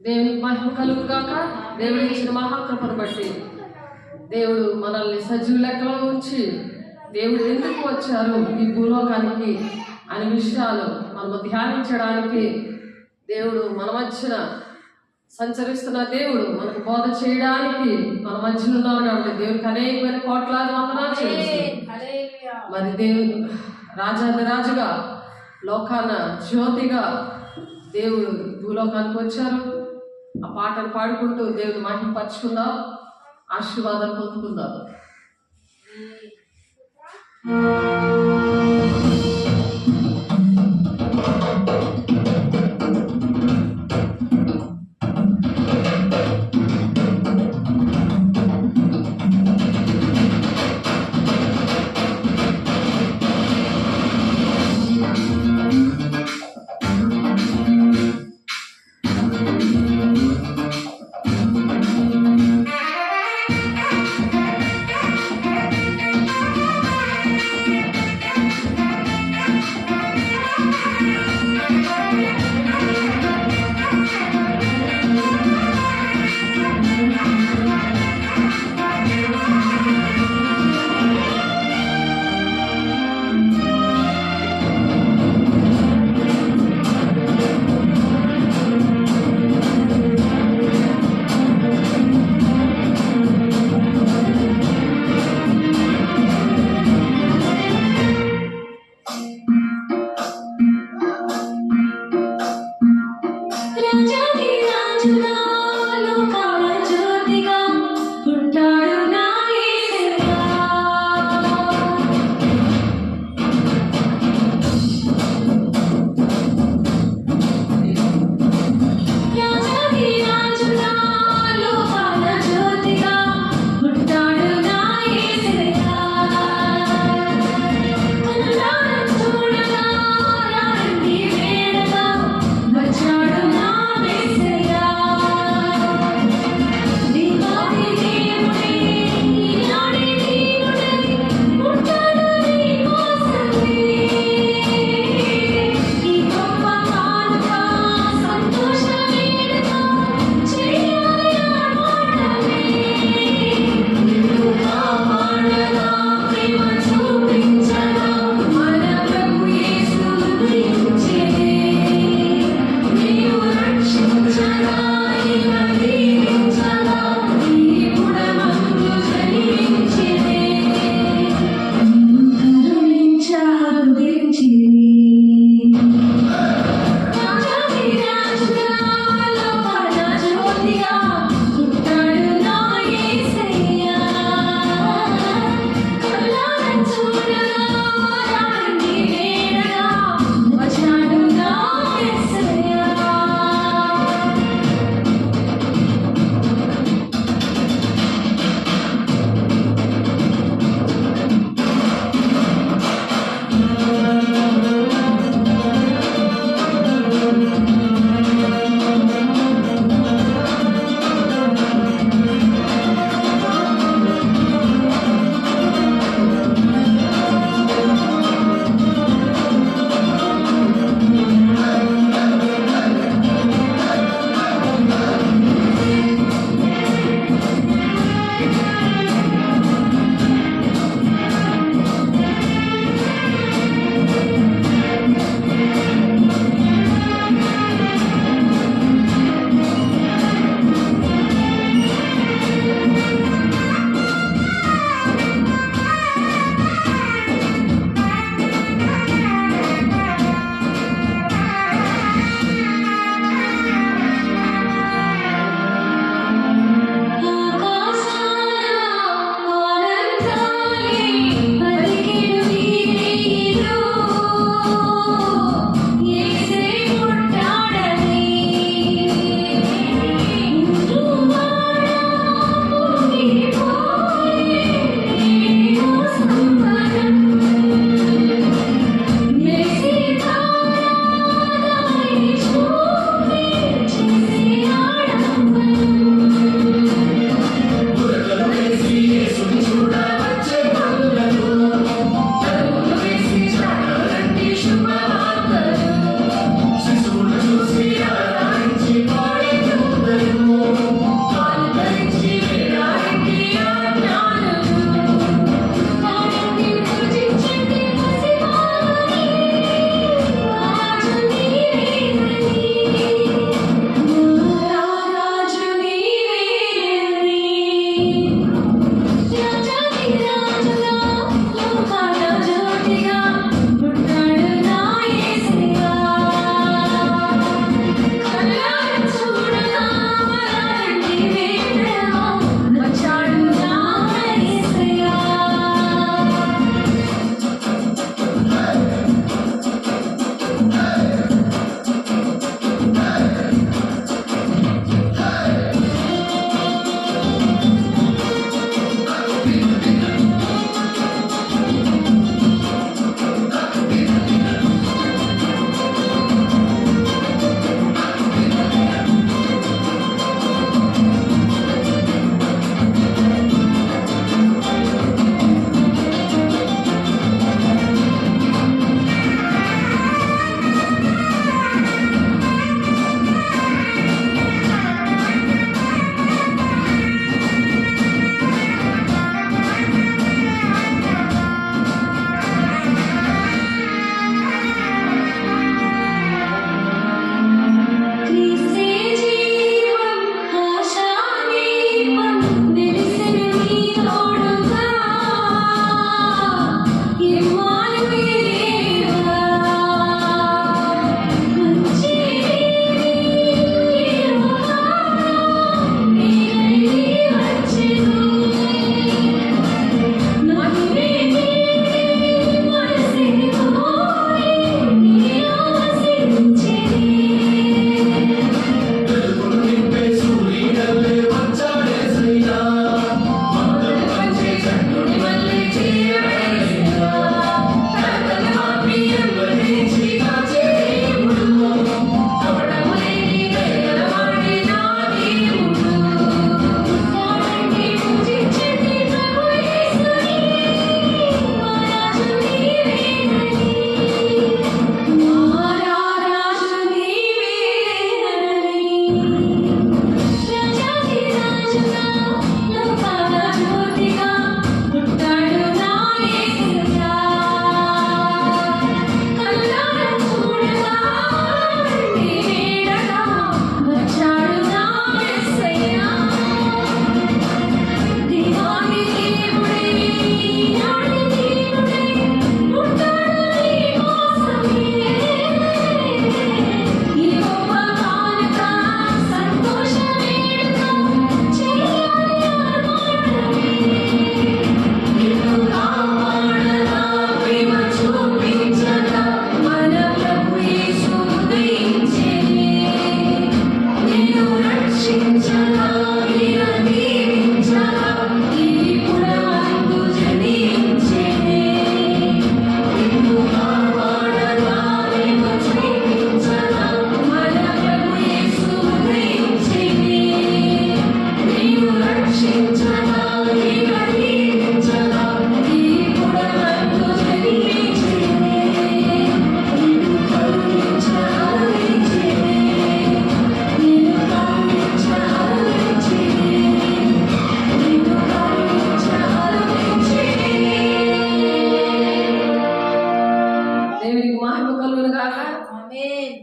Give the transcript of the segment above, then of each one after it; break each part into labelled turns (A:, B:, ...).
A: దేవునికి మహిమ కలుగుగాక. దేవుడు ఇచ్చిన మహాకృపను బట్టి దేవుడు మనల్ని సజీవ లెక్కలో ఉంచి దేవుడు ఎందుకు వచ్చారు ఈ భూలోకానికి అనే విషయాలు మనము ధ్యానించడానికి దేవుడు మన మధ్యన సంచరిస్తున్న దేవుడు మనకు బోధ చేయడానికి మన మధ్యలో ఉన్నారు. కాబట్టి దేవుడికి అనేకమైన కోట్లాది వందనాలు చేస్తున్నాం. మరి దేవుడు రాజాదిరాజుగా లోకాన జ్యోతిగా దేవుడు భూలోకానికి వచ్చారు. ఆ పాటలు పాడుకుంటూ దేవుడు మహిమపరుచుకుందాం, ఆశీర్వాదాలు పొందుకుందాం.
B: వచ్చాడు నా యేసయ్యా.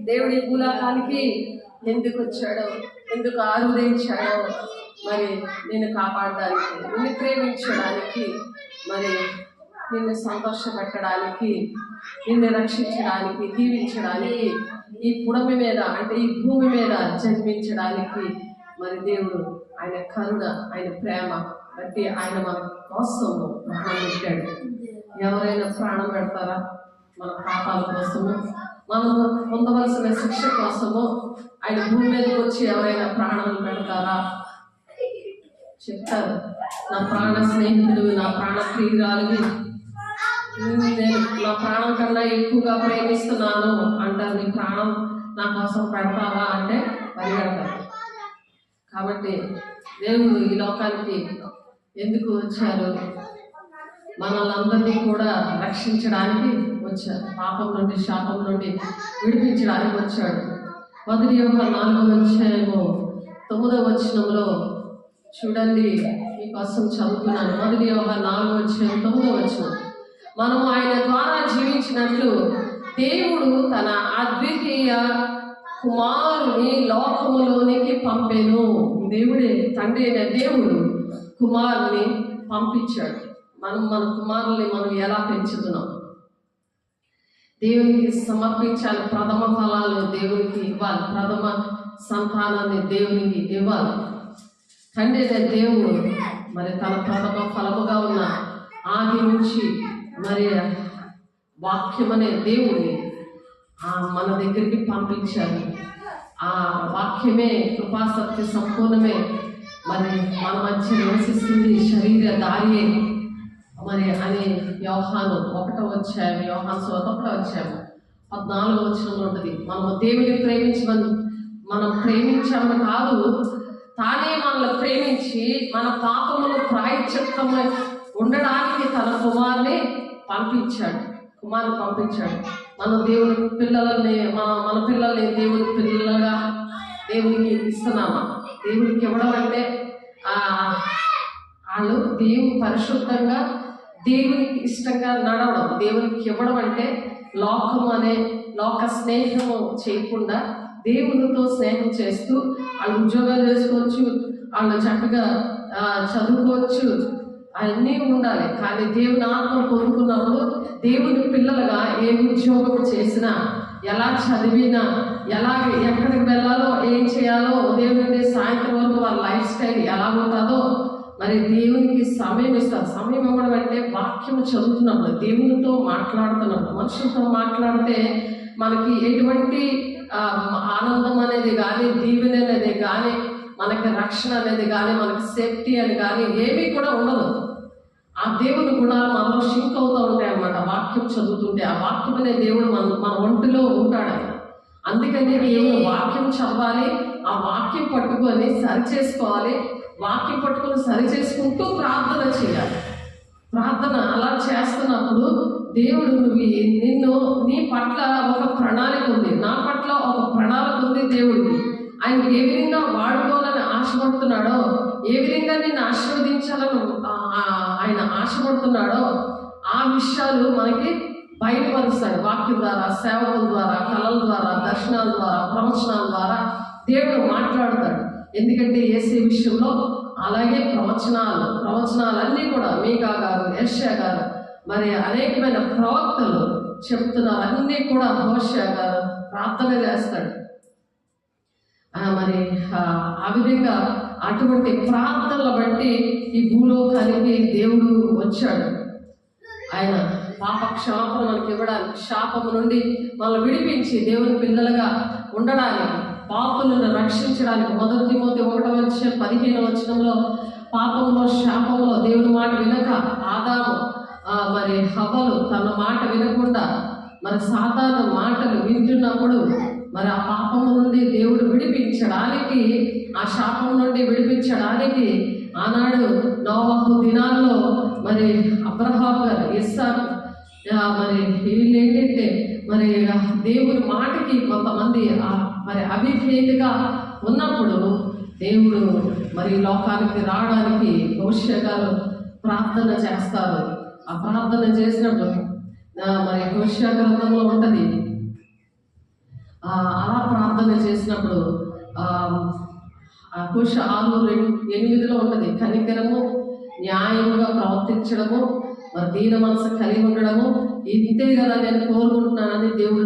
A: దేవుడి భూలోకానికి ఎందుకు వచ్చాడో, ఎందుకు ఆరుదించాడో, మరి నిన్ను కాపాడడానికి, నిన్ను ప్రేమించడానికి, మరి నిన్ను సంతోషపెట్టడానికి, నిన్ను రక్షించడానికి, దీవించడానికి, ఈ పుడమి మీద అంటే ఈ భూమి మీద జన్మించడానికి మరి దేవుడు ఆయన కరుణ, ఆయన ప్రేమ బట్టి ఆయన మన కోసం ప్రాణం పెట్టాడు. ఎవరైనా ప్రాణం పెడతారా? మన పాపాల కోసము, మనం పొందవలసిన శిక్ష కోసము ఆయన భూమి మీదకి వచ్చి ఎవరైనా ప్రాణాలు పెడతారా? చెప్తారు, నా ప్రాణ స్నేహితుడు, నా ప్రాణ ప్రియురాలు, నేను నా ప్రాణం కన్నా ఎక్కువగా ప్రేమిస్తున్నాను అంటారు. నీ ప్రాణం నా కోసం పెడతావా అంటే పరిగెడతారు. కాబట్టి దేవుడు ఈ లోకానికి ఎందుకు వచ్చారు? మనల్ని అందరినీ కూడా రక్షించడానికి వచ్చారు. పాపం నుండి, శాపం నుండి విడిపించడానికి వచ్చాడు. 1 యోహాను 4:9 చూడండి, మీకోసం చదువుతున్నాను. 1 యోహాను 4:9 మనము ఆయన ద్వారా జీవించినట్లు దేవుడు తన అద్వితీయ కుమారుని లోకములోనికి పంపెను. దేవుడే, తండ్రి అయిన దేవుడు కుమారుని పంపించాడు. మనం మన కుమారుల్ని మనం ఎలా పెంచుతున్నాం? దేవునికి సమర్పించాలి. ప్రథమ ఫలాలు దేవునికి ఇవ్వాలి. ప్రథమ సంతానాన్ని దేవునికి ఇవ్వాలి. తండ్రి అయిన దేవుడు మరి తన ప్రథమ ఫలముగా ఉన్న ఆది నుంచి మరి వాక్యం అనే దేవుడిని మన దగ్గరికి పంపించారు. ఆ వాక్యమే కృపాసక్తి సంపూర్ణమే మరి మన మధ్య నివసిస్తుంది, శరీరధారియే మరి అని యోహాను 1 యోహాను సువార్త 14 ఉంటుంది. మనము దేవుని మనం ప్రేమించామని కాదు, తానే మనల్ని ప్రేమించి మన పాపములు ప్రాయశ్చిత్తమై ఉండడానికి తన కుమారుని పంపించాడు. మన దేవుని పిల్లలని మన పిల్లల్ని దేవుని పిల్లలుగా దేవునికి ఇస్తున్నామా? దేవునికి ఇవ్వడం అంటే వాళ్ళు దేవుని పరిశుద్ధంగా దేవునికి ఇష్టంగా నడవడం. దేవునికి ఇవ్వడం అంటే లోక స్నేహము చేయకుండా దేవునితో స్నేహం చేస్తూ వాళ్ళు ఉద్యోగాలు చేసుకోవచ్చు, వాళ్ళు చక్కగా చదువుకోవచ్చు, అన్నీ ఉండాలి. కానీ దేవుని ఆత్మ పొందుకున్నప్పుడు దేవుని పిల్లలుగా ఏ ఉద్యోగం చేసినా, ఎలా చదివినా, ఎక్కడికి వెళ్ళాలో, ఏం చేయాలో, ఉదయం నుండి సాయంత్రం వరకు వాళ్ళ లైఫ్ స్టైల్ ఎలా ఉంటుందో మరి దేవునికి సమయం ఇస్తారు. సమయం ఇవ్వడం అంటే వాక్యం చదువుతున్నప్పుడు, దేవునితో మాట్లాడుతున్నప్పుడు. మనుషులతో మాట్లాడితే మనకి ఎటువంటి ఆనందం అనేది కానీ, దీవెన అనేది కానీ, మనకి రక్షణ అనేది కానీ, మనకి సేఫ్టీ అని కానీ ఏమీ కూడా ఉండదు. ఆ దేవుని గుణాలు మనలో షింక్ అవుతూ ఉంటాయి అన్నమాట. వాక్యం చదువుతుంటే ఆ వాక్యం అనే దేవుడు మన ఒంటిలో ఉంటాడు. అందుకని దేవుడు వాక్యం చదవాలి, ఆ వాక్యం పట్టుకొని సరిచేసుకోవాలి. వాక్యం పట్టుకొని సరిచేసుకుంటూ ప్రార్థన చేయాలి. ప్రార్థన అలా చేస్తున్నప్పుడు దేవుడు నీ పట్ల ఒక ప్రణాళిక ఉంది, నా పట్ల ఒక ప్రణాళిక ఉంది దేవుడికి. ఆయన ఏ విధంగా వాడుకోవాలని ఆశపడుతున్నాడో, ఏ విధంగా నిన్ను ఆశీర్వదించాలని ఆయన ఆశపడుతున్నాడో ఆ విషయాలు మనకి బయటపరుస్తాడు. వాక్యం ద్వారా, సేవకుల ద్వారా, కళల ద్వారా, దర్శనాల ద్వారా, ప్రవచనాల ద్వారా దేవుడు మాట్లాడతాడు. ఎందుకంటే యేసే విషయంలో అలాగే ప్రవచనాలన్నీ కూడా మీకా గారు, యెషయా గారు, మరి అనేకమైన ప్రవక్తలు చెప్తున్నారు. అన్నీ కూడా హోషేయ గారు ప్రార్థన చేస్తాడు. మరి ఆ విధంగా అటువంటి ప్రార్థనలు బట్టి ఈ భూలోకానికి దేవుడు వచ్చాడు. ఆయన పాప క్షమాపణ మనకి ఇవ్వడానికి, శాపము నుండి మనల్ని విడిపించి దేవుని పిల్లలుగా ఉండడానికి, పాపులను రక్షించడానికి. 1 తిమోతి 1:15 పాపంలో శాపంలో దేవుని మాట వినక ఆదాము మరి హవ్వలు తన మాట వినకుండా మరి సాతాను మాటలు వింటున్నప్పుడు మరి ఆ పాపం నుండి దేవుడు విడిపించడానికి, ఆ శాపం నుండి విడిపించడానికి ఆనాడు నోవహు దినాల్లో మరి అబ్రహాం గారు, ఇస్సాకు మరి వీళ్ళు ఏంటంటే మరి దేవుని మాటకి కొంతమంది మరి అవిధేయతగా ఉన్నప్పుడు దేవుడు మరి లోకానికి రావడానికి హోషేయ గారు ప్రార్థన చేస్తారు. ఆ ప్రార్థన చేసినప్పుడు మరి హోషేయ గ్రంథంలో ఉంటుంది. అలా ప్రార్థన చేసినప్పుడు హోషేయ 6:8 ఉంటుంది. కనికరము, న్యాయముగా ప్రవర్తించడము, మరి దీన మనసు కలిగి ఉండడము, ఇంతే కదా నేను కోరుకుంటున్నానని దేవుడు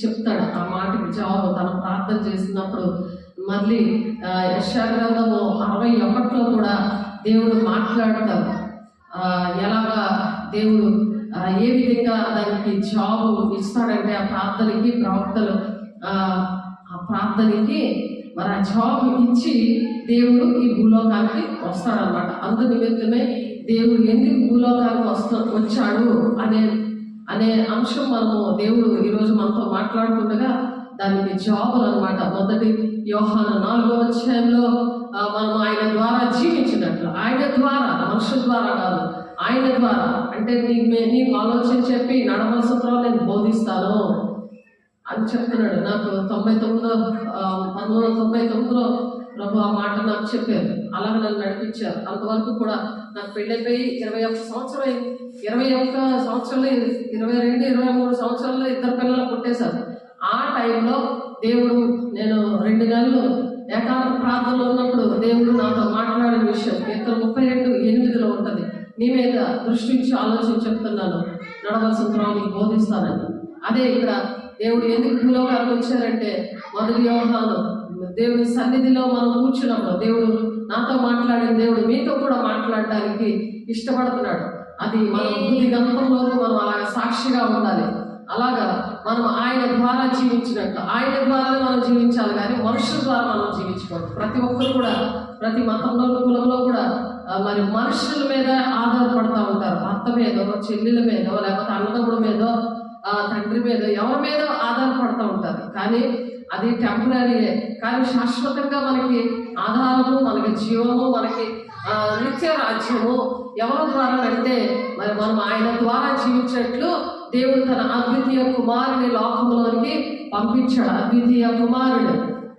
A: చెప్తాడు. ఆ మాటకి జవాబు తన ప్రార్థన చేసినప్పుడు మళ్ళీ యెషయా గ్రంథము 61 కూడా దేవుడు మాట్లాడతారు. ఎలాగా దేవుడు ఏ విధంగా దానికి జవాబు ఇస్తాడంటే ఆ ప్రార్థనకి, ప్రవక్తలు ఆ ప్రార్థనకి మరి ఆ జవాబు ఇచ్చి దేవుడు ఈ భూలోకానికి వస్తాడనమాట. అందు నిమిత్తమే దేవుడు ఎందుకు భూలోకానికి వచ్చాడు అనే అంశం మనము దేవుడు ఈరోజు మనతో మాట్లాడుతుండగా దానికి జవాబులు అనమాట. 1 యోహాను 4:1 మనం ఆయన ద్వారా జీవించినట్లు, ఆయన ద్వారా, మనుషుల ద్వారా కాదు, ఆయన ద్వారా. అంటే నీకు ఆలోచన చెప్పి నడవలసిన త్రోవ నేను బోధిస్తాను అని చెప్తున్నాడు. నాకు 1999లో ప్రభు ఆ మాట నాకు చెప్పారు. అలాగే నన్ను నడిపించారు. అంతవరకు కూడా నాకు పెళ్ళైపోయి 21 సంవత్సరం అయింది. 21 సంవత్సరాలు, 22, 23 సంవత్సరాల్లో 2 పిల్లలు పుట్టేశారు. ఆ టైంలో దేవుడు, నేను 2 నెలలు ఏకాంత ప్రార్థనలో ఉన్నప్పుడు దేవుడు నాతో మాట్లాడిన విషయం కీర్తన 32:8 ఉంటుంది. నీ మీద దృష్టి ఇచ్చి ఆలోచన చెప్తున్నాను, నడవలసిన త్రోవ నీకు బోధిస్తానని. అదే ఇక్కడ దేవుడు ఎందుకు భూలోకానికి వచ్చారంటే 1 యోహాను దేవుని సన్నిధిలో మనం కూర్చున్నప్పుడు దేవుడు నాతో మాట్లాడిన దేవుడు మీతో కూడా మాట్లాడడానికి ఇష్టపడుతున్నాడు. అది మనం బుద్ధి గంపంలో మనం అలాగ సాక్షిగా ఉండాలి. అలాగా మనం ఆయన ద్వారా జీవించినట్టు, ఆయన ద్వారానే మనం జీవించాలి, కానీ మనుషుల ద్వారా మనం జీవించకూడదు. ప్రతి ఒక్కరు కూడా, ప్రతి మతంలో, కులంలో కూడా మరి మనుషుల మీద ఆధారపడుతూ ఉంటారు. భర్త మీదో, చెల్లెల మీదో, లేకపోతే అన్నదమ్ముల మీదో, తండ్రి మీద, ఎవరి మీద ఆధారపడుతూ ఉంటారు. కానీ అది టెంపరీయే. కానీ శాశ్వతంగా మనకి ఆధారము, మనకి జీవము, మనకి నిత్య రాజ్యము ఎవరి ద్వారా అంటే మరి మనం ఆయన ద్వారా జీవించినట్లు దేవుడు తన అద్వితీయ కుమారుని లోకంలోనికి పంపించాడు. అద్వితీయ కుమారుడు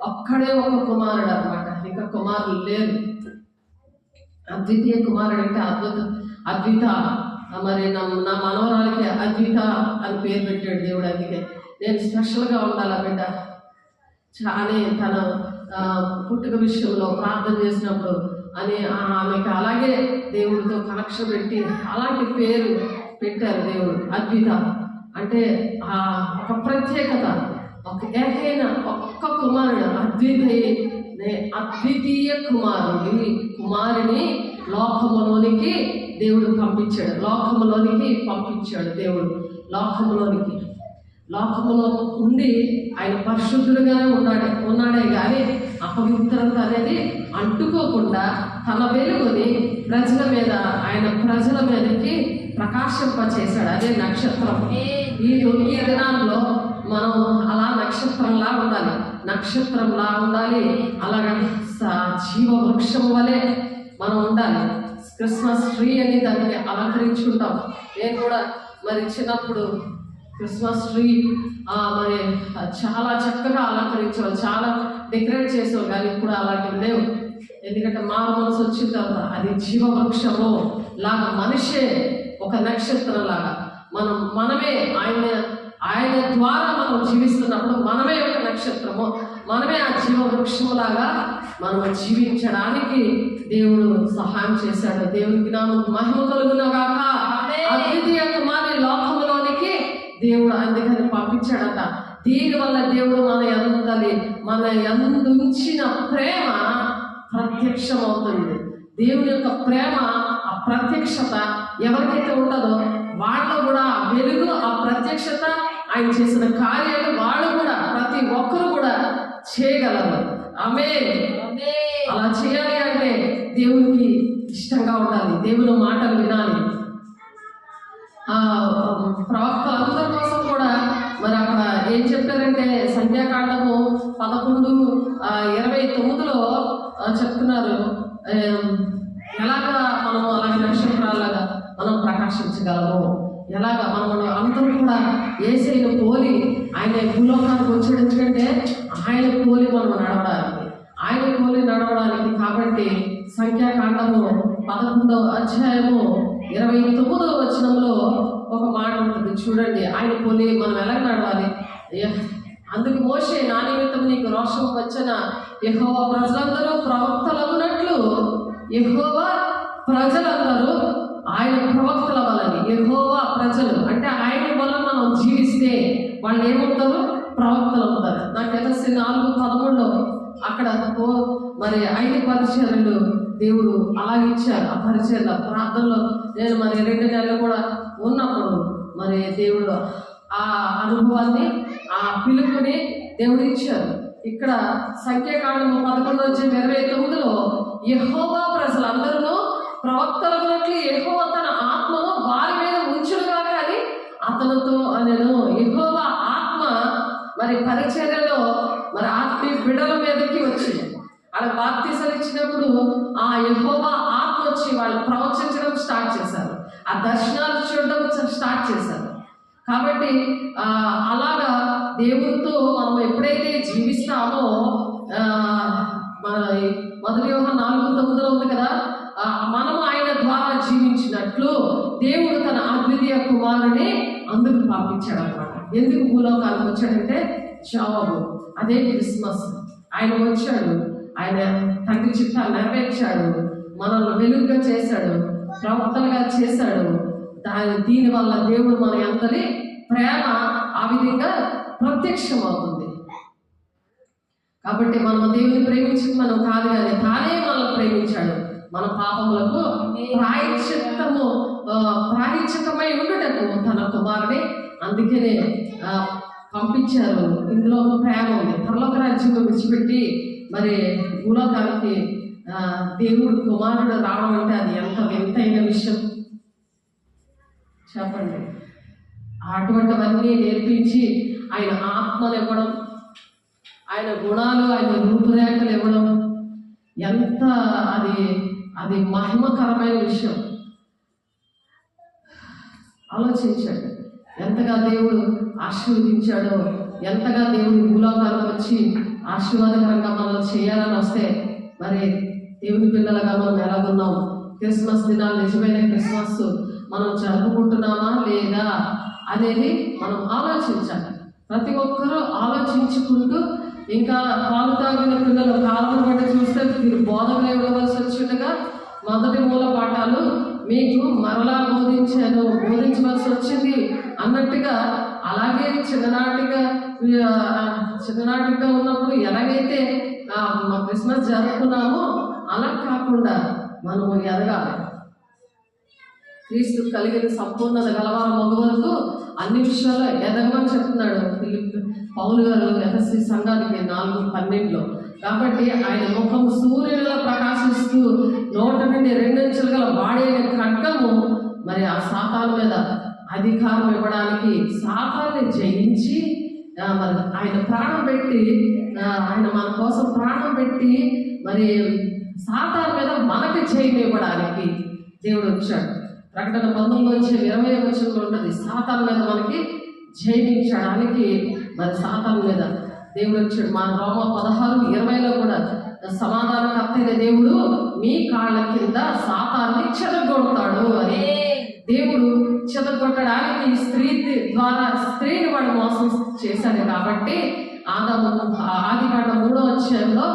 A: ఒక్కడే ఒక కుమారుడు అనమాట, ఇంకా కుమారులు లేరు. అద్వితీయ కుమారుడు అంటే అద్విత. మరి నా మనవరాలకి అద్విత అని పేరు పెట్టాడు దేవుడు. అందుకే నేను స్పెషల్గా ఉండాలి బిడ్డ అని తన పుట్టుక విషయంలో ప్రార్థన చేసినప్పుడు అని ఆమెకి అలాగే దేవుడితో కనెక్షన్ పెట్టి అలాంటి పేరు పెట్టారు దేవుడు. అద్విత అంటే ఒక ప్రత్యేకత, ఒక ఏకైన ఒక్క కుమారుడు, అద్వితీయ కుమారుని లోకములోనికి దేవుడు పంపించాడు. దేవుడు లోకములో ఉండి ఆయన పరిశుద్ధుడుగానే ఉన్నాడే కానీ అపవిత్రత అనేది అంటుకోకుండా తన వెలుగుని ప్రజల మీదకి ప్రకాశింపచేశాడు. అదే నక్షత్రం. ఈ దినాల్లో మనం అలా నక్షత్రంలా ఉండాలి. అలాగే జీవవృక్షం వలె మనం ఉండాలి. క్రిస్మస్ ట్రీ అని దాన్ని అలంకరించుకుంటాం. నేను కూడా మరి చిన్నప్పుడు క్రిస్మస్ ట్రీ మరి చాలా చక్కగా అలంకరించేవాళ్ళు, చాలా డెకరేట్ చేసేవాళ్ళు. కానీ ఇప్పుడు అలాంటివి లేవు. ఎందుకంటే మారు మనసు వచ్చిన తర్వాత అది జీవవృక్షము లాగా, మనిషే ఒక నక్షత్రం లాగా మనమే ఆయన ద్వారా మనం జీవిస్తున్నప్పుడు మనమే ఒక నక్షత్రము, మనమే ఆ జీవవృక్షము లాగా మనం జీవించడానికి దేవుడు సహాయం చేశాడు. దేవునికి నామం మహిమ కలుగును గాక. అద్వితీయ కుమారుని లోకములోనికి దేవుడు అందుకని పంపించాడట. దీనివల్ల దేవుడు మన యందుంచిన ప్రేమ ప్రత్యక్షమవుతుంది. దేవుని యొక్క ప్రేమ, ఆ ప్రత్యక్షత ఎవరికైతే ఉంటుందో వాళ్ళు కూడా ఆ వెలుగు, ఆ ప్రత్యక్షత, ఆయన చేసిన కార్యాలు వాళ్ళు కూడా ప్రతి ఒక్కరు కూడా చేయగలరు. ఆమేన్. అలా చేయాలి అంటే దేవునికి ఇష్టంగా ఉండాలి, దేవుని మాటలు వినాలి. ప్రవక్తలందరి కోసం కూడా మరి అక్కడ ఏం చెప్పారంటే సంఖ్యాకాండము 11:29 చెప్తున్నారు, ఎలాగా మనము అలాగే నక్షత్రాలాగా మనం ప్రకాశించగలము, ఎలాగా మనం అందరూ కూడా యేసయ్యను పోలి ఆయన భూలోకానికి వచ్చాడు. ఎందుకంటే ఆయన పోలి మనం నడవడానికి కాబట్టి సంఖ్యాకాండము 11వ అధ్యాయము 29వ వచనంలో ఒక మాట ఉంటుంది చూడండి. ఆయన పోలి మనం ఎలా నడవాలి. అందుకు మోషే, నా నిమిత్తం నీకు రోషం వచ్చిన యెహోవా ప్రజలందరూ ప్రవక్తలగునట్లు, యెహోవా ప్రజలందరూ ఆయన ప్రవక్తల వలని. యెహోవా ప్రజలు అంటే ఆయన వల్ల మనం జీవిస్తే వాళ్ళు ఏమవుతారు? ప్రవక్తలు అవుతారు. నాకు తెలిసి 4:13 అక్కడ మరి 5 పరిచర్యలు దేవుడు అలాగే ఇచ్చారు. ఆ పరిచర్ల ప్రార్థనలో నేను మరి 2 నెలలు కూడా ఉన్నప్పుడు మరి దేవుడు ఆ అనుభవాన్ని, ఆ పిలుపుని దేవుడు ఇచ్చారు. ఇక్కడ సంఖ్యాకాండము 11:29 యెహోవా ప్రజలందరూ ప్రవక్తలగునట్లు యెహోవా తన ఆత్మను వారి మీద ఉంచుడుగా అని అతనితో అనెను. యెహోవా ఆత్మ మరి పరిచర్యలో మరి ఆత్మీయ బిడ్డల మీదకి వచ్చింది. వాళ్ళ బాప్తిసాలు ఇచ్చినప్పుడు ఆ యెహోవా ఆత్మ వచ్చి వాళ్ళు ప్రవచించడం స్టార్ట్ చేశారు, ఆ దర్శనాలు చూడడం స్టార్ట్ చేశారు. కాబట్టి అలాగా దేవునితో మనం ఎప్పుడైతే జీవిస్తామో మన 1 యోహాను 4:9 ఉంది కదా, మనం ఆయన ద్వారా జీవించినట్లు దేవుడు తన అద్వితీయ కుమారుని అందుకు పంపించాడు అనమాట. ఎందుకు భూలోకానికి వచ్చాడంటే జవాబు అదే క్రిస్మస్. ఆయన వచ్చాడు, ఆయన తండ్రి చిత్తాన్ని నెరవేర్చాడు, మనల్ని వెలుగుగా చేశాడు, ప్రవక్తలుగా చేశాడు. దీనివల్ల దేవుడు మన అందరి ప్రేమ ఆ విధంగా ప్రత్యక్షమవుతుంది. కాబట్టి మనం దేవుని ప్రేమించింది మనం కాదు, కానీ తానే మనల్ని ప్రేమించాడు. మన పాపములకు ప్రాయశ్చిత్తమై ఉండటకు తన కుమారుని అందుకనే పంపించారు. ఇందులో ప్రేమ ఉంది. పరలోక రాజ్యం విడిచిపెట్టి మరి భూలోకానికి దేవుడు కుమారుడు రావడం అంటే అది ఎంత వింతైన విషయం చెప్పండి. అటువంటివన్నీ నేర్పించి ఆయన ఆత్మను ఇవ్వడం, ఆయన గుణాలు, ఆయన రూపురేఖలు ఇవ్వడం ఎంత అది మహిమకరమైన విషయం. ఆలోచించండి ఎంతగా దేవుడు ఆశీర్వదించాడో, ఎంతగా దేవుడు భూలోకాలకు వచ్చి ఆశీర్వాదకరంగా మనం చేయాలని వస్తే మరి దేవుని పిల్లలుగా మనం ఎలాగున్నాం? క్రిస్మస్ దినాలు నిజమైన క్రిస్మస్ మనం జరుపుకుంటున్నామా లేదా అనేది మనం ఆలోచించాలి. ప్రతి ఒక్కరూ ఆలోచించుకుంటూ, ఇంకా పాలు తాగిన పిల్లలు కాలం బట్టి చూస్తే మీరు బోధనలు ఇవ్వవలసి వచ్చినట్టుగా మొదటి మూల పాఠాలు మీకు మరలా బోధించవలసి వచ్చింది అన్నట్టుగా, అలాగే చిన్ననాటిగా ఉన్నప్పుడు ఎలాగైతే క్రిస్మస్ జరుపుకున్నామో అలా కాకుండా మనము ఎదగాలి. క్రీస్తు కలిగిన సంపూర్ణత గలవారు మగవరకు అన్ని విషయాల్లో ఎదగమని చెప్తున్నాడు పౌలు గారు ఎఫెసీ సంఘానికి 4:12. కాబట్టి ఆయన ముఖం సూర్యుడిలో ప్రకాశిస్తూ నోట నుండి 2 అంచులు గల వాడి అయిన ఖడ్గము మరి ఆ సాతాను మీద అధికారం ఇవ్వడానికి, సాతాన్ని జయించి మరి ఆయన ప్రాణం పెట్టి, ఆయన మన కోసం ప్రాణం పెట్టి మరి సాతాను మీద మనకి జయం ఇవ్వడానికి దేవుడు వచ్చాడు. ప్రకటన 19:20 ఉంటుంది. సాతాను మీద మనకి జయించడానికి మరి సాతాను మీద దేవుడు వచ్చాడు. మన రోమ 16:20 కూడా సమాధానకర్త అయిన దేవుడు మీ కాళ్ళ కింద సాతాన్ని చెదగొడతాడు అని. దేవుడు చెదగొట్టడానికి స్త్రీ ద్వారా స్త్రీని వాడు మోసం చేశాడు కాబట్టి ఆదికాండం 3వ అధ్యాయంలో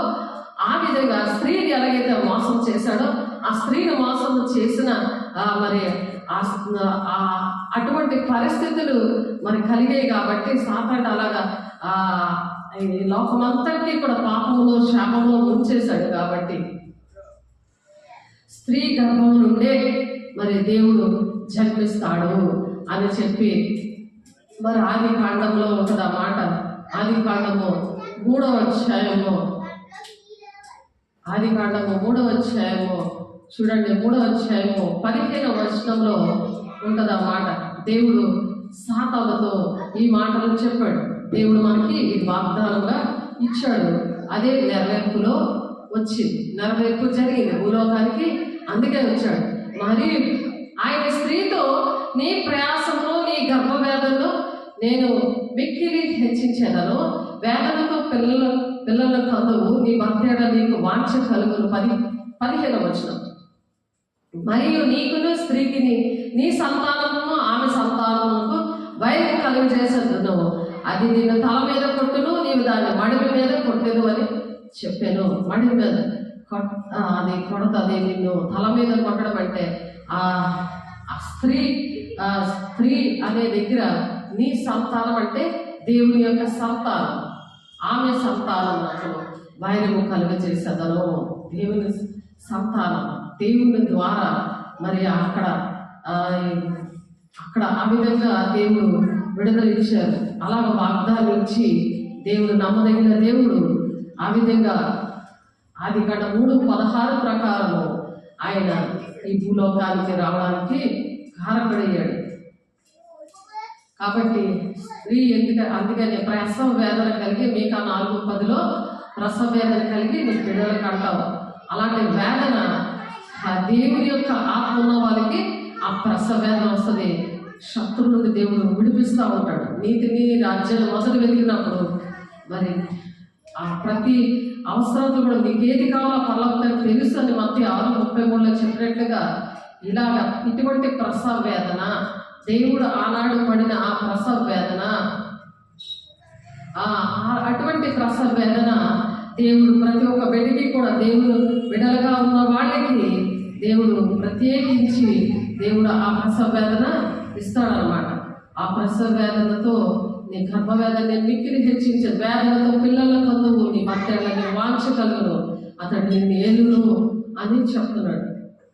A: ఆ విధంగా స్త్రీని ఎలాగైతే మోసం చేశాడో ఆ స్త్రీని మోసం చేసిన మరి అటువంటి పరిస్థితులు మరి కలిగాయి కాబట్టి సాతాను అలాగా ఈ లోకమంతటినీ కూడా పాపంలో శాపంలో ముంచేశాడు కాబట్టి స్త్రీ గర్భం నుండే మరి దేవుడు జన్మిస్తాడు అని చెప్పి మరి ఆదికాండంలో ఉంటుంది ఆ మాట. ఆదికాండము 3వ అధ్యాయము చూడండి, 3వ అధ్యాయము 15వ వచనంలో ఉంటుంది ఆ మాట. దేవుడు సాతానుతో ఈ మాటలు చెప్పాడు. దేవుడు మనకి ఈ వాగ్దానంగా ఇచ్చాడు. అదే నెరవేర్పులో వచ్చింది, నెరవేర్పు జరిగింది భూలోకానికి. అందుకే వచ్చాడు. మరి ఆయన స్త్రీతో నీ ప్రయాసంలో నీ గర్భవేదనలో నేను మిక్కిలి హెచ్చించేదను, వేదనతో పిల్లల కందువు, నీ భర్త నీకు వాంఛ కలుగును. 15వ వచనం. మరియు నీకును స్త్రీకి నీ సంతానమును ఆమె సంతానములకు వైరం కలుగజేసేదను, అది నిన్ను తల మీద కొట్టును, నీవు దాన్ని మడిమి మీద కొట్టెను అని చెప్పాను. మడిమి మీద అది కొడతాది. నిన్ను తల మీద కొట్టడం అంటే స్త్రీ అనే దగ్గర నీ సంతానం అంటే దేవుని యొక్క సంతానం, ఆమె సంతానం నాకు వైరము కలుగజేసేదను. దేవుని సంతానం, దేవుని ద్వారా మరి అక్కడ ఆ విధంగా దేవుడు విడుదల ఇచ్చారు. అలాగ వాగ్దానం ఇచ్చి దేవుడు నమ్మదగిన దేవుడు. ఆ విధంగా ఆదికాండం 3:16 ప్రకారము ఆయన ఈ భూలోకానికి రావడానికి కారకుడయ్యాడు. కాబట్టి స్త్రీ అందుకని ప్రసవ వేదన కలిగి మీకా 4:10 ప్రసవ వేదన కలిగి నీకు బిడ్డలు కంటావు. అలాంటి వేదన దేవుని యొక్క ఆత్మ ఉన్న వాళ్ళకి ఆ ప్రసవ వేదన వస్తుంది. శత్రువు నుండి దేవుడు విడిపిస్తూ ఉంటాడు. నీతిని రాజ్యాన్ని మొదలు వెతికినప్పుడు మరి ఆ ప్రతి అవసరాలు కూడా మీకు ఏది కావాలో పర్లోకానికి తెలుసు అని మత్తయి 6:33 చెప్పినట్లుగా ఇలాగా ఇటువంటి ప్రసవ వేదన దేవుడు ఆనాడు పడిన ఆ ప్రసవ వేదన, అటువంటి ప్రసవ వేదన దేవుడు ప్రతి ఒక్క బిడ్డకి కూడా దేవుడు బిడ్డలుగా ఉన్న వాళ్ళకి దేవుడు ప్రత్యేకించి దేవుడు ఆ ప్రసవ వేదన ఇస్తాడనమాట. ఆ ప్రసవ వేదనతో నీ గర్భవేదన మిక్కిలి హెచ్చించే వేదనతో పిల్లల పొందువు, నీ భర్త వాంఛ కలుగును, అతడు నిన్ను ఏలును అని చెప్తున్నాడు.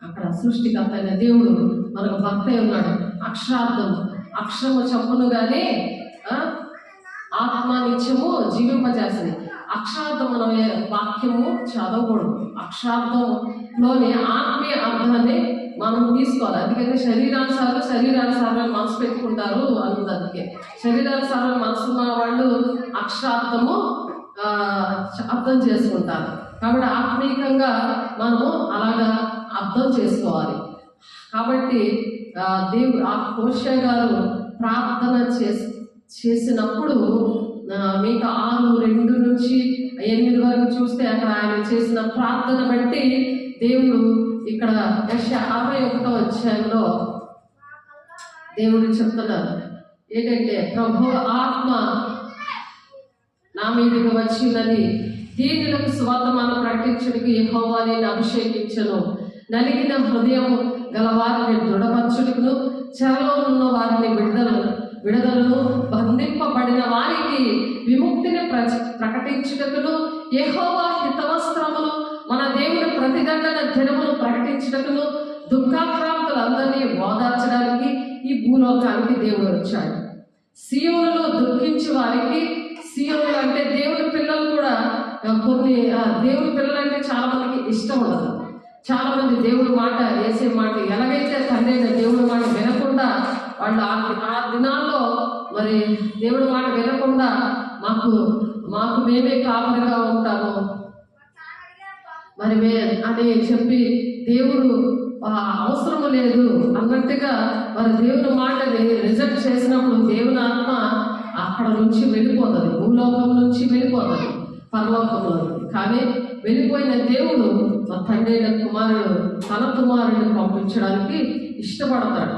A: అక్కడ సృష్టికర్త అయిన దేవుడు మనకు భర్త ఉన్నాడు. అక్షరము చప్పును కానీ ఆత్మ నిత్యము జీవింపజేస్తుంది. అక్షరార్థం మనం వాక్యము చదవకూడదు. అక్షరార్థంలోని ఆత్మీయ అర్థాన్ని మనం తీసుకోవాలి. అందుకని శరీరానుసారాలు మనసు పెట్టుకుంటారు అన్నది. అందుకే శరీరానుసారాలు మనసున్న వాళ్ళు అక్షరార్థము అర్థం చేసుకుంటారు. కాబట్టి ఆత్మీయంగా మనము అలాగా అర్థం చేసుకోవాలి. కాబట్టి దేవుడు ఆ హోషేయ గారు ప్రార్థన చేసినప్పుడు మీకు 6:2-8 వరకు చూస్తే అక్కడ ఆయన చేసిన ప్రార్థన బట్టి దేవుడు ఇక్కడ 61వ అధ్యాయంలో దేవుడు చెప్తున్నారు ఏంటంటే, ప్రభు ఆత్మ నా మీదకి వచ్చిందని దీనులకు సువర్తమానం ప్రకటించుటకు యెహోవా నిన్ను అభిషేకించెను, నలిగిన హృదయం గలవారిని దృఢపరచుటకును, చెరలో ఉన్న వారిని విడుదలను, బంధింపబడిన వారికి విముక్తిని ప్రకటించుటకును, యెహోవా హితవస్త్రములు మన దేవుని ప్రతిదండన దినమును ప్రకటించుటకును, దుఃఖాక్రాంతులందరినీ ఓదార్చడానికి ఈ భూలోకానికి దేవుడు వచ్చాడు. సియోనులో దుఃఖించే వారికి, సియోనులు అంటే దేవుని పిల్లలు కూడా కొన్ని దేవుని పిల్లలు అంటే చాలా మందికి ఇష్టం ఉండదు. చాలా మంది దేవుడి మాట వేసే మాట ఎలాగైతే తండ్రి దేవుడి మాట వినకుండా వాళ్ళు ఆ దినాల్లో మరి దేవుడి మాట వినకుండా మాకు మేమే కాపరిగా ఉంటాము మరి అని చెప్పి దేవుడు అవసరము లేదు అన్నట్టుగా వారి దేవుని మాటని రిజెక్ట్ చేసినప్పుడు దేవుని ఆత్మ అక్కడ నుంచి వెళ్ళిపోతుంది, భూలోకం నుంచి వెళ్ళిపోతుంది పరలోకంలో. కానీ వెళ్ళిపోయిన దేవుడు మా తండ్రి అయిన కుమారుడు తన కుమారుడిని పంపించడానికి ఇష్టపడతాడు.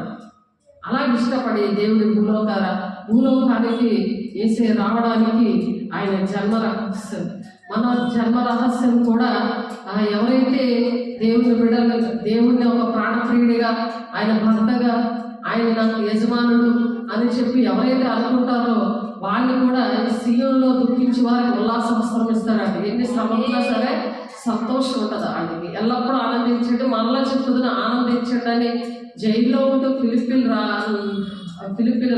A: అలాగే ఇష్టపడి దేవుడి భూలోకానికి వేసే రావడానికి ఆయన జన్మ రహస్యం, మన జన్మ రహస్యం కూడా ఎవరైతే దేవుని బిడ్డలు, దేవుడిని ఒక ప్రాణప్రియుడిగా, ఆయన భర్తగా, ఆయన నాకు యజమానుడు అని చెప్పి ఎవరైతే అనుకుంటారో వాళ్ళు కూడా సీయోనులో దుఃఖించి వారికి ఉల్లాస వస్త్రం ఇస్తారండి. ఎన్ని శ్రమలున్నా సరే సంతోషం ఉంటుంది వాళ్ళకి, ఎల్లప్పుడూ ఆనందించండి, మరలా చెప్తుందని ఆనందించండి అని జైల్లో ఉంటూ ఫిలిప్పీలు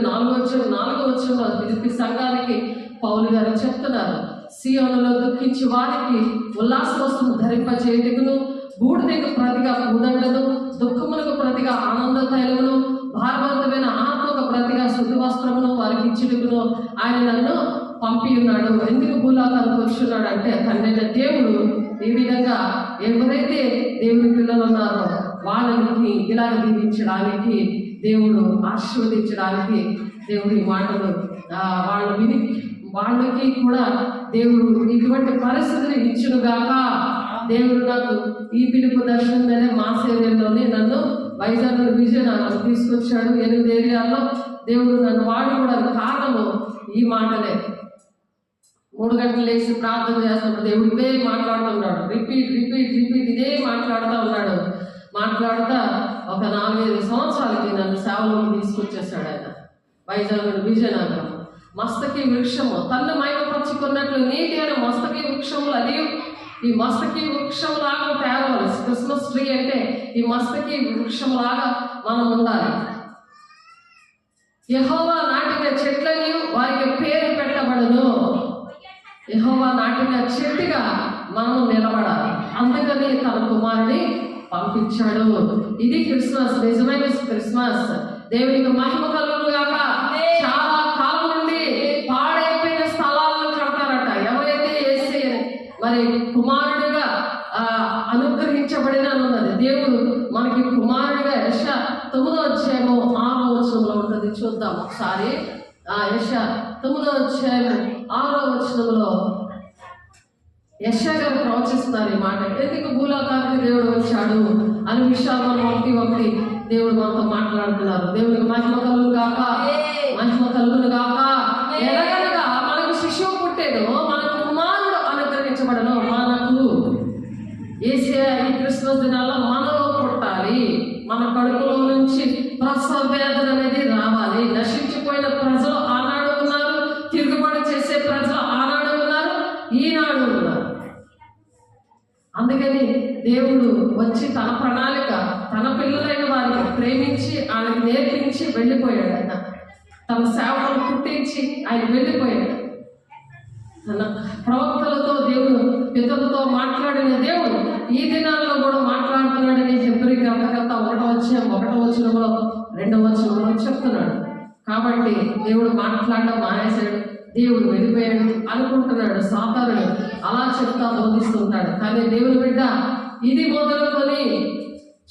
A: 4వ ఫిలిప్పీ సంఘానికి పౌలు గారు చెప్తున్నారు. సీయోనులో దుఃఖించి వారికి ఉల్లాస వస్త్రం ధరింపచేయుటకును, బూడిదకు ప్రతిగా పూదండను, దుఃఖములకు ప్రతిగా ఆనంద తైలమును, భారవంతమైన ఆత్మకు ప్రతిగా శుద్ధి వస్త్రమును వారికి ఇచ్చుటకును ఆయన నన్ను పంపి ఉన్నాడు. ఎందుకు భూలోకానికి వచ్చున్నాడు అంటే తండ్రి దేవుడు ఈ విధంగా ఎవరైతే దేవుని పిల్లలు ఉన్నారో వాళ్ళని ఇలాగ దీవించడానికి, దేవుడు ఆశీర్వదించడానికి దేవుడి మాటలు వాళ్ళు విని వాళ్ళకి కూడా దేవుడు ఇటువంటి పరిస్థితిని ఇచ్చునుగాక. దేవుడు నాకు ఈ పిలుపు దర్శనం మీదే మాస్ ఏరియాలోనే నన్ను వైజాగ్ నుండి విజయనగరం తీసుకొచ్చాడు. 8 ఏరియాల్లో దేవుడు నన్ను వాడుకోవడానికి కారణము ఈ మాటలే. 3 గంటలు లేచి ప్రార్థన చేస్తున్నప్పుడు దేవుడు ఇదే మాట్లాడుతున్నాడు, రిపీట్ ఇదే మాట్లాడుతూ ఉన్నాడు. మాట్లాడుతా ఒక 4-5 సంవత్సరాలకి నన్ను సేవలోకి తీసుకొచ్చేసాడు ఆయన. వైజాగ్ నుండి విజయనగరం మస్తకి వృక్షము తన్ను మైమపరుచుకున్నట్లు నీటి అయిన మస్తకి వృక్షములు, అది ఈ మస్తకి వృక్షంలాగా తయారవ్వాలి. క్రిస్మస్ ట్రీ అంటే ఈ మస్తకి వృక్షంలాగా మనం ఉండాలి. యెహోవా నాటిన చెట్లని వారికి పేరు పెట్టబడును. యెహోవా నాటిన చెట్టుగా మనం నిలబడాలి. అందుకని తన కుమారుని పంపించాడు. ఇది క్రిస్మస్, నిజమైన క్రిస్మస్. దేవునికి మహిమ కలుగును గాక. చాలా కాలం నుండి పాడైపోయిన స్థలాలను కడతారట. ఎవరైతే యేసే మరి కుమారుడిగా అనుగ్రహించబడిన అన్నది దేవుడు మనకి కుమారుడిగా యెషయా 9వ అధ్యాయము 6వ వచనంలో ఉంటుంది. చూద్దాం ఒకసారి. యెషయా 9వ అధ్యాయం 6వ వచనంలో యెషయా గారు ప్రవచిస్తున్నారు ఈ మాట. ఎందుకు భూలోకానికి దేవుడు వచ్చాడు అనే విషయాలు మనం ఒకటి దేవుడు మనతో మాట్లాడుతున్నారు. దేవుడికి మహిమ కలుగును గాక, మహిమ కలుగును గాక. ఎలాగనగా మనకు శిశువు పుట్టేను, మనకు కుమారుడు అనుగ్రహించబడను. మనకు యేసయ్య ఈ క్రిస్మస్ దినాల్లో మనలో పుట్టాలి. మన కడుపులో నుంచి ప్రసవ వేదన అనేది రావాలి. నశించిపోయిన ప్రజలు ఆనాడు ఉన్నారు, తిరుగుబాటు చేసే ప్రజలు ఆనాడు ఉన్నారు, ఈనాడు ఉన్నారు. అందుకని దేవుడు వచ్చి తన ప్రణాళిక తన పిల్లలైన వారికి ప్రేమించి ఆయనకు నేర్పించి వెళ్ళిపోయాడు. ఆయన తన సేవలను పుట్టించి ఆయన వెళ్ళిపోయాడు. తన ప్రవక్తలతో దేవుడు పితరులతో మాట్లాడిన దేవుడు ఈ దినాల్లో కూడా మాట్లాడుతున్నాడని హెబ్రీ గ్రంథకర్త 1వ వచనంలో 2వ వచనంలో చెప్తున్నాడు. కాబట్టి దేవుడు మాట్లాడడం మానేశాడు, దేవుడు వెళ్ళిపోయాడు అనుకుంటున్నాడు సాతానుడు. అలా చెప్తా బోధిస్తుంటాడు. కానీ దేవుని బిడ్డ ఇది మొదలుకొని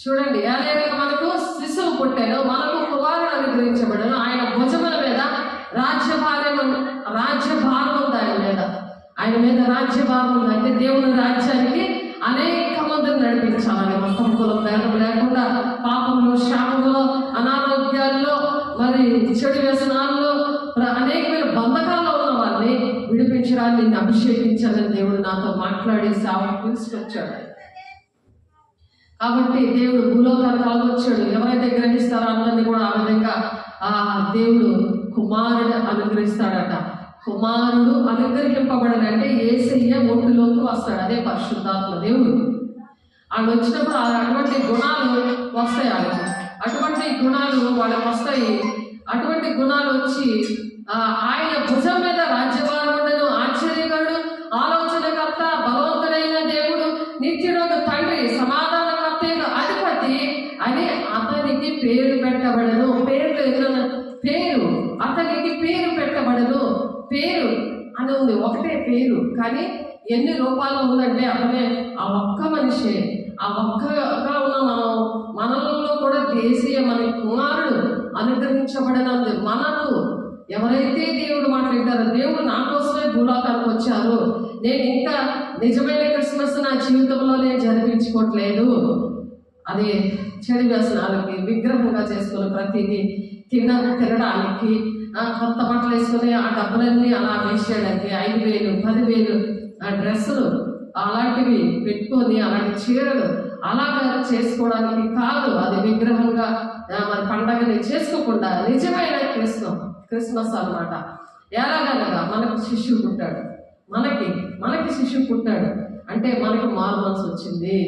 A: చూడండి, ఏలైనా మనకు శిశువు పుట్టాడు, మనకు కుమారుడు అనుగ్రహించబడాను. ఆయన భుజముల మీద రాజ్యభారం ఉంది. ఆయన మీద రాజ్యభారం ఉంది. అంటే దేవుని రాజ్యానికి అనేక మందిని నడిపించాలని, మొత్తం కులం భేదం లేకుండా, పాపంలో, శాపంలో, అనారోగ్యాల్లో, మరి చెడు వ్యసనాల్లో, అనేకమైన బంధకాల్లో ఉన్న వారిని విడిపించడానికి నిన్ను అభిషేకించాలని దేవుడు నాతో మాట్లాడి సేవకు తీసుకొచ్చాడు. కాబట్టి దేవుడు భూలోకానికి వచ్చాడు. ఎవరైతే గ్రహిస్తారో అందరినీ కూడా ఆ విధంగా దేవుడు కుమారుడు అనుగ్రహిస్తాడట. కుమారుడు అనుగ్రహింపబడాలంటే యేసయ్య ఒంటిలోకి వస్తాడు. అదే పరిశుద్ధాత్మ దేవుడు. వాళ్ళు వచ్చినప్పుడు అటువంటి గుణాలు వస్తాయి. అటువంటి గుణాలు వాళ్ళకి వస్తాయి. అటువంటి గుణాలు వచ్చి ఆయన భుజం మీద రాజ్యభారం ఉండను, ఆశ్చర్యకరుడు, ఆలోచనకర్త, బలవంతుడైన దేవుడు, నిత్యుడొక తండ్రి, సమాధానకర్త, అధిపతి అని అతనికి పేరు పెట్టబడను. పేరు అతనికి పేరు పెట్టబడను. పేరు అని ఉంది, ఒకటే పేరు. కానీ ఎన్ని రూపాలు ఉందంటే అతనే ఆ ఒక్క మనిషి. ఆ ఒక్కగా ఉన్న మనలో కూడా దేశీయ మన కుమారుడు అనుగ్రహించబడినందు మనకు ఎవరైతే దేవుడు మాట్లాడారో, దేవుడు నా కోసమే భూలోకానికి వచ్చారు, నేను ఇంకా నిజమైన క్రిస్మస్ నా జీవితంలో నేను జరిపించుకోవట్లేదు, అది చెడు వ్యసనాలకి విగ్రహంగా చేసుకుని ప్రతిదీ తినడానికి కొత్త బట్టలు వేసుకుని ఆ డబ్బులన్నీ అలా వేసేయడానికి 5,000 10,000 ఆ డ్రెస్సులు అలాంటివి పెట్టుకొని అలాంటి చీరలు అలాగా చేసుకోవడానికి కాదు. అది విగ్రహంగా మరి పండగని చేసుకోకుండా నిజమైన క్రిస్మస్ అన్నమాట. ఎలాగనగా మనకు శిశువు పుట్టాడు, మనకి శిశువు పుట్టాడు అంటే మనకు మారు మనసు వచ్చింది,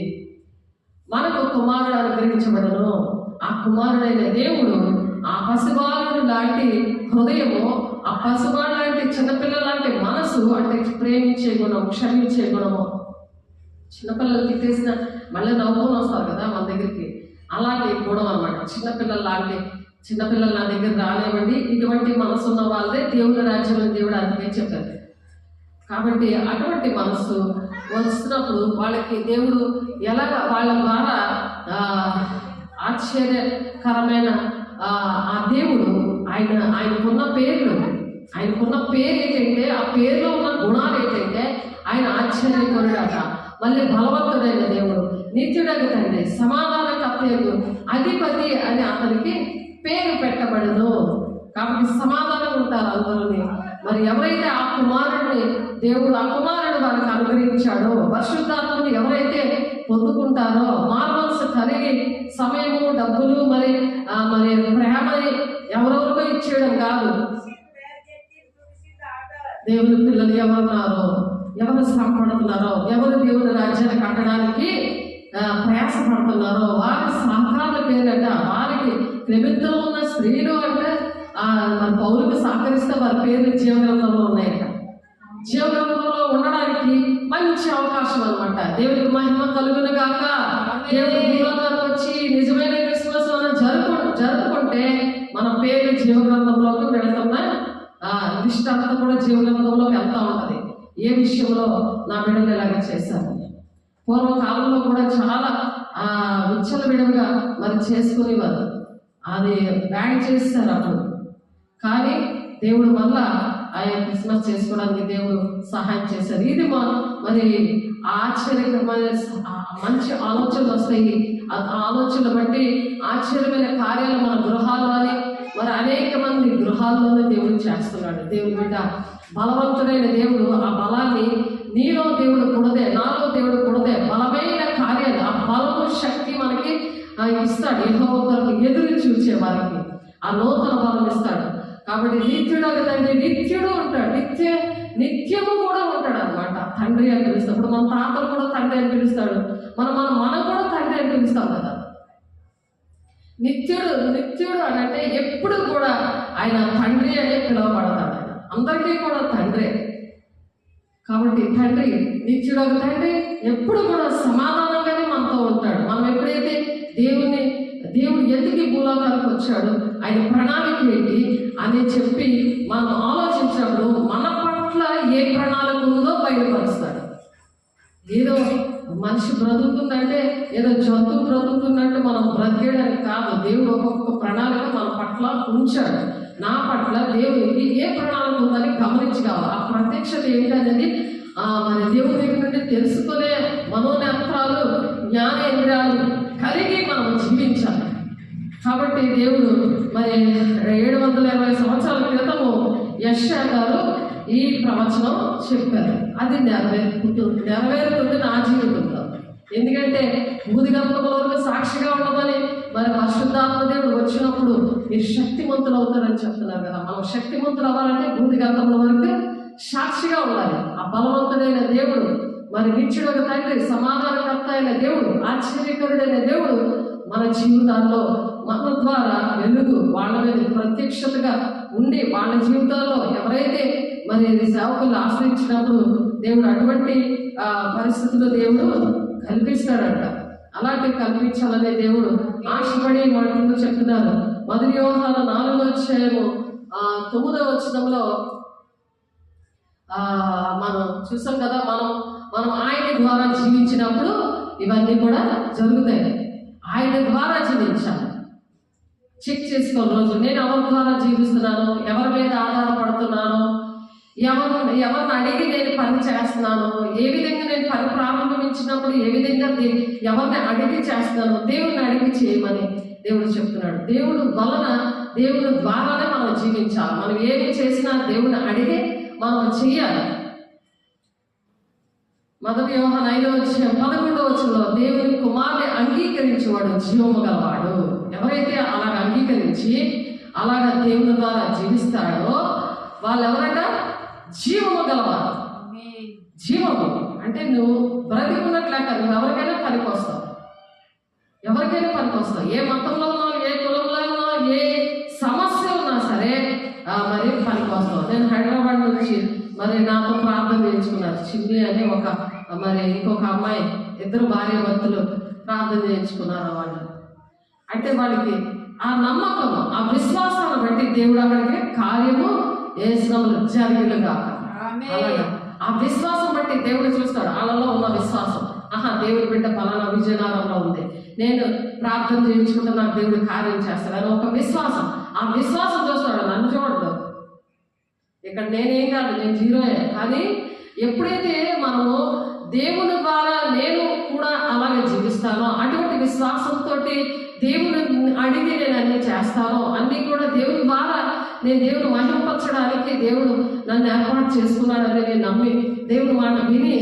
A: మనకు కుమారుడు అనుగ్రహించబడను. ఆ కుమారుడైన దేవుడు ఆ పసిబాలుడు లాంటి హృదయము, ఆ పసిబాలు లాంటి చిన్నపిల్లల లాంటి మనసు, అంటే ప్రేమించే గుణం, క్షమించే గుణము. చిన్నపిల్లలు తిట్టేసిన మళ్ళీ నవ్వుకొని వస్తారు కదా మన దగ్గరికి, అలాంటి గుణం అన్నమాట. చిన్నపిల్లలు నా దగ్గర రాలేవండి, ఇటువంటి మనసు ఉన్న వాళ్ళదే దేవుడి రాజ్యం అని దేవుడు అందుకే చెప్పారు. కాబట్టి అటువంటి మనసు వస్తున్నప్పుడు వాళ్ళకి దేవుడు ఎలాగ వాళ్ళ ద్వారా ఆశ్చర్యకరమైన ఆ దేవుడు ఆయనకున్న పేరు ఏంటంటే, ఆ పేరులో ఉన్న గుణాలు ఏంటంటే, ఆయన ఆశ్చర్యకరుడట, మళ్ళీ బలవంతుడైన దేవుడు, నిత్యుడైన తండ్రి, సమాధానకర్తయగు అధిపతి అని అతనికి పేరు పెట్టబడను. కాబట్టి సమాధానం ఉంటారు అందరూని. మరి ఎవరైతే ఆ కుమారుడిని దేవుడు వారికి అనుగ్రహించాడో, పరిశుద్ధాత్మని ఎవరైతే పొందుకుంటారో, మారుమనసు కలిగి సమయము, డబ్బులు, మరి ప్రేమని ఎవరెవరికో ఇచ్చేయడం కాదు. దేవుని పిల్లలు ఎవరున్నారో, ఎవరు శ్రమపడుతున్నారో, ఎవరు దేవుని రాజ్యాన్ని కట్టడానికి ప్రయాసపడుతున్నారో వారి సహకార పేరట, వారికి క్లెబెత్తులో ఉన్న స్త్రీలు అంటే మన పౌరులకు సహకరిస్తే వారి పేర్లు జీవగ్రంథంలో ఉన్నాయట. జీవగ్రంథంలో ఉండడానికి మంచి అవకాశం అన్నమాట. దేవుడికి మహిమ కలుగును గాక. దేవుడి భూలోకానికి వచ్చి నిజమైన క్రిస్మస్ మనం జరుపుకుంటే మన పేరు జీవగ్రంథంలోకి వెళుతున్న లిస్ట్ అంతా కూడా జీవగ్రంథంలోకి వెళ్తా ఉంటది. ఏ విషయంలో నా బిడ్డలు ఇలాగ చేశారు. పూర్వకాలంలో కూడా చాలా విచ్చలవిడిగా మరి చేసుకునేవారు, అది బ్యాన్ చేస్తారు అప్పుడు. కానీ దేవుడు మళ్ళా ఆయన క్రిస్మస్ చేసుకోవడానికి దేవుడు సహాయం చేశారు. ఇది మరి ఆశ్చర్యకరమైన మంచి ఆలోచనలు వస్తాయి. ఆ ఆలోచనలు బట్టి ఆశ్చర్యమైన కార్యాలు మన గృహాల్లోని, మరి అనేక మంది గృహాల్లోనే దేవుడు చేస్తున్నాడు. దేవుడి బిడ్డ బలవంతుడైన దేవుడు ఆ బలాన్ని నీలో దేవుడు కూడదే, నాలో దేవుడు కూడదే బలమైన కార్యాలు, ఆ బలము శక్తి మనకి ఇస్తాడు. యెహోవాకు ఎదురు చూసే వారికి ఆ నూతన బలం ఇస్తాడు. కాబట్టి నిత్యుడు తండ్రి నిత్యుడు ఉంటాడు, నిత్యము కూడా ఉంటాడు అన్నమాట. తండ్రి అని పిలుస్తాడు. ఇప్పుడు మన తాతలు కూడా తండ్రి అని పిలుస్తాడు, మనం కూడా తండ్రి అని పిలుస్తాం కదా. నిత్యుడు అని అంటే ఎప్పుడు కూడా ఆయన తండ్రి అనే పిలువబడతాడు. ఆయన అందరికీ కూడా తండ్రే. కాబట్టి తండ్రి నిత్యుడు తండ్రి ఎప్పుడు కూడా సమాధానంగానే మనతో ఉంటాడు. మనం ఎప్పుడైతే దేవుడు ఎందుకు భూలోకానికి వచ్చాడు, ఆయన ప్రణాళిక ఏంటి అని చెప్పి మనం ఆలోచించినప్పుడు మన పట్ల ఏ ప్రణాళిక ఉందో బయటపరుస్తాడు. ఏదో మనిషి బ్రతుకుతుందంటే ఏదో జంతువు బ్రతుకుతున్నట్టు మనం బ్రతికేయడానికి కాదు. దేవుడు ఒక్కొక్క ప్రణాళిక మన పట్ల ఉంచాడు. నా పట్ల దేవుడికి ఏ ప్రణాళిక ఉందని గమనించగలరు. ఆ ప్రత్యక్షత ఏంటనేది మన దేవుడి దగ్గర నుండి తెలుసుకునే మనోనేత్రాలు, జ్ఞానేంద్రియాలు కలిగి మనం జీవించాలి. కాబట్టి దేవుడు మరి 720 సంవత్సరాల క్రితము యెషయా గారు ఈ ప్రవచనం చెప్పారు. అది నెరవేరుతుంది నా జీవితంలో. ఎందుకంటే భూదిగంధముల వరకు సాక్షిగా ఉండమని మరి పరిశుద్ధాత్మ దేవుడు వచ్చినప్పుడు మీరు శక్తిమంతులు అవుతారని చెప్తున్నారు కదా. మనం శక్తిమంతులు అవ్వాలంటే భూదిగంధముల వరకు సాక్షిగా ఉండాలి. ఆ బలవంతుడైన దేవుడు, మరి నిత్యుడు తండ్రి, సమాధానకర్త అయిన దేవుడు, ఆశ్చర్యకరుడైన దేవుడు మన జీవితాల్లో మన ద్వారా వెలుగు వాళ్ళ మీద ప్రత్యక్షతగా ఉండి వాళ్ళ జీవితాల్లో ఎవరైతే మరి సేవకులు ఆశ్రయించినప్పుడు దేవుడు అటువంటి పరిస్థితులు దేవుడు కల్పిస్తాడంట. అలాంటివి కల్పించాలనే దేవుడు ఆశపడి మాటలు చెప్తున్నారు. 1 యోహాను 4వ అధ్యాయము 9వ వచనంలో మనం చూసాం కదా, మనం ఆయన ద్వారా జీవించినప్పుడు ఇవన్నీ కూడా జరుగుతాయి. ఆయన ద్వారా జీవించాలి. చెక్ చేసుకోవాలి రోజు, నేను ఎవరి ద్వారా జీవిస్తున్నాను, ఎవరి మీద ఆధారపడుతున్నాను, ఎవరిని అడిగి నేను పని చేస్తున్నాను, ఏ విధంగా నేను పని ప్రారంభించినప్పుడు ఏ విధంగా ఎవరిని అడిగి చేస్తున్నాను, దేవుడిని అడిగి చేయమని దేవుడు చెప్తున్నాడు. దేవుడు ద్వారానే మనం జీవించాలి. మనం ఏమి చేసినా దేవుడిని అడిగి మనం చెయ్యాలి. మొదటి యోహాను 5:11 దేవుని కుమారుని అంగీకరించేవాడు జీవము గలవాడు. ఎవరైతే అలాగ అంగీకరించి అలాగ దేవుని ద్వారా జీవిస్తాడో వాళ్ళు ఎవరట? జీవము గలవాడు. జీవము అంటే నువ్వు బ్రతికున్నట్లేక నువ్వు ఎవరికైనా పనికొస్తావు. ఏ మతంలో ఉన్నావు, ఏ కులంలో ఉన్నావు, ఏ సమస్య ఉన్నా సరే మరి పనికొస్తావు. నేను హైదరాబాద్ నుంచి మరి నాతో ప్రార్థన చేయించుకున్నారు. చిన్ని అని ఇంకొక అమ్మాయి, ఇద్దరు భార్యాభర్తలు ప్రార్థన చేయించుకున్నారు వాళ్ళు. అంటే వాళ్ళకి ఆ నమ్మకం, ఆ విశ్వాసాన్ని బట్టి దేవుడు అక్కడికి కార్యము యేసునామములో జరిగినగా. అలాగా ఆ విశ్వాసం బట్టి దేవుడు చూస్తాడు. వాళ్ళలో ఉన్న విశ్వాసం, దేవుడి బిడ్డ పలానా విజయనగరంలో ఉంది, నేను ప్రార్థన చేయించుకుంటే నాకు దేవుడు కార్యం చేస్తాడు అని ఒక విశ్వాసం. ఆ విశ్వాసం చూస్తాడు, నన్ను చూడదు. ఇక్కడ నేనేం కాదు, నేను జీరోయే. కానీ ఎప్పుడైతే మనము దేవుని ద్వారా నేను కూడా అలాగే జీవిస్తానో, అటువంటి విశ్వాసంతో దేవుని అడిగి నేను అన్ని చేస్తానో, అన్నీ కూడా దేవుని ద్వారా నేను దేవుని మహిమపరచడానికి దేవుడు నన్ను ఏర్పాటు చేసుకున్నాడని నేను నమ్మి దేవుని మాట విని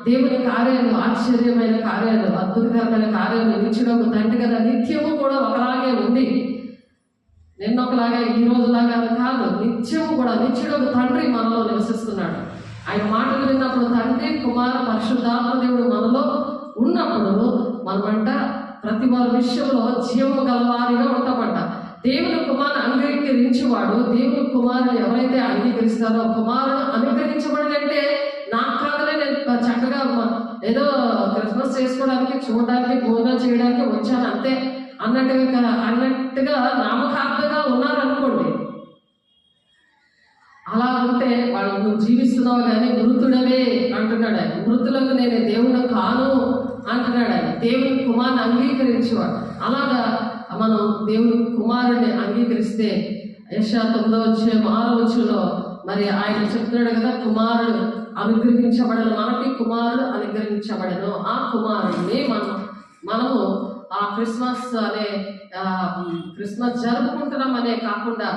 A: దేవుని కార్యాలు, ఆశ్చర్యమైన కార్యాలు, అద్భుతకరమైన కార్యాలు నిత్యుడొక తండ్రి కదా, నిత్యము కూడా ఒకలాగే ఉండి, నిన్నొకలాగా ఈ రోజులాగా కాదు, నిత్యము కూడా నిత్యుడొక తండ్రి మనలో నివసిస్తున్నాడు. ఆయన మాటలు విన్నప్పుడు తండ్రి, కుమార, పరిశుద్ధాత్మ దేవుడు మనలో ఉన్నప్పుడు మనమంట ప్రతి వారి విషయంలో జీవము గలవారిగా ఉంటామంట. దేవుని కుమారుని అంగీకరించేవాడు, దేవుని కుమారుని ఎవరైతే అంగీకరిస్తారో, కుమారుడు అనుగ్రహించబడాలంటే నాకు కాదలే, నేను చక్కగా ఏదో క్రిస్మస్ చేసుకోవడానికి, చూడడానికి, భోజనం చేయడానికి వచ్చాను అంతే అన్నట్టుగా నామకార్థంగా ఉన్నారనుకోండి. అలా ఉంటే వాళ్ళు నువ్వు జీవిస్తున్నావు కానీ మృతుడవే అంటున్నాడు ఆయన. మృతులకు నేను దేవుడు కాను అంటున్నాడు ఆయన. దేవుని కుమారుని అంగీకరించేవాడు. అలాగా మనం దేవుని కుమారుడిని అంగీకరిస్తే యెషయా 9:6 మరి ఆయన చెప్తున్నాడు కదా, కుమారుడు అనుగ్రహించబడను, మనకి కుమారుడు అనుగ్రహించబడను. ఆ కుమారుడిని మనము ఆ క్రిస్మస్ జరుపుకుంటున్నాం అనే కాకుండా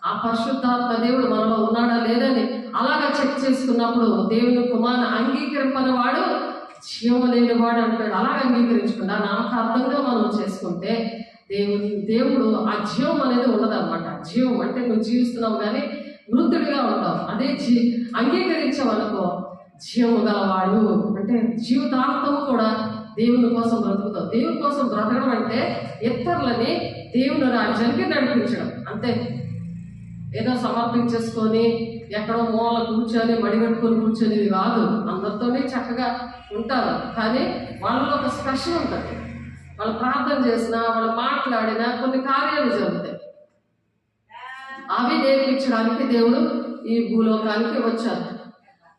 A: ఆ పరిశుద్ధాత్మ దేవుడు మనలో ఉన్నాడా లేదని అలాగా చెక్ చేసుకున్నప్పుడు దేవుని కుమారుని అంగీకరింపని వాడు జీవము లేనివాడు అంటాడు. అలాగ అంగీకరించకుండా నామకార్థంగా మనం చేసుకుంటే దేవుడు ఆ జీవం అనేది ఉండదన్నమాట. జీవం అంటే నువ్వు జీవిస్తున్నావు కానీ మృతుడిగా ఉంటావు. అదే అంగీకరించావనుకో జీవము గలవాడు అంటే జీవితాంతము కూడా దేవుని కోసం బ్రతుకుతావు. దేవుని కోసం బ్రతకడం అంటే ఇతరులని దేవుని రాజ్యానికి నడిపించడం అంతే. ఏదో సమర్పించేసుకొని ఎక్కడో మూల కూర్చొని మడిగట్టుకొని కూర్చొని కాదు. అందరితోనే చక్కగా ఉంటారు కానీ వాళ్ళలో ఒక స్పెషల్ ఉంటుంది. వాళ్ళు ప్రార్థన చేసినా, వాళ్ళు మాట్లాడినా కొన్ని కార్యాలు జరుగుతాయి. అవి నేర్పించడానికి దేవుడు ఈ భూలోకానికి వచ్చారు.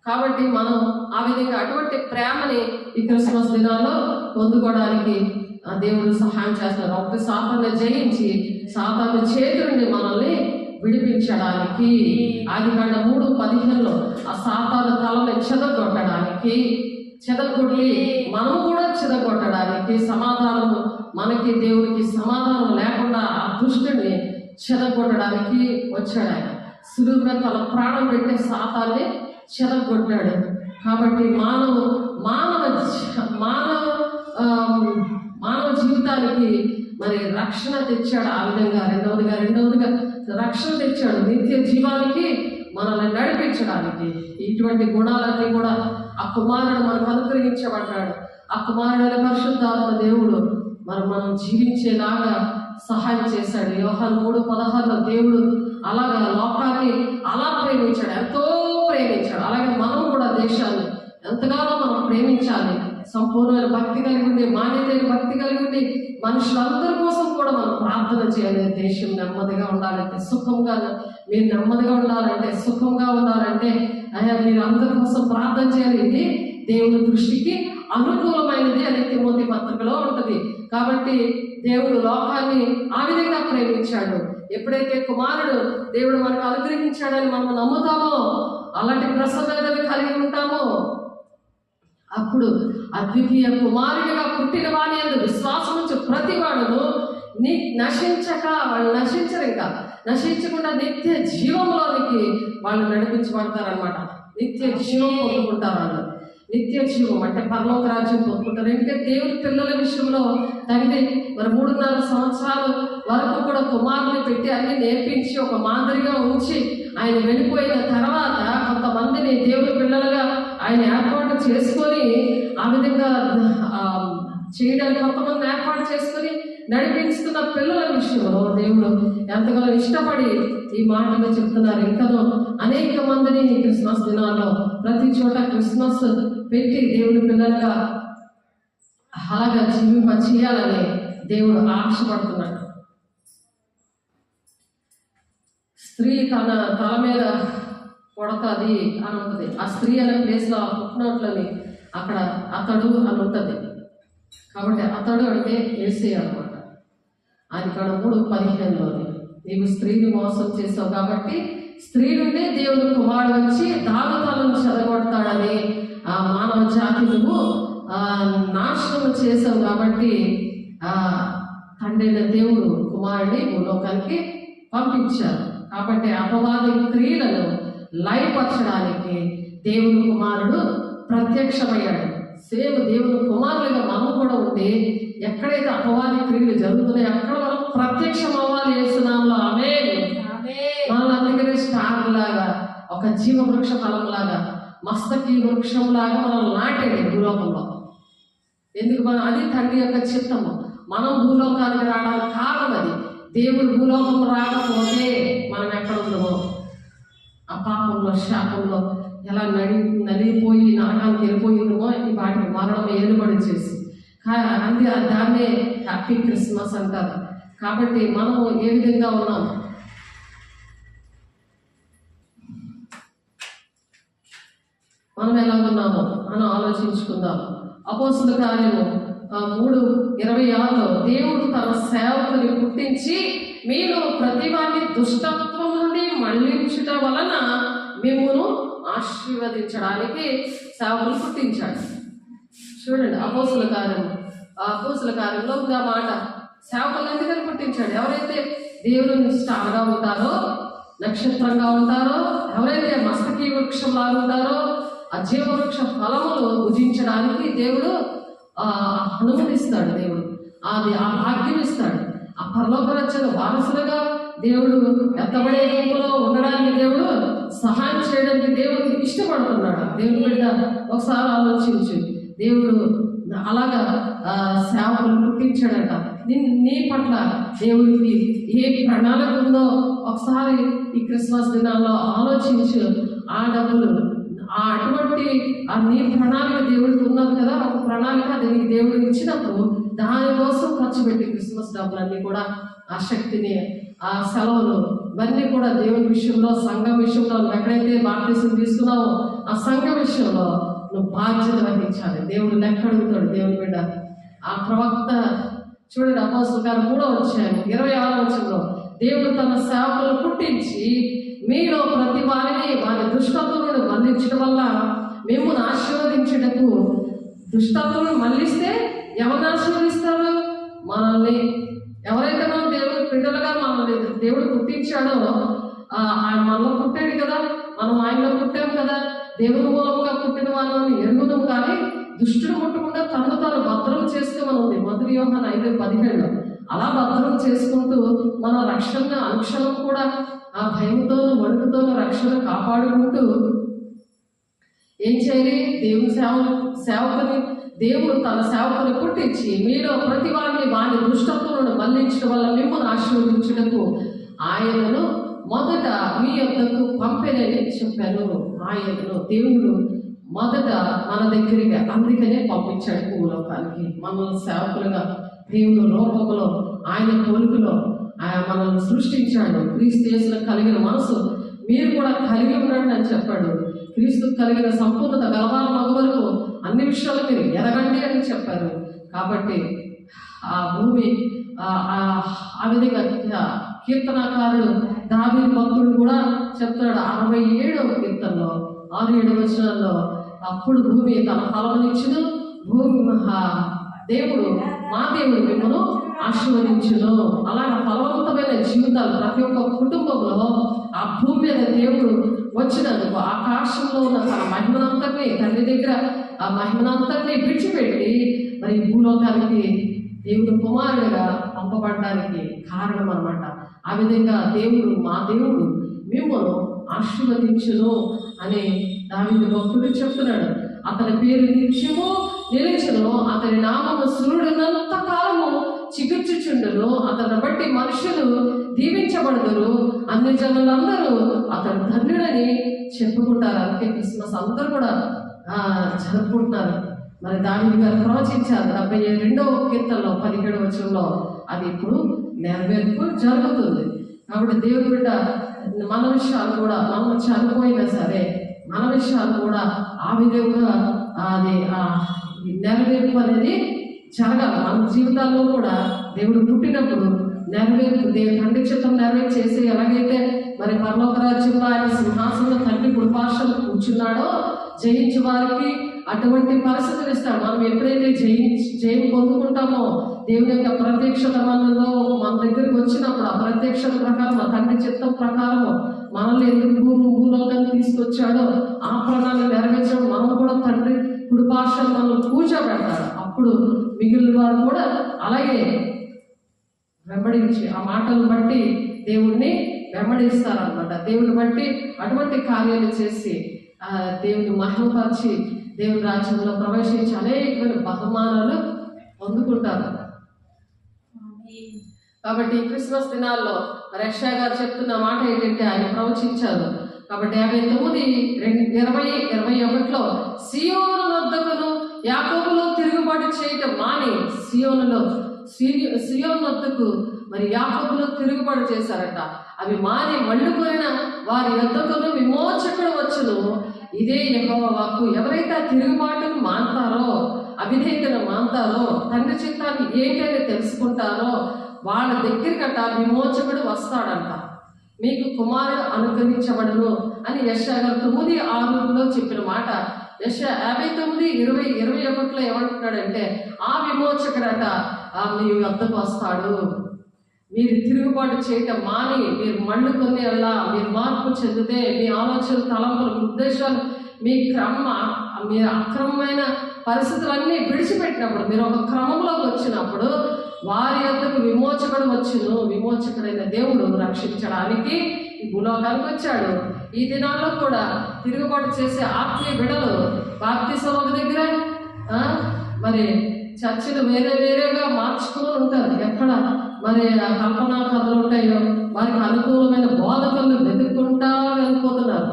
A: కాబట్టి మనం ఆ విధంగా అటువంటి ప్రేమని ఈ క్రిస్మస్ దినాల్లో పొందుకోవడానికి దేవుడు సహాయం చేస్తున్నారు. ఒకటి సాతాన్ని జయించి సాతాను చేతి నుండి మనల్ని విడిపించడానికి, ఆదికాండం 3:15 ఆ సాతాను తలని చెదగొట్టి మనము కూడా చెదగొట్టడానికి, సమాధానము మనకి దేవుడికి సమాధానం లేకుండా ఆ దుష్టుని చెదగొట్టడానికి వచ్చాడు ఆయన. సులువుగా తన ప్రాణం పెట్టే సాతాన్ని చెదగొట్టాడు. కాబట్టి మానవ జీవితానికి మరి రక్షణ తెచ్చాడు. ఆ విధంగా రెండవదిగా రక్షణ తెచ్చాడు. నిత్య జీవానికి మనల్ని నడిపించడానికి ఇటువంటి గుణాలన్నీ కూడా ఆ కుమారుడు మనకు అనుగ్రహించబడ్డాడు. ఆ కుమారుడైన పరిశుద్ధాత్మ దేవుడు మనం జీవించేలాగా సహాయం చేశాడు. యోహాను 3:16 దేవుడు అలాగా లోకాన్ని అలా ప్రేమించాడు, ఎంతో ప్రేమించాడు. అలాగే మనం కూడా దేశాన్ని ఎంతగానో మనం ప్రేమించాలి, సంపూర్ణమైన భక్తి కలిగి ఉండి, మాన్యతైన భక్తి కలిగి ఉండి, మనుషులందరి కోసం కూడా మనం ప్రార్థన చేయాలి. దేశం నెమ్మదిగా ఉండాలంటే, సుఖంగా, మీరు నెమ్మదిగా ఉండాలంటే, సుఖంగా ఉండాలంటే అయ్యా మీరు అందరి కోసం ప్రార్థన చేయాలి. ఇది దేవుని దృష్టికి అనుకూలమైనది అని తిమోతి పత్రికలో ఉంటుంది. కాబట్టి దేవుడు లోకాన్ని ఆ విధంగా ప్రేమించాడు. ఎప్పుడైతే కుమారుడు దేవుడు మనకు అనుగ్రహించాడని మనం నమ్ముతామో, అలాంటి ప్రసవేదన కలిగి ఉంటామో, అప్పుడు అద్వితీయ కుమారుడిగా పుట్టిన వాని యందు విశ్వాసం ఉంచు ప్రతి వాడును నశించక, వాళ్ళు నశించరు, ఇంకా నశించకుండా నిత్య జీవంలోనికి వాళ్ళు నడిపించబడతారనమాట. నిత్య జీవం పొందుకుంటారు. వాళ్ళు నిత్య జీవం అంటే పరలోక రాజ్యం పొందుకుంటారు. ఎందుకంటే దేవుని పిల్లల విషయంలో తండ్రి మరి 3.5 సంవత్సరాలు వరకు కూడా కుమారుని పెట్టి అన్ని నేర్పించి ఒక మాదిరిగా ఉంచి ఆయన వెళ్ళిపోయిన తర్వాత కొంతమందిని దేవుని పిల్లలుగా ఆయన ఏర్పాటు చేసుకొని ఆ విధంగా చేయడానికి కొంతమంది ఏర్పాటు చేసుకొని నడిపిస్తున్న పిల్లల విషయంలో దేవుడు ఎంతగానో ఇష్టపడి ఈ మాటలు చెప్తున్నారు. ఇంకనో అనేక మందిని క్రిస్మస్ దినాల్లో ప్రతి చోట క్రిస్మస్ పెట్టి దేవుని పిల్లలుగా అలాగా జీవింప చేయాలని దేవుడు ఆశపడుతున్నాడు. స్త్రీ తన తల మీద కొడతాది అని ఉంటుంది. ఆ స్త్రీ అనే ప్లేస్లో పుట్టినట్లని అక్కడ అతడు అని ఉంటుంది. కాబట్టి అతడు అంటే యేసే అనమాట. అది ఇక్కడ 3:15లోని నీవు స్త్రీని మోసం చేసావు కాబట్టి స్త్రీ నుండి దేవుని కుమారుడు వచ్చి దావతాలను చెదగొడతాడని ఆ మానవ జాతి నువ్వు నాశనం చేసావు. కాబట్టి తండ్రి దేవుడు కుమారుడిని భూలోకానికి పంపించారు. కాబట్టి అపవాది క్రియలను లయపరచడానికి దేవుని కుమారుడు ప్రత్యక్షమయ్యాడు. సేమ్ దేవుని కుమారులుగా మనం కూడా ఉండి ఎక్కడైతే అపవాది క్రియలు జరుగుతున్నాయో అక్కడ మనం ప్రత్యక్షం అవ్వాలి. యేసునామములో ఆమేన్. మనల్ని అందుకనే స్టార్ లాగా, ఒక జీవ వృక్ష ఫలం లాగా, మస్తకి వృక్షం లాగా మనల్ని నాటాడు భూలోకంలో. ఎందుకు మనం అది తండ్రి యొక్క చిత్తము. మనం భూలోకానికి రావడానికి కారణం అది. దేవుడు భూలోకం రాకపోతే మనం ఎక్కడ ఉందమో ఆ పాపంలో శాపంలో ఎలా నలిగిపోయి నరకానికి వెళ్ళిపోయిందో ఈ వాటికి మరణం ఏలుబడి చేసి దాన్నే హ్యాపీ క్రిస్మస్ అంటారు. కాబట్టి మనం ఏ విధంగా ఉన్నాం, మనం ఎలా ఉన్నామో మనం ఆలోచించుకుందాం. అపోస్తుల కార్యము 3:26లో దేవుడు తన సేవకుని పుట్టించి మీలో ప్రతివాన్ని దుష్టత్వం నుండి మళ్లించుట వలన మిమ్మును ఆశీర్వదించడానికి సేవకులు పుట్టించాడు. చూడండి అపోస్తుల కార్యంలో ఉంది ఆ మాట. సేవకులు ఎందుకని పుట్టించాడు? ఎవరైతే దేవుని స్టార్గా ఉంటారో, నక్షత్రంగా ఉంటారో, ఎవరైతే మస్తకి వృక్షంలాగా ఉంటారో ఆ జీవవృక్ష ఫలములు భుజించడానికి దేవుడు అనుమతిస్తాడు. దేవుడు అది ఆ భాగ్యం ఇస్తాడు. ఆ పరలోక రాజ్యాల వారసులుగా దేవుడు ఎత్తబడే గుంపులో ఉండడానికి దేవుడు సహాయం చేయడానికి దేవుడు ఇష్టపడుతున్నాడు. దేవుని బిడ్డ ఒకసారి ఆలోచించు. దేవుడు అలాగా సేవకులు పుట్టించాడట. నీ పట్ల దేవుడికి ఏ ప్రణాళిక ఉందో ఒకసారి ఈ క్రిస్మస్ దినాల్లో ఆలోచించు. ఆ డబ్బులు అటువంటి నీ ప్రణాళిక దేవుడికి ఉన్నది కదా, ఒక ప్రణాళిక దీనికి దేవుడు ఇచ్చినప్పుడు దానికోసం ఖర్చు పెట్టి క్రిస్మస్ డబ్బులన్నీ కూడా ఆ శక్తిని, ఆ సెలవులు ఇవన్నీ కూడా దేవుని విషయంలో, సంఘం విషయంలో నువ్వు ఎక్కడైతే బాప్తిసం తీసుకున్నావో ఆ సంఘం విషయంలో నువ్వు బాధ్యత వహించాలి. దేవుడు లెక్క అడుగుతాడు. దేవుని బిడ్డ ఆ ప్రవక్త చూడండి అపోస్తుల కార్యం 3:26 దేవుడు తన సేవకులను పుట్టించి మీలో ప్రతి వారిని వారి దుష్టత్వములను మళ్లించడం వల్ల మిమ్మల్ని ఆశీర్వదించటకు. దుష్టత్వములను మళ్లిస్తే ఎవరిని ఆశీర్వదిస్తారు? మనల్ని. ఎవరైతే మనం దేవుడు బిడ్డలుగా మనల్ని దేవుడు పుట్టించాడో మనలో పుట్టాడు కదా, మనం ఆయనలో పుట్టాము కదా, దేవుని మూలంగా పుట్టిన వాళ్ళని ఎరుగుదాం. కానీ దుష్టుడు ముట్టకుండా తను తాను భద్రం చేసుకోమని ఉంది 1 యోహాను 5:17. అలా భద్రం చేసుకుంటూ మన రక్షణ అనుక్షణం కూడా ఆ భయంతోనూ వణుకుతోనూ రక్షణ కాపాడుకుంటూ ఏం చేయాలి? దేవుని సేవకుని దేవుడు తన సేవకుని పుట్టించి మీలో ప్రతి వారిని వారి దుష్టత్వములను మళ్లించడం వల్ల మిమ్మల్ని ఆశీర్వదించుటకు ఆయనను మొదట మీ యొద్దకు పంపెనని చెప్పాను. ఆయనను దేవుడు మొదట మన దగ్గరికి అందుకనే పంపించాడు భూలోకానికి. మనల్ని సేవకులుగా దేవుని రూపంలో ఆయన పోలికలో ఆయన మనల్ని సృష్టించాడు. క్రీస్తు యేసులో కలిగిన మనసు మీరు కూడా కలిగి ఉండండి అని చెప్పాడు. క్రీస్తు కలిగిన సంపూర్ణత గలవాల మగ వరకు అన్ని విషయాలు మీరు ఎదగండి అని చెప్పారు. కాబట్టి ఆ భూమి ఆ విధంగా కీర్తనకారుడు దావీదు భక్తుడు కూడా చెప్తాడు 67వ కీర్తనలో 6-7 వచనాల్లో, అప్పుడు భూమి తన ఫలమునిచ్చును, భూమి దేవుడు మా దేవుడు మిమ్మల్ని ఆశీర్వదించును. అలాగే ఫలవంతమైన జీవితాలు ప్రతి ఒక్క కుటుంబంలో ఆ భూమి మీద దేవుడు వచ్చినందుకు ఆకాశంలో ఉన్న తన మహిమనంతటినీ తండ్రి దగ్గర ఆ మహిమనంతటినీ విడిచిపెట్టి మరి భూలోకానికి దేవుడు కుమారుడిగా పంపబడడానికి కారణం అన్నమాట. ఆ విధంగా దేవుడు మా దేవుడు మిమ్మల్ని ఆశీర్వదించును అని దావీదు భక్తుడు చెప్తున్నాడు. అతని పేరు నిత్యము నిలిచును, అతని నామము సూర్యుడున్నంత కాలము చిగుర్చుచుండును, అతన్ని బట్టి మనుషులు దీవించబడదురు, అన్ని జనులందరూ అతడు ధన్యుడని చెప్పుకుంటారు. అందుకే క్రిస్మస్ అందరూ కూడా జరుపుకుంటున్నారు. మరి దావీదు గారు ప్రవచించారు 72వ కీర్తనలో 17వ వచనంలో, అది ఇప్పుడు నెరవేర్పు జరుగుతుంది. కాబట్టి దేవుడు బిడ్డ మన విషయాలు కూడా మనం చనిపోయినా సరే మన విషయాలు కూడా ఆ విధంగా అది నెరవేర్పు అనేది జరగాలి. మన జీవితాల్లో కూడా దేవుడు పుట్టినప్పుడు నెరవేర్పు దేవుడు తండ్రి చిత్తం నెరవేర్పు చేసి ఎలాగైతే మరి పరలోక రాజ్యంలో ఆయన సింహాసనంలో తండ్రి కుడిపార్శ్వలో కూర్చున్నాడో జయించే వారికి అటువంటి పరిస్థితులు ఇస్తాడు. మనం ఎప్పుడైతే జయం పొందుకుంటామో దేవుని యొక్క ప్రత్యక్షత మనలో మన దగ్గరికి వచ్చినప్పుడు ఆ ప్రత్యక్షత ప్రకారం ఆ తండ్రి చిత్తం ప్రకారం మనల్ని ఎందుకు భూలోకాన్ని తీసుకొచ్చాడో ఆ ప్రణాళిక నెరవేర్చడం మనం కూడా తండ్రి కుడిపార్శ్వలో మనం కూర్చోబెడతాడు. అప్పుడు మిగిలిన వారు కూడా అలాగే వెంబడించి ఆ మాటలను బట్టి దేవుణ్ణి వెంబడిస్తారనమాట. దేవుని బట్టి అటువంటి కార్యాలు చేసి దేవుని మహిమపరిచి దేవుని రాజ్యంలో ప్రవేశించి అనేకమైన బహుమానాలు పొందుకుంటారు. కాబట్టి క్రిస్మస్ దినాల్లో యెషయా గారు చెప్తున్న మాట ఏంటంటే ఆయన ప్రవచించారు. కాబట్టి 59:20-21 సియోను వద్దకును యాకోబులో తిరుగుబాటు చేయటం మాని సియోను వద్దకు మరి యాకోబులో తిరుగుబాటు చేశారట. అవి మాని మళ్ళుకొనిన వారి వద్దకును విమోచకుడు వచ్చును. ఇదే యెహోవా వాక్కు. ఎవరైతే ఆ తిరుగుబాటును మాంతారో అవిధేయతను మాంతారో తండ్రి చిత్తాన్ని ఏంటని తెలుసుకుంటారో వాళ్ళ దగ్గరికట విమోచకుడు వస్తాడంట. మీకు కుమారుడు అనుగ్రహించబడును అని యెషయా గారు 9:6లో చెప్పిన మాట. యెషయా 59:20-21 ఏమంటున్నాడంటే ఆ విమోచకుడట మీ వద్దకు వస్తాడు. మీరు తిరుగుబాటు చేయటం మాని మీరు మళ్ళుకొని అలా మీరు మార్పు చెందితే మీ ఆలోచనలు తలంపులు ఉద్దేశాలు మీరు అక్రమమైన పరిస్థితులన్నీ విడిచిపెట్టినప్పుడు మీరు ఒక క్రమంలోకి వచ్చినప్పుడు వారి యొద్దకు విమోచకుడు వచ్చును. విమోచకుడైన దేవుడు రక్షించడానికి ఈ భూలోకానికి వచ్చాడు. ఈ దినాల్లో కూడా తిరుగుబాటు చేసే ఆత్మీయ బిడ్డలు బాప్తిసం దగ్గర మరి చర్చలు వేరేగా మార్చుకొని ఉంటారు. ఎక్కడ మరి కల్పనా కథలు ఉంటాయో వారికి అనుకూలమైన బోధకులను వెతుక్కుంటా వెళ్ళిపోతున్నారు.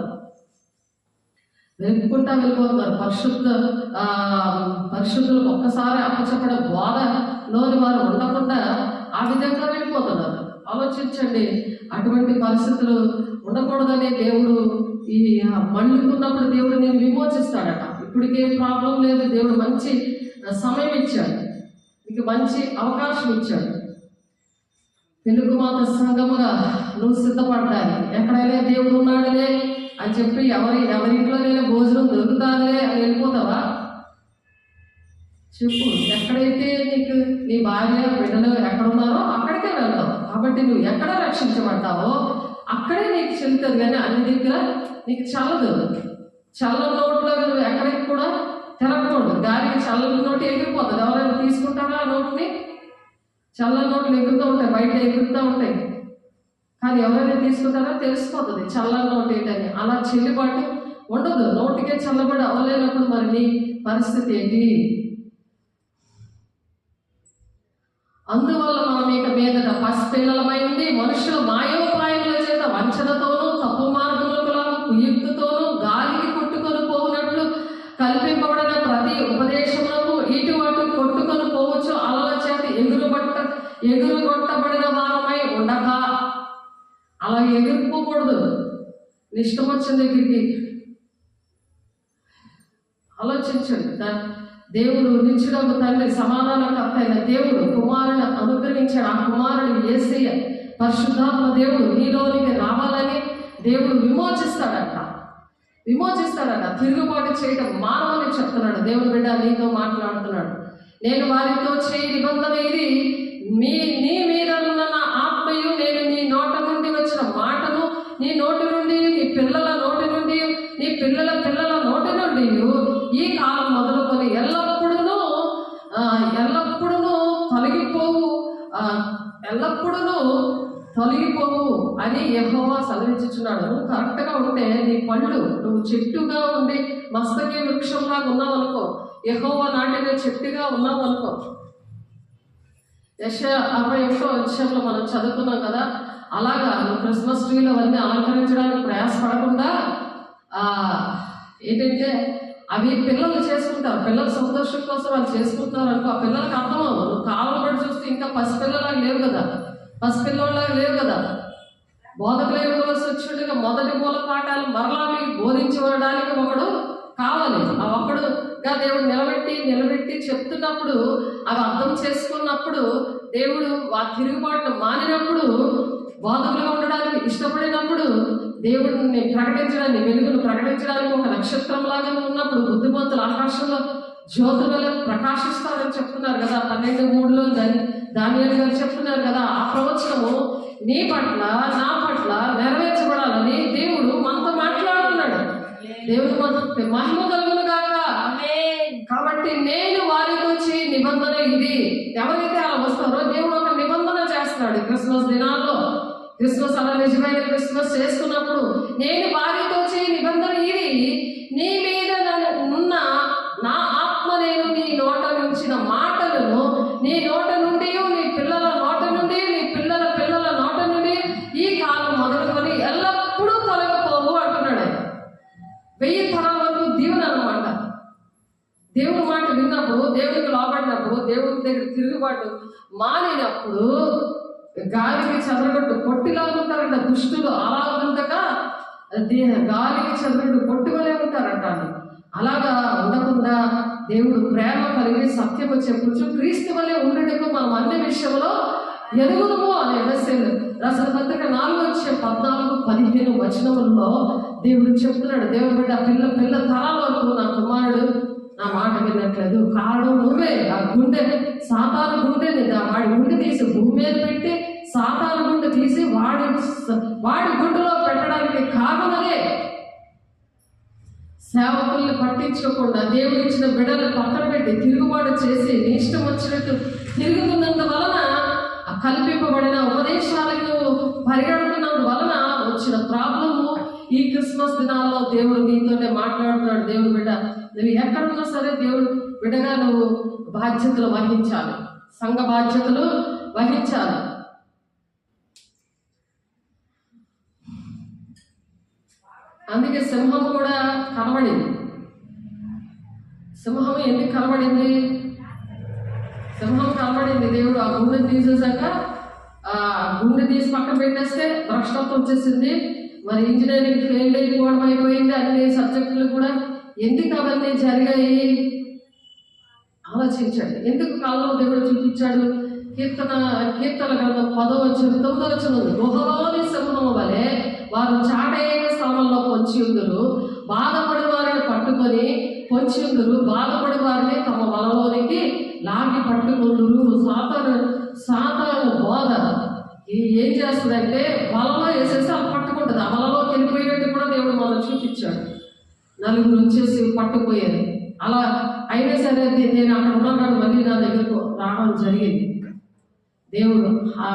A: పరిశుద్ధులకు ఒక్కసారి అప్పచెప్పడం బోధలోని వారు ఉండకుండా ఆ విధంగా వెళ్ళిపోతున్నారు. ఆలోచించండి, అటువంటి పరిస్థితులు ఉండకూడదనే దేవుడు ఈ మళ్ళుకున్నప్పుడు దేవుడు నేను విమోచిస్తాడట. ఇప్పటికేం ప్రాబ్లం లేదు, దేవుడు మంచి సమయం ఇచ్చాడు, మీకు మంచి అవకాశం ఇచ్చాడు. తెలుగు మాత సంఘముగా నువ్వు సిద్ధపడ్డాను. ఎక్కడైనా దేవుడు ఉన్నాడులే అని చెప్పి ఎవరింట్లోనైనా భోజనం దొరుకుతారులే అని వెళ్ళిపోతావా? చెప్పు. ఎక్కడైతే నీకు నీ భార్య బిడ్డలు ఎక్కడున్నారో అక్కడికే వెళ్తావు. కాబట్టి నువ్వు ఎక్కడ రక్షించబడతావో అక్కడే నీకు చెల్లుతుంది. కానీ అన్ని దగ్గర నీకు చల్లదు. చల్లని నోట్లో నువ్వు ఎక్కడికి కూడా తిరగకూడదు. గాలికి చల్లని నోటి ఎగిరిపోతుంది. ఎవరైనా తీసుకుంటారా ఆ నోటిని? చల్లని నోట్లు ఎగురుతూ ఉంటాయి, బయట ఎగురుతూ ఉంటాయి. కానీ ఎవరైనా తీసుకుంటారో తెలిసిపోతుంది చల్లని నోటు ఏంటని. అలా చెల్లుబాటు ఉండదు. నోటికే చల్లబడి అవ్వలేనప్పుడు మరి నీ పరిస్థితి ఏంటి? అందువల్ల మనం ఇక మీదట పసిపిల్లలమైంది మనుషుల మాయోపాయముల చేత వంచనతోనూ తప్పు మార్గములకు కుయుక్తితోనూ గాలికి కొట్టుకొని పోవునట్లు ఎగురు కొట్టబడిన వారమై ఉండక. అలా ఎగిరిపోకూడదు. ఇష్టం వచ్చిన దగ్గరికి ఆలోచించండి. దేవుడు నిత్యుడగు తండ్రి, సమాధానకర్త అయిన దేవుడు కుమారుని అనుగ్రహించాడు. ఆ కుమారుడు యేసయ్య పరిశుద్ధాత్మ దేవుడు నీలోనికి రావాలని దేవుడు విమోచిస్తాడట. తిరుగుబాటు చేయడం మానవని చెప్తున్నాడు. దేవుని బిడ్డ నీతో మాట్లాడుతున్నాడు. నేను వారితో చేయి నిబంధన ఇది, నీ మీద ఉన్న నా ఆత్మయు నేను నీ నోట నుండి వచ్చిన మాటను నీ నోటి నుండి, నీ పిల్లల నోటి నుండి, నీ పిల్లల పిల్లల నోటి నుండి ఈ కాలం మొదలుకొని ఎల్లప్పుడూ తొలగిపోవు అని యెహోవా సెలవిచ్చుచున్నాడు. నువ్వు కరెక్ట్గా ఉంటే నీ పళ్ళు, నువ్వు చెట్టుగా ఉండి మస్తకి వృక్షంలాగా ఉన్నావు అనుకో, యెహోవా నాటిన చెట్టుగా ఉన్నావు అనుకో. యెషయా 61 మనం చదువుకున్నాం కదా. అలాగా నువ్వు క్రిస్మస్ ట్రీలు అవన్నీ అలంకరించడానికి ప్రయాసపడకుండా ఏంటంటే అవి పిల్లలు చేసుకుంటారు. పిల్లల సంతోషం కోసం వాళ్ళు చేసుకుంటున్నారు అనుకో. ఆ పిల్లలకు అర్థం అవ్వదు. నువ్వు కాలం పడి చూస్తే ఇంకా పసిపిల్లలాగా లేవు కదా. బోధకులు ఇవ్వవలసి వచ్చినట్టుగా మొదటి మూల పాఠాలు మరలా మీకు బోధించడానికి ఒకడు కావాలి. ఆ ఒక్కడుగా దేవుడు నిలబెట్టి చెప్తున్నప్పుడు అవి అర్థం చేసుకున్నప్పుడు, దేవుడు ఆ తిరుగుబాటును మానినప్పుడు, బోధకులుగా ఉండడానికి ఇష్టపడినప్పుడు, దేవుడిని ప్రకటించడానికి, వెలుగును ప్రకటించడానికి ఒక నక్షత్రంలాగా ఉన్నప్పుడు, బుద్ధిమంతులు ఆకాశంలో జ్యోతులలో ప్రకాశిస్తారని చెప్తున్నారు కదా. 12:3లో దానియేలు గారు చెప్తున్నారు కదా. ఆ ప్రవచనము నీ పట్ల నా పట్ల నెరవేర్చబడాలని దేవుడు మనతో మాట్లాడుతున్నాడు. దేవుడు మనకు మహిమ కలుగును గాక. కాబట్టి నేను వారితో చేయి నిబంధన ఇది. ఎవరైతే అలా వస్తారో దేవుడు ఒక నిబంధన చేస్తున్నాడు. క్రిస్మస్ దినాల్లో, క్రిస్మస్ అలా నిజమైన క్రిస్మస్ చేసుకున్నప్పుడు నేను వారితో చేయి నిబంధన ఇది, నీ మీద ఉన్న నా ఆత్మ నేను నీ నోట నుంచిన మాటలను నీ నోట నుండి, నీ పిల్లల నోట నుండి, నీ పిల్లల పిల్లల నోట నుండి ఈ కాలం మొదలుకొని ఎల్లప్పుడూ తొలగిపోవు అంటున్నాడు. 1000 తరాల వరకు దీవెన అన్నమాట. దేవుడి మాట విన్నప్పుడు, దేవుడికి లోబడినప్పుడు, దేవుడి దగ్గర తిరుగుబాటు మానినప్పుడు గాలికి చెదరగొట్టు పొట్టిలాగా ఉంటారంట దుష్టులు. అలా ఉండగా గాలికి చెదరగొట్టు పొట్టువలే ఉంటారంట. అలాగా ఉండకుండా దేవుడు ప్రేమ కలిగి సత్యము చెప్పుచ్చు క్రీస్తు వలె ఉండటకు మనం అన్ని విషయంలో ఎదుగుదము అని ఎదసేలు రాసిన పత్రిక 4:14-15 దేవుడు చెప్తున్నాడు. దేవుడు బిడ్డ పిల్ల తరాల వరకు నా కుమారుడు నా మాట వినట్లేదు. కారణం నువ్వే. ఆ గుండె సాతాను గుండెని వాడి గుండె తీసి భూమి మీద పెట్టి సాతాను గుండె తీసి వాడి గుండెలో పెట్టడానికి కారణమదే. సేవకుల్ని పట్టించుకోకుండా దేవుడు ఇచ్చిన బిడ్డలు పక్కన పెట్టి తిరుగుబాటు చేసి నీ ఇష్టం వచ్చినట్టు తిరుగుతున్నందువలన, ఆ కల్పింపబడిన ఉపదేశాలను పరిగెడుతున్నందువలన వచ్చిన ప్రాబ్లము ఈ క్రిస్మస్ దినాల్లో దేవుడు నీతోనే మాట్లాడుతున్నాడు. దేవుడు బిడ్డ, నువ్వు ఎక్కడున్నా సరే దేవుడు బిడ్డగా నువ్వు బాధ్యతలు వహించాలి, సంఘ బాధ్యతలు వహించాలి. అందుకే సింహం కూడా కనబడింది. సింహం ఎందుకు కనబడింది? సింహం కనబడింది. దేవుడు ఆ గుండె తీసేసాక ఆ గుండె తీసి పక్కన పెట్టేస్తే భ్రష్టత్వం వచ్చేసింది. మరి ఇంజనీరింగ్ ఫెయిల్ అయిపోవడం అయిపోయింది. అన్ని సబ్జెక్టులు కూడా ఎందుకు అవన్నీ జరిగాయి ఆలోచించండి. ఎందుకు కాలంలో దేవుడు చూపించాడు? కీర్తన గ్రంథం 10:9 గుహలోని సింహము వలె వారు చాటైన స్థలంలో పొంచి ఉందరు, బాధపడి వారిని పట్టుకొని పొంచి ఉందరు, బాధపడి వారిని తమ వలలోనికి లాగి పట్టుకుందరు. సాతాను బోధ ఏం చేస్తుందంటే వలలో వేసేసి అలా పట్టుకుంటుంది. ఆ వలలోకి వెళ్ళిపోయినట్టు కూడా దేవుడు మనం చూపించాడు. నలుగురు వచ్చేసి పట్టుకుపోయారు. అలా అయినా సరే నేను అక్కడ ఉన్నాను, మళ్ళీ నా దగ్గరకు రావడం జరిగింది. దేవుడు ఆ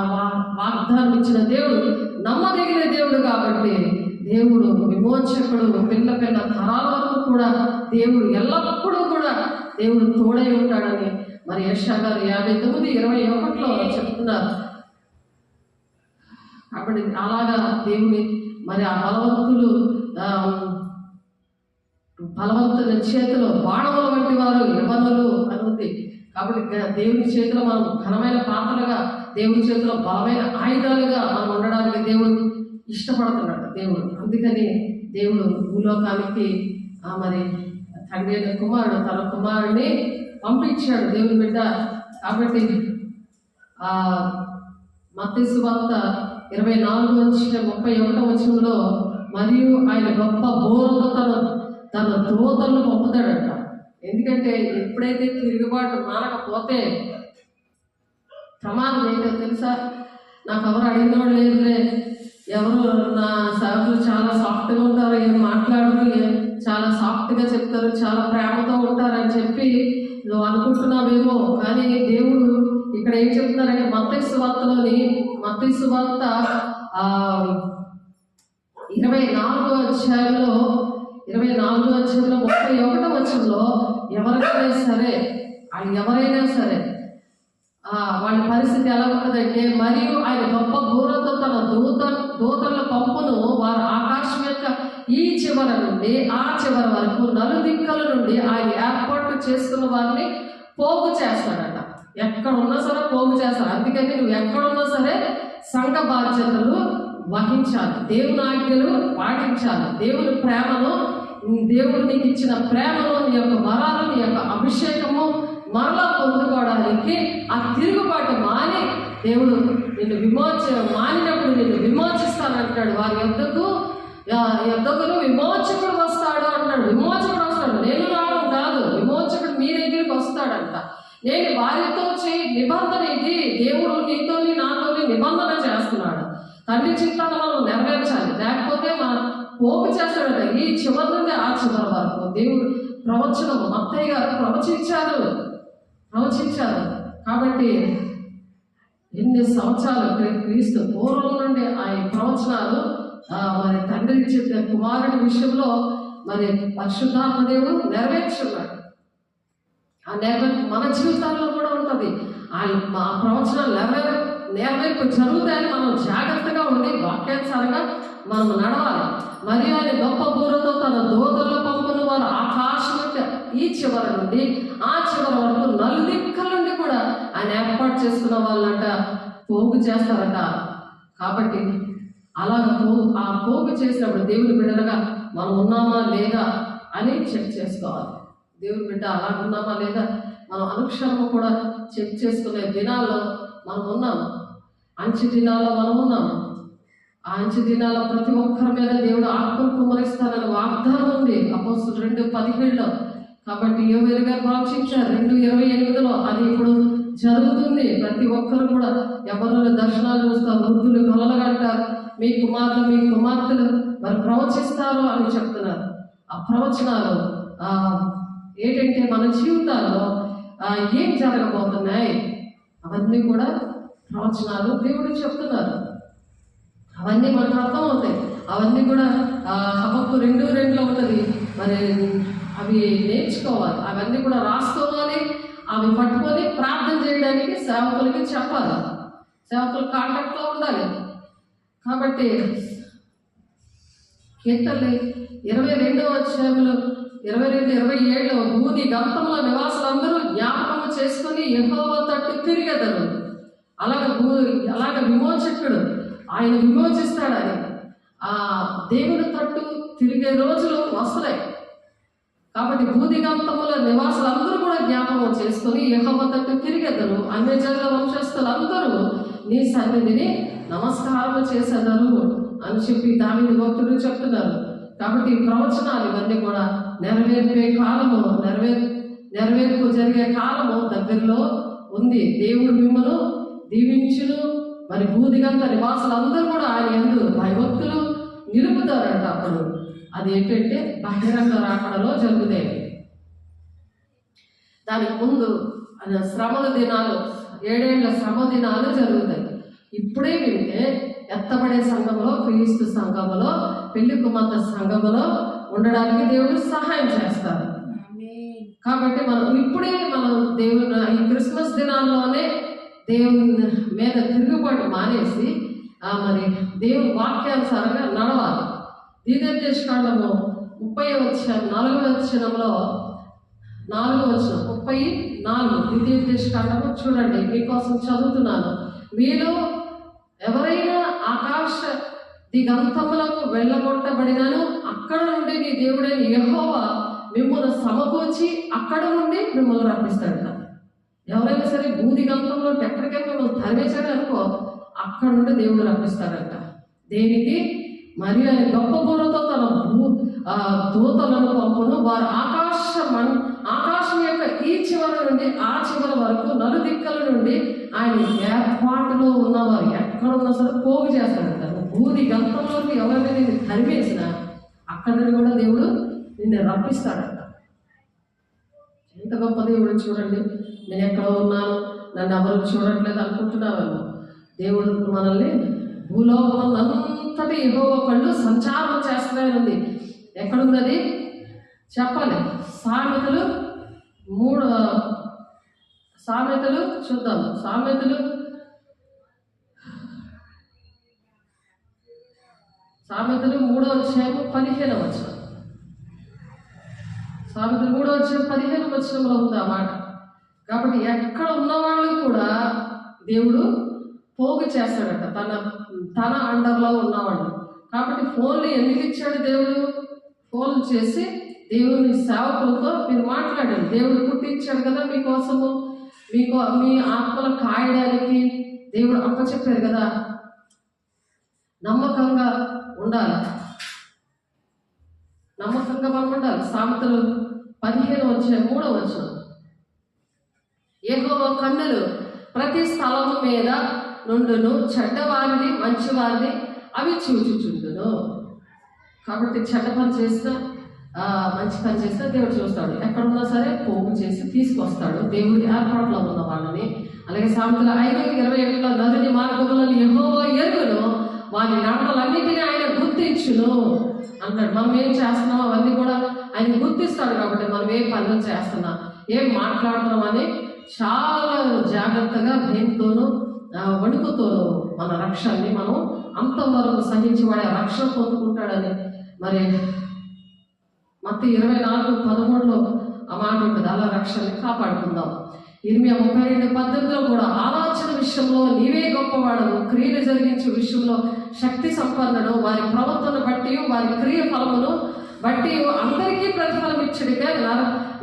A: వాగ్దానం ఇచ్చిన దేవుడు నమ్మదగిన దేవుడు కాబట్టి దేవుడు విమోచకుడు. పిల్ల తరాల వరకు కూడా దేవుడు ఎల్లప్పుడూ కూడా దేవుడు తోడై ఉంటాడని మరి యెషయా గారు 59:21 చెప్తున్నారు. కాబట్టి అలాగా దేవుని మరి ఆ బలవంతుల చేతిలో బాణముల వంటి వారు యవనులు అని ఉంది. కాబట్టి దేవుని చేతిలో మనం ఘనమైన పాత్రలుగా, దేవుని చేతిలో బలమైన ఆయుధాలుగా మనం ఉండడానికి దేవుడు ఇష్టపడుతున్నాడు. దేవుడు అందుకని దేవుడు భూలోకానికి మరి తండ్రి అయిన కుమారుడు తన కుమారుడిని పంపించాడు దేవుని బిడ్డ. కాబట్టి మత్తయి సువార్త 24:31 మరియు ఆయన గొప్ప బోరతో తన దూతలను పంపుతాడంట. ఎందుకంటే ఎప్పుడైతే తిరుగుబాటు మానకపోతే ప్రమాదం ఏంటో తెలుసా? నాకు ఎవరు అడిగినోడు లేదులే, ఎవరు నా సేవకులు చాలా సాఫ్ట్గా ఉంటారు, ఏం మాట్లాడరు, చాలా సాఫ్ట్గా చెప్తారు, చాలా ప్రేమతో ఉంటారని చెప్పి నువ్వు అనుకుంటున్నావేమో. కానీ దేవుడు ఇక్కడ ఏం చెప్తున్నారంటే మత్తయి సువార్తలోని మత్తయి సువార్త 24వ అధ్యాయంలో 31 ఎవరైనా సరే వాళ్ళ పరిస్థితి ఎలా ఉంటుందంటే, మరియు ఆయన గొప్ప బూరతో తన దూతల పంపును, వారు ఆకాశం యొక్క ఈ చివర నుండి ఆ చివరి వరకు నలుదిక్కల నుండి ఆయన ఏర్పాటు చేసుకున్న వారిని పోగు చేస్తాడట. ఎక్కడున్నా సరే పోగు చేస్తాడు. అందుకని నువ్వు ఎక్కడున్నా సరే సంఘ బాధ్యతలు వహించాలి, దేవుని ఆజ్ఞలు పాటించాలి, దేవుని ప్రేమను, దేవుడు నీకు ఇచ్చిన ప్రేమను, నీ యొక్క వరాలు, నీ యొక్క అభిషేకము మరలా పొందుకోవడానికి ఆ తిరుగుబాటు మాని దేవుడు నిన్ను మానినప్పుడు నిన్ను విమోచిస్తానంటాడు. వారి యొద్దకు విమోచకుడు వస్తాడు అంటాడు. విమోచకుడు వస్తాడు, నేను రావడం కాదు, విమోచకుడు మీ దగ్గరికి వస్తాడంట. నేను వారితో నిబంధన ఇది. దేవుడు నీతోని నాతోని నిబంధన చేస్తున్నాడు. తండ్రి చిత్తాన్ని మనం నెరవేర్చాలి, లేకపోతే మనం పోగు చేస్తాడట. ఈ చివరి నుండి ఆ చివరి వరకు దేవుడు ప్రవచనం మత్తయ్య గారు ప్రవచించారు. కాబట్టి ఎన్ని సంవత్సరాలు క్రీస్తు పూర్వం నుండి ఆ ప్రవచనాలు మరి తండ్రి చెప్పిన కుమారుడి విషయంలో మరి పరిశుద్ధాత్మ దేవుడు నెరవేర్చున్నాడు. ఆ మన జీవితాల్లో కూడా ఉంటుంది. ఆ ప్రవచనాలు నెరవేర్పు జరుగుతాయని మనం జాగ్రత్తగా ఉండి వాక్యానుసారంగా మనం నడవాలి. మరియు ఆయన గొప్ప బూరతో తన దూతల పంపును, వారు ఆకాశం ఈ చివరి నుండి ఆ చివరి వరకు నలుదిక్కల నుండి కూడా ఆయన ఏర్పాటు చేసుకున్న వాళ్ళంట పోగు చేస్తారట. కాబట్టి అలాగ ఆ పోగు చేసినప్పుడు దేవుని బిడ్డలుగా మనం ఉన్నామా లేదా అని చెక్ చేసుకోవాలి. దేవుని బిడ్డ అలా ఉన్నామా లేదా మనం అనుక్షణము కూడా చెక్ చేసుకునే దినాల్లో మనం ఉన్నాము. అంచె దినాల్లో మనం ఉన్నాము. ఆ అంచె దినాల్లో ప్రతి ఒక్కరి మీద దేవుడు ఆత్మను కుమ్మరిస్తానని వాగ్దానం ఉంది అపోస్తలులు 2:17. కాబట్టి యోవేలు గారు ప్రవచించారు 2:28. అది ఇప్పుడు జరుగుతుంది. ప్రతి ఒక్కరు కూడా ఎవరు దర్శనాలు చూస్తారు, వృద్ధులు కలలు కంటారు, మీ కుమారులు మీ కుమార్తెలు మరి ప్రవచిస్తారు అని చెప్తున్నారు. ఆ ప్రవచనాలు ఏంటంటే మన జీవితాల్లో ఏం జరగబోతున్నాయి అవన్నీ కూడా ప్రవచనాలు దేవుడు చెప్తున్నారు. అవన్నీ మనకు అర్థం అవుతాయి. అవన్నీ కూడా హబక్కు 2:2 ఉంటుంది. మరి అవి నేర్చుకోవాలి, అవన్నీ కూడా రాసుకోవాలి, అవి పట్టుకొని ప్రార్థన చేయడానికి సేవకులకి చెప్పాలి, సేవకులు కాంటాక్ట్లో ఉండాలి. కాబట్టి కీర్తనలు 22వ అధ్యాయంలో 22-27 భూమి గంతంలో నివాసులందరూ జ్ఞాపకము చేసుకొని యెహోవా తట్టు తిరిగెదరు. అలాగ విమోచకుడు ఆయన విమోచిస్తాడని ఆ దేవుని తట్టు తిరిగే రోజులు వస్తున్నాయి. కాబట్టి భూదిగంతముల నివాసులందరూ కూడా జ్ఞాపకం చేసుకొని యెహోవా తట్టు తిరిగెదరు. అన్యజనుల వంశస్థులందరూ నీ సన్నిధిని నమస్కారం చేసేదరు అని చెప్పి దావీదు భక్తుడు చెప్తున్నారు. కాబట్టి ప్రవచనాలు ఇవన్నీ కూడా నెరవేర్పే కాలము, నెరవేర్పు జరిగే కాలము దగ్గరలో ఉంది. దేవుడు మిమ్మల్ని దీవించును. మరి భూదిగంత నివాసులందరూ కూడా ఆయన యందు భయభక్తులు నిలుపుతారంట. అప్పుడు అది ఏంటంటే బహిరంగ రాకడలో జరుగుతాయి. దానికి ముందు శ్రమల దినాలు, 7 ఏళ్ల శ్రమ దినాలు జరుగుతాయి. ఇప్పుడే వింటే ఎత్తబడే సంఘంలో, క్రీస్తు సంఘంలో, పెళ్లి కుమార్తె సంఘంలో ఉండడానికి దేవుడు సహాయం చేస్తారు. కాబట్టి ఇప్పుడే మనం దేవుని ఈ క్రిస్మస్ దినాల్లోనే దేవుని మీద తిరుగుబాటు మానేసి మరి దేవుని వాక్యానుసారంగా నడవాలి. ద్వితీయోపదేశకాండము 30వ అధ్యాయం 4వ వచనంలో 4వ వచనం 34 4 ద్వితీయోపదేశకాండము చూడండి, మీకోసం చదువుతున్నాను. మీలో ఎవరైనా ఆకాశ దిగంతములకు వెళ్ళగొట్టబడినను అక్కడ నుండి నీ దేవుడైన యెహోవా మిమ్మల్ని సమకూర్చి అక్కడ నుండి మిమ్మల్ని రప్పిస్తాడట. ఎవరైనా సరే భూదిగంతంలో ఎక్కడికైనా మిమ్మల్ని తరివేశాడు అనుకో, అక్కడ నుండి దేవుడు రప్పిస్తాడట. దేనికి? మరి ఆయన గొప్ప బూరతో తన దూతలను పంపును. వారు ఆకాశం యొక్క ఈ చివరి నుండి ఆ చివరి వరకు నలుదిక్కల నుండి ఆయన ఏర్పాటులో ఉన్నవారు ఎక్కడ ఉన్నా సరే పోగు చేస్తాడంట. భూది గంతంలోకి ఎవరైనా నిన్ను తరివేసినా అక్కడ నుండి కూడా దేవుడు నిన్ను రప్పిస్తాడంట. ఎంత గొప్ప దేవుడు చూడండి. నేను ఎక్కడో ఉన్నాను, నన్ను ఎవరు చూడట్లేదు అనుకుంటున్నావేమో. దేవుడు మనల్ని భూలోకం అంతటి యెహోవా కళ్ళు సంచారం చేస్తున్నాయి ఉంది. ఎక్కడుంది చెప్పాలి. సామెతలు చూద్దాం. సామెతలు 3వ అధ్యాయము 15వ వచనం. సామెతలు 3వ అధ్యాయం 15వ వచనంలో ఉంది ఆ మాట. కాబట్టి ఎక్కడ ఉన్నవాళ్ళు కూడా దేవుడు పోగు చేస్తాడట, తన అండర్లో ఉన్నవాళ్ళు. కాబట్టి ఫోన్లు ఎందుకు ఇచ్చాడు దేవుడు? ఫోన్లు చేసి దేవుని సేవకులతో మీరు మాట్లాడండి. దేవుడు పుట్టించాడు కదా మీకోసము, మీ ఆత్మలు కాయడానికి దేవుడు అప్పచెప్పారు కదా. నమ్మకంగా ఉండాలి, నమ్మకంగా మనం ఉండాలి. సామెతలు 15వ అధ్యాయం 3వ వచనం. యెహోవా కన్నులు ప్రతి స్థలము మీద నుండును, చెడ్డవారిని మంచివారిని అవి చూచుచుండును. కాబట్టి చెడ్డ పని చేసినా మంచి పని చేస్తే దేవుడు చూస్తాడు. ఎక్కడున్నా సరే పోగు చేసి తీసుకొస్తాడు దేవుడి ఏర్పాట్లో ఉన్న వాళ్ళని. అలాగే సామెతలు 5:27 నరుని మార్గములను యెహోవా ఎరుగును, వారి నడతలన్నిటినీ ఆయన గుర్తించును అంటాడు. మనం ఏం చేస్తున్నాం అవన్నీ కూడా ఆయన గుర్తిస్తాడు. కాబట్టి మనం ఏ పనులు చేస్తున్నాం, ఏం మాట్లాడుతున్నాం అని చాలా జాగ్రత్తగా భయంతోనూ వణుకుతోనూ మన రక్షణని మనం అంతవరకు సహించి వాడే రక్షణ పొందుకుంటాడని మరి మత్తయి 24:13 ఆ మాట ఉంటుంది. అలా రక్షణని కాపాడుకుందాం. ఇర్మియా 32:18 కూడా ఆలోచన విషయంలో నీవే గొప్పవాడవు, క్రియలు జరిగించే విషయంలో శక్తి సంపన్నుడు, వారి ప్రవర్తన బట్టి వారి క్రియ ఫలమును బట్టి అందరికీ ప్రతిఫలం ఇచ్చడిగా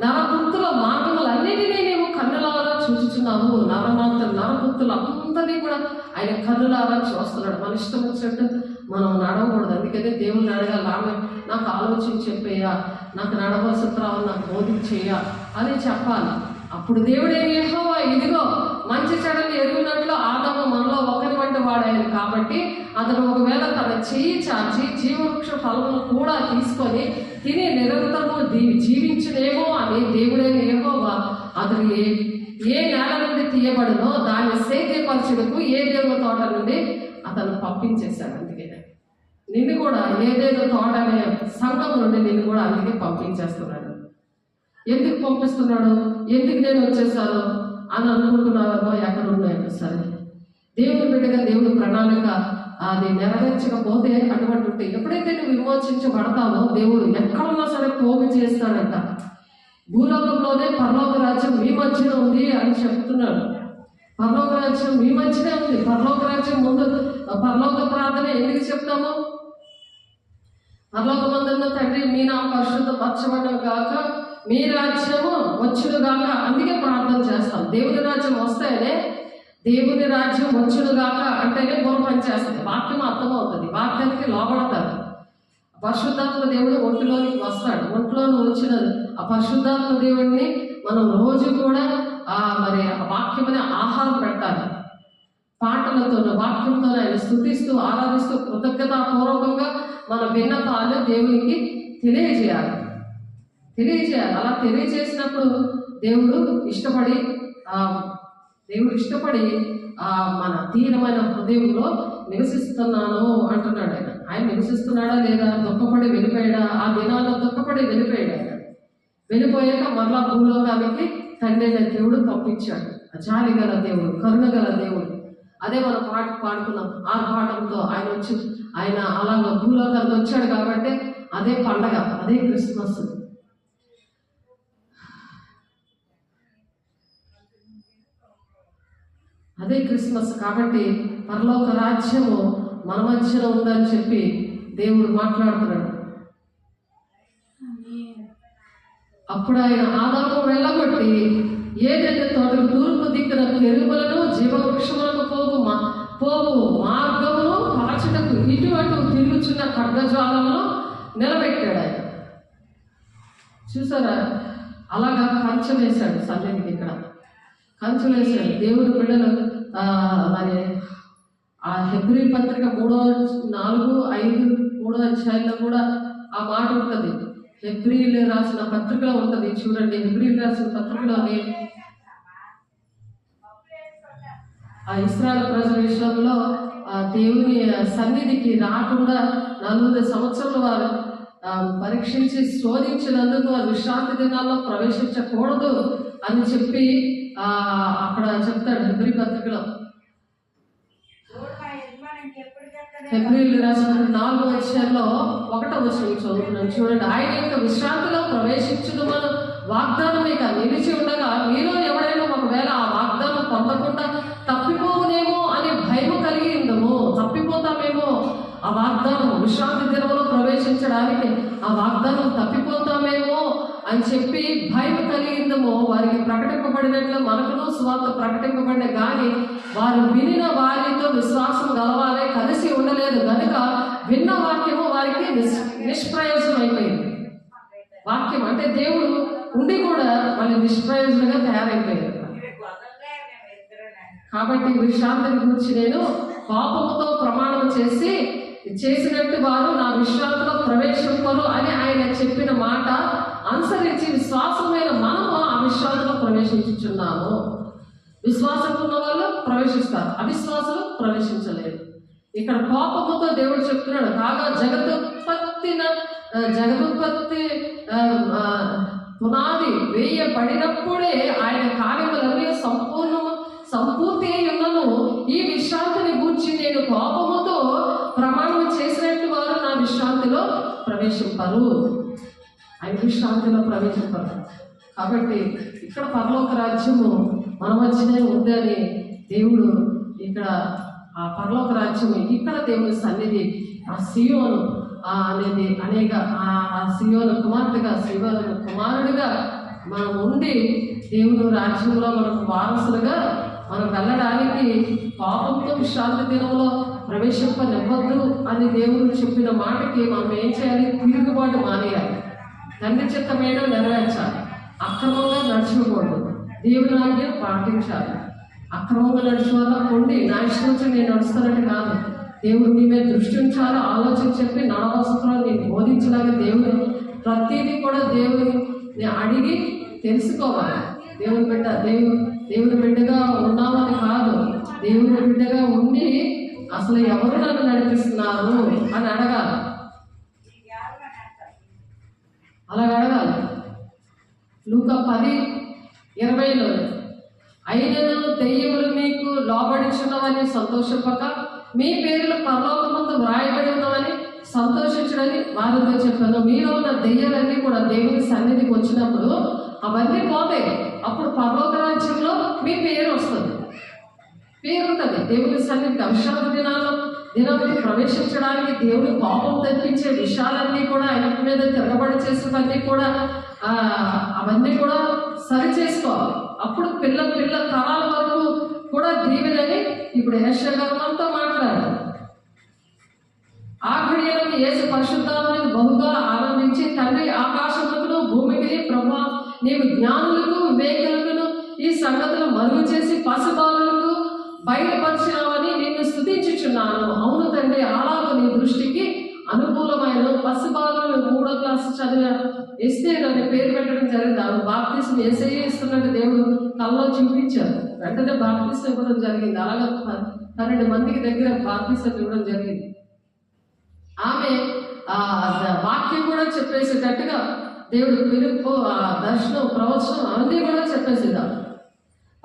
A: నరపుత్తుల మార్గములన్నిటినీ నీవు కన్నులారా చూచుచున్నావు. నరపుత్తులు అందరినీ కూడా ఆయన కన్నులారా చూస్తున్నాడు. మన ఇష్టం వచ్చినట్టు మనం నడవకూడదు. అందుకనే దేవుని అడగాలి, ఆమె నాకు ఆలోచించి చెప్పేయా, నాకు నడవలసిన త్రావు నాకు బోధించేయా అని చెప్పాలి. అప్పుడు దేవుడే యెహోవా ఇదిగో మంచి చెడుని ఎరుగునట్లు ఆదాము మనలో ఒకరి వంటి వాడాయను. కాబట్టి అతను ఒకవేళ తన చెయ్యి చాచి జీవవృక్ష ఫలమును కూడా తీసుకొని తిని నిరంతరము జీవించునేమో అని దేవుడైన యెహోవా అతను ఏ నేల నుండి తీయబడునో దాన్ని సేద్యపరచుటకు ఏదేదో తోట నుండి అతను పంపించేశాడు. అందుకే నిన్ను కూడా ఏదేదో తోట అనే సంఘం నుండి నిన్ను కూడా అందుకే పంపించేస్తున్నాడు. ఎందుకు పంపిస్తున్నాడు, ఎందుకు నేను వచ్చేసాను అని అనుకుంటున్నారో ఎక్కడ ఉన్నాయో సరే. దేవుని బిడ్డగా దేవుని ప్రణాళిక అది నెరవేర్చకపోతే అటువంటి ఉంటే ఎప్పుడైతే నువ్వు విమోచించబడతావో దేవుడు ఎక్కడున్నా సరే పోగు చేస్తాడంట. భూలోకంలోనే పరలోక రాజ్యం మీ మధ్యన ఉంది అని చెప్తున్నాడు. పరలోక రాజ్యం మీ మధ్యనే ఉంది. పరలోక రాజ్యం ముందు పరలోక ప్రార్థన ఎందుకు చెప్తాము? పరలోకమందున్న తండ్రి మీ నా పరిశుద్ధ పరచబడను గాక, మీ రాజ్యము వచ్చును గాక. అందుకే ప్రార్థన చేస్తాం. దేవుని రాజ్యం వస్తేనే, దేవుని రాజ్యం వచ్చును గాక అంటేనే బుర్ర పని చేస్తుంది, వాక్యం అర్థమవుతుంది, వాక్యానికి లోబడతారు. పరిశుద్ధాత్మ దేవుడు ఒంటిలోనికి వస్తాడు. ఒంటిలోని వచ్చిన ఆ పరిశుద్ధాత్మ దేవుడిని మనం రోజు కూడా మరి వాక్యమనే ఆహారం పెట్టాలి. పాటలతో వాక్యంతో ఆయన స్తుతిస్తూ ఆరాధిస్తూ కృతజ్ఞతాపూర్వకంగా మన విన్నపాలు దేవునికి తెలియజేయాలి. అలా తెలియజేసినప్పుడు దేవుడు ఇష్టపడి మన తీరమైన హృదయంలో నివసిస్తున్నాను అంటున్నాడు. ఆయన నివసిస్తున్నాడా లేదా? దుఃఖపడి వెళ్ళిపోయాడా? ఆ దినాల్లో దుఃఖపడి వెళ్ళిపోయాడు. ఆయన వెళ్ళిపోయాక మరలా భూలోకానికి తండ్రి దేవుడు పంపించాడు. జాలి గల దేవుడు, కరుణ గల దేవుడు. అదే మనం పాడుకున్నాం. ఆర్భాటంతో ఆయన అలాగా భూలోకానికి వచ్చాడు కాబట్టి అదే పండగ, అదే క్రిస్మస్. అదే క్రిస్మస్. కాబట్టి పరలోక రాజ్యము మన మధ్యలో ఉందని చెప్పి దేవుడు మాట్లాడుతున్నాడు. అప్పుడు ఆయన ఆదాము వెళ్ళగొట్టి ఏదైతే తోటకు తూర్పు దిక్కున కెరూబులను జీవవృక్షములకు పోవు మార్గమును పాచుటకు ఇటు అటు తిరుగుచున్న ఖడ్గజ్వాలను నిలబెట్టాడు ఆయన. చూసారా, అలాగా కంచె వేశాడు సన్నిధికి. ఇక్కడ కంచె వేశాడు. దేవుడు బిడ్డలు మరి ఆ హెబ్రీ పత్రిక 3:4-5 అధ్యాయంలో కూడా ఆ మాట ఉంటుంది. హెబ్రీలు రాసిన పత్రికలో ఉంటుంది చూడండి. హెబ్రీలు రాసిన పత్రికలోని ఆ ఇశ్రాయేలు ప్రజల విషయంలో దేవుని సన్నిధికి రాకుండా 40 సంవత్సరాలు వారు పరీక్షించి శోధించినందుకు వారు విశ్రాంతి దినాల్లో ప్రవేశించకూడదు అని చెప్పి అక్కడ చెప్తాడు హెబ్రీ పత్రికలో. హెబ్రీలు రాసిన 4వ అధ్యాయంలో 1వ వచనం చదువుతున్నాను చూడండి. ఆయన యొక్క విశ్రాంతిలో ప్రవేశించుదామని వాగ్దానం ఇక నిలిచి ఉండగా మీలో ఎవరైనా ఒకవేళ ఆ వాగ్దానం పొందకుండా తప్పిపోవునేమో అని భయం కలిగి ఉందము. తప్పిపోతామేమో ఆ వాగ్దానం, విశ్రాంతి దినంలో ప్రవేశించడానికి ఆ వాగ్దానం తప్పిపోతామేమో అని చెప్పి భయం కలిగిందమో వారికి ప్రకటింపబడినట్లు మనకును సువార్త ప్రకటింపబడిన కానీ వారు వినిన వారితో విశ్వాసం గలవారే కలిసి ఉండలేదు కనుక విన్న వాక్యము వారికి నిష్ప్రయోజనం అయిపోయింది. వాక్యం అంటే దేవుడు ఉండి కూడా వాళ్ళు నిష్ప్రయోజనంగా తయారైపోయారు. కాబట్టి విశ్రాంతిని గురించి నేను పాపముతో ప్రమాణం చేసినట్టు వారు నా విశ్రాంతిలో ప్రవేశింపరు అని ఆయన చెప్పిన మాట అనుసరించి విశ్వాసమైన మనము ఆ విశ్వాసంలో ప్రవేశించుచున్నాము. విశ్వాసం ఉన్న వాళ్ళు ప్రవేశిస్తారు, అవిశ్వాసులు ప్రవేశించలేరు. ఇక్కడ కోపముతో దేవుడు చెప్తున్నాడు. కాగా జగదుత్పత్తి పునాది వేయబడినప్పుడే ఆయన కార్యములన్నీ సంపూర్తి అయి ఉన్నను. ఈ విశ్రాంతిని గూర్చి నేను కోపముతో ప్రమాణం చేసినట్టు వారు నా విశ్రాంతిలో ప్రవేశింపరు. ఆయన విశ్రాంతిలో ప్రవేశింపరు. కాబట్టి ఇక్కడ పరలోక రాజ్యము మన మధ్యనే ఉంది అని దేవుడు ఇక్కడ ఆ పరలోక రాజ్యము ఇక్కడ దేవుని సన్నిధి ఆ సియోను అనేది ఆ సియోను కుమార్తెగా సియోను కుమారుడిగా మనం ఉండి దేవుడు రాజ్యంలో మనకు వారసులుగా మనం వెళ్ళడానికి పాపంతో విశ్రాంతి దినంలో ప్రవేశింపనివ్వద్దు అని దేవుడు చెప్పిన మాటకి మనం ఏం చేయాలి? తిరుగుబాటు మానేయాలి. తండ్రి చిత్తమేదో నెరవేర్చాలి. అక్రమంగా నడుచుకోకూడదు. దేవుని ఆజ్ఞ పాటించాలి. అక్రమంగా నడుచుకోవాలా కొండి నా ఇష్టం వచ్చి నేను నడుస్తానంటే కాదు. దేవుడు నీ మీద దృష్టి ఉంచాలి. ఆలోచన చెప్పి నడవసత్రాలు నేను బోధించలాగా దేవుడు ప్రతిదీ కూడా దేవుని అడిగి తెలుసుకోవాలి. దేవుని బిడ్డగా ఉన్నామని కాదు, దేవుని బిడ్డగా ఉండి అసలు ఎవరు నన్ను నడిపిస్తున్నారు అని అడగాలి. అలాగ అడగాలి. లూకా 10:20లో అయినను దెయ్యములు మీకు లోబడించున్నవని సంతోషపక మీ పేర్లు పరలోకమందు వ్రాయబడి ఉన్నవని సంతోషించడని వారితో చెప్పాను. మీలో ఉన్న దెయ్యాలన్నీ కూడా దేవుని సన్నిధికి వచ్చినప్పుడు అవన్నీ పోతాయి. అప్పుడు పరలోక రాజ్యంలో మీ పేరు వస్తుంది, పేరు ఉంటుంది. దేవుని సన్నిధికి అవిశ్రాంతి దినానికి ప్రవేశించడానికి దేవుని కోపం తెప్పించే విషయాలన్నీ కూడా ఆయన మీద తిరగబడి చేసేవన్నీ కూడా అవన్నీ కూడా సరి చేసుకోవాలి. అప్పుడు పిల్ల తరాల వరకు కూడా దీవెనని ఇప్పుడు యెషయా గ్రంథంతో మాట్లాడారు. ఆ ఘడియలను యేసు పరిశుద్ధాత్మని బహుగా ఆనందించి తండ్రి ఆకాశములను భూమికి ప్రభువా నీవు జ్ఞానులకు వివేకులకు ఈ సంగతులు మరుగు చేసి పసిబాలులకు బయలుపరిచినావని నిన్ను స్తుతించుచున్నాను. అవును తండ్రి, అలాగ నీ దృష్టికి అనుకూలమైన పసిబాలను 3వ క్లాసు చదివిన ఎస్తేరు అనే పేరు పెట్టడం జరిగింది. ఆమె బాప్తిసం యేసయ్య ఇస్తున్నట్టు దేవుడు కల్లో చూపించారు. వెంటనే బాప్తిసం ఇవ్వడం జరిగింది. అలాగే 12 మందికి దగ్గర బాప్తిసం ఇవ్వడం జరిగింది. ఆమె వాక్యం కూడా చెప్పేసేటట్టుగా దేవుడు పిలుపు, దర్శనం, ప్రవచనం అన్నీ కూడా చెప్పేసేదా.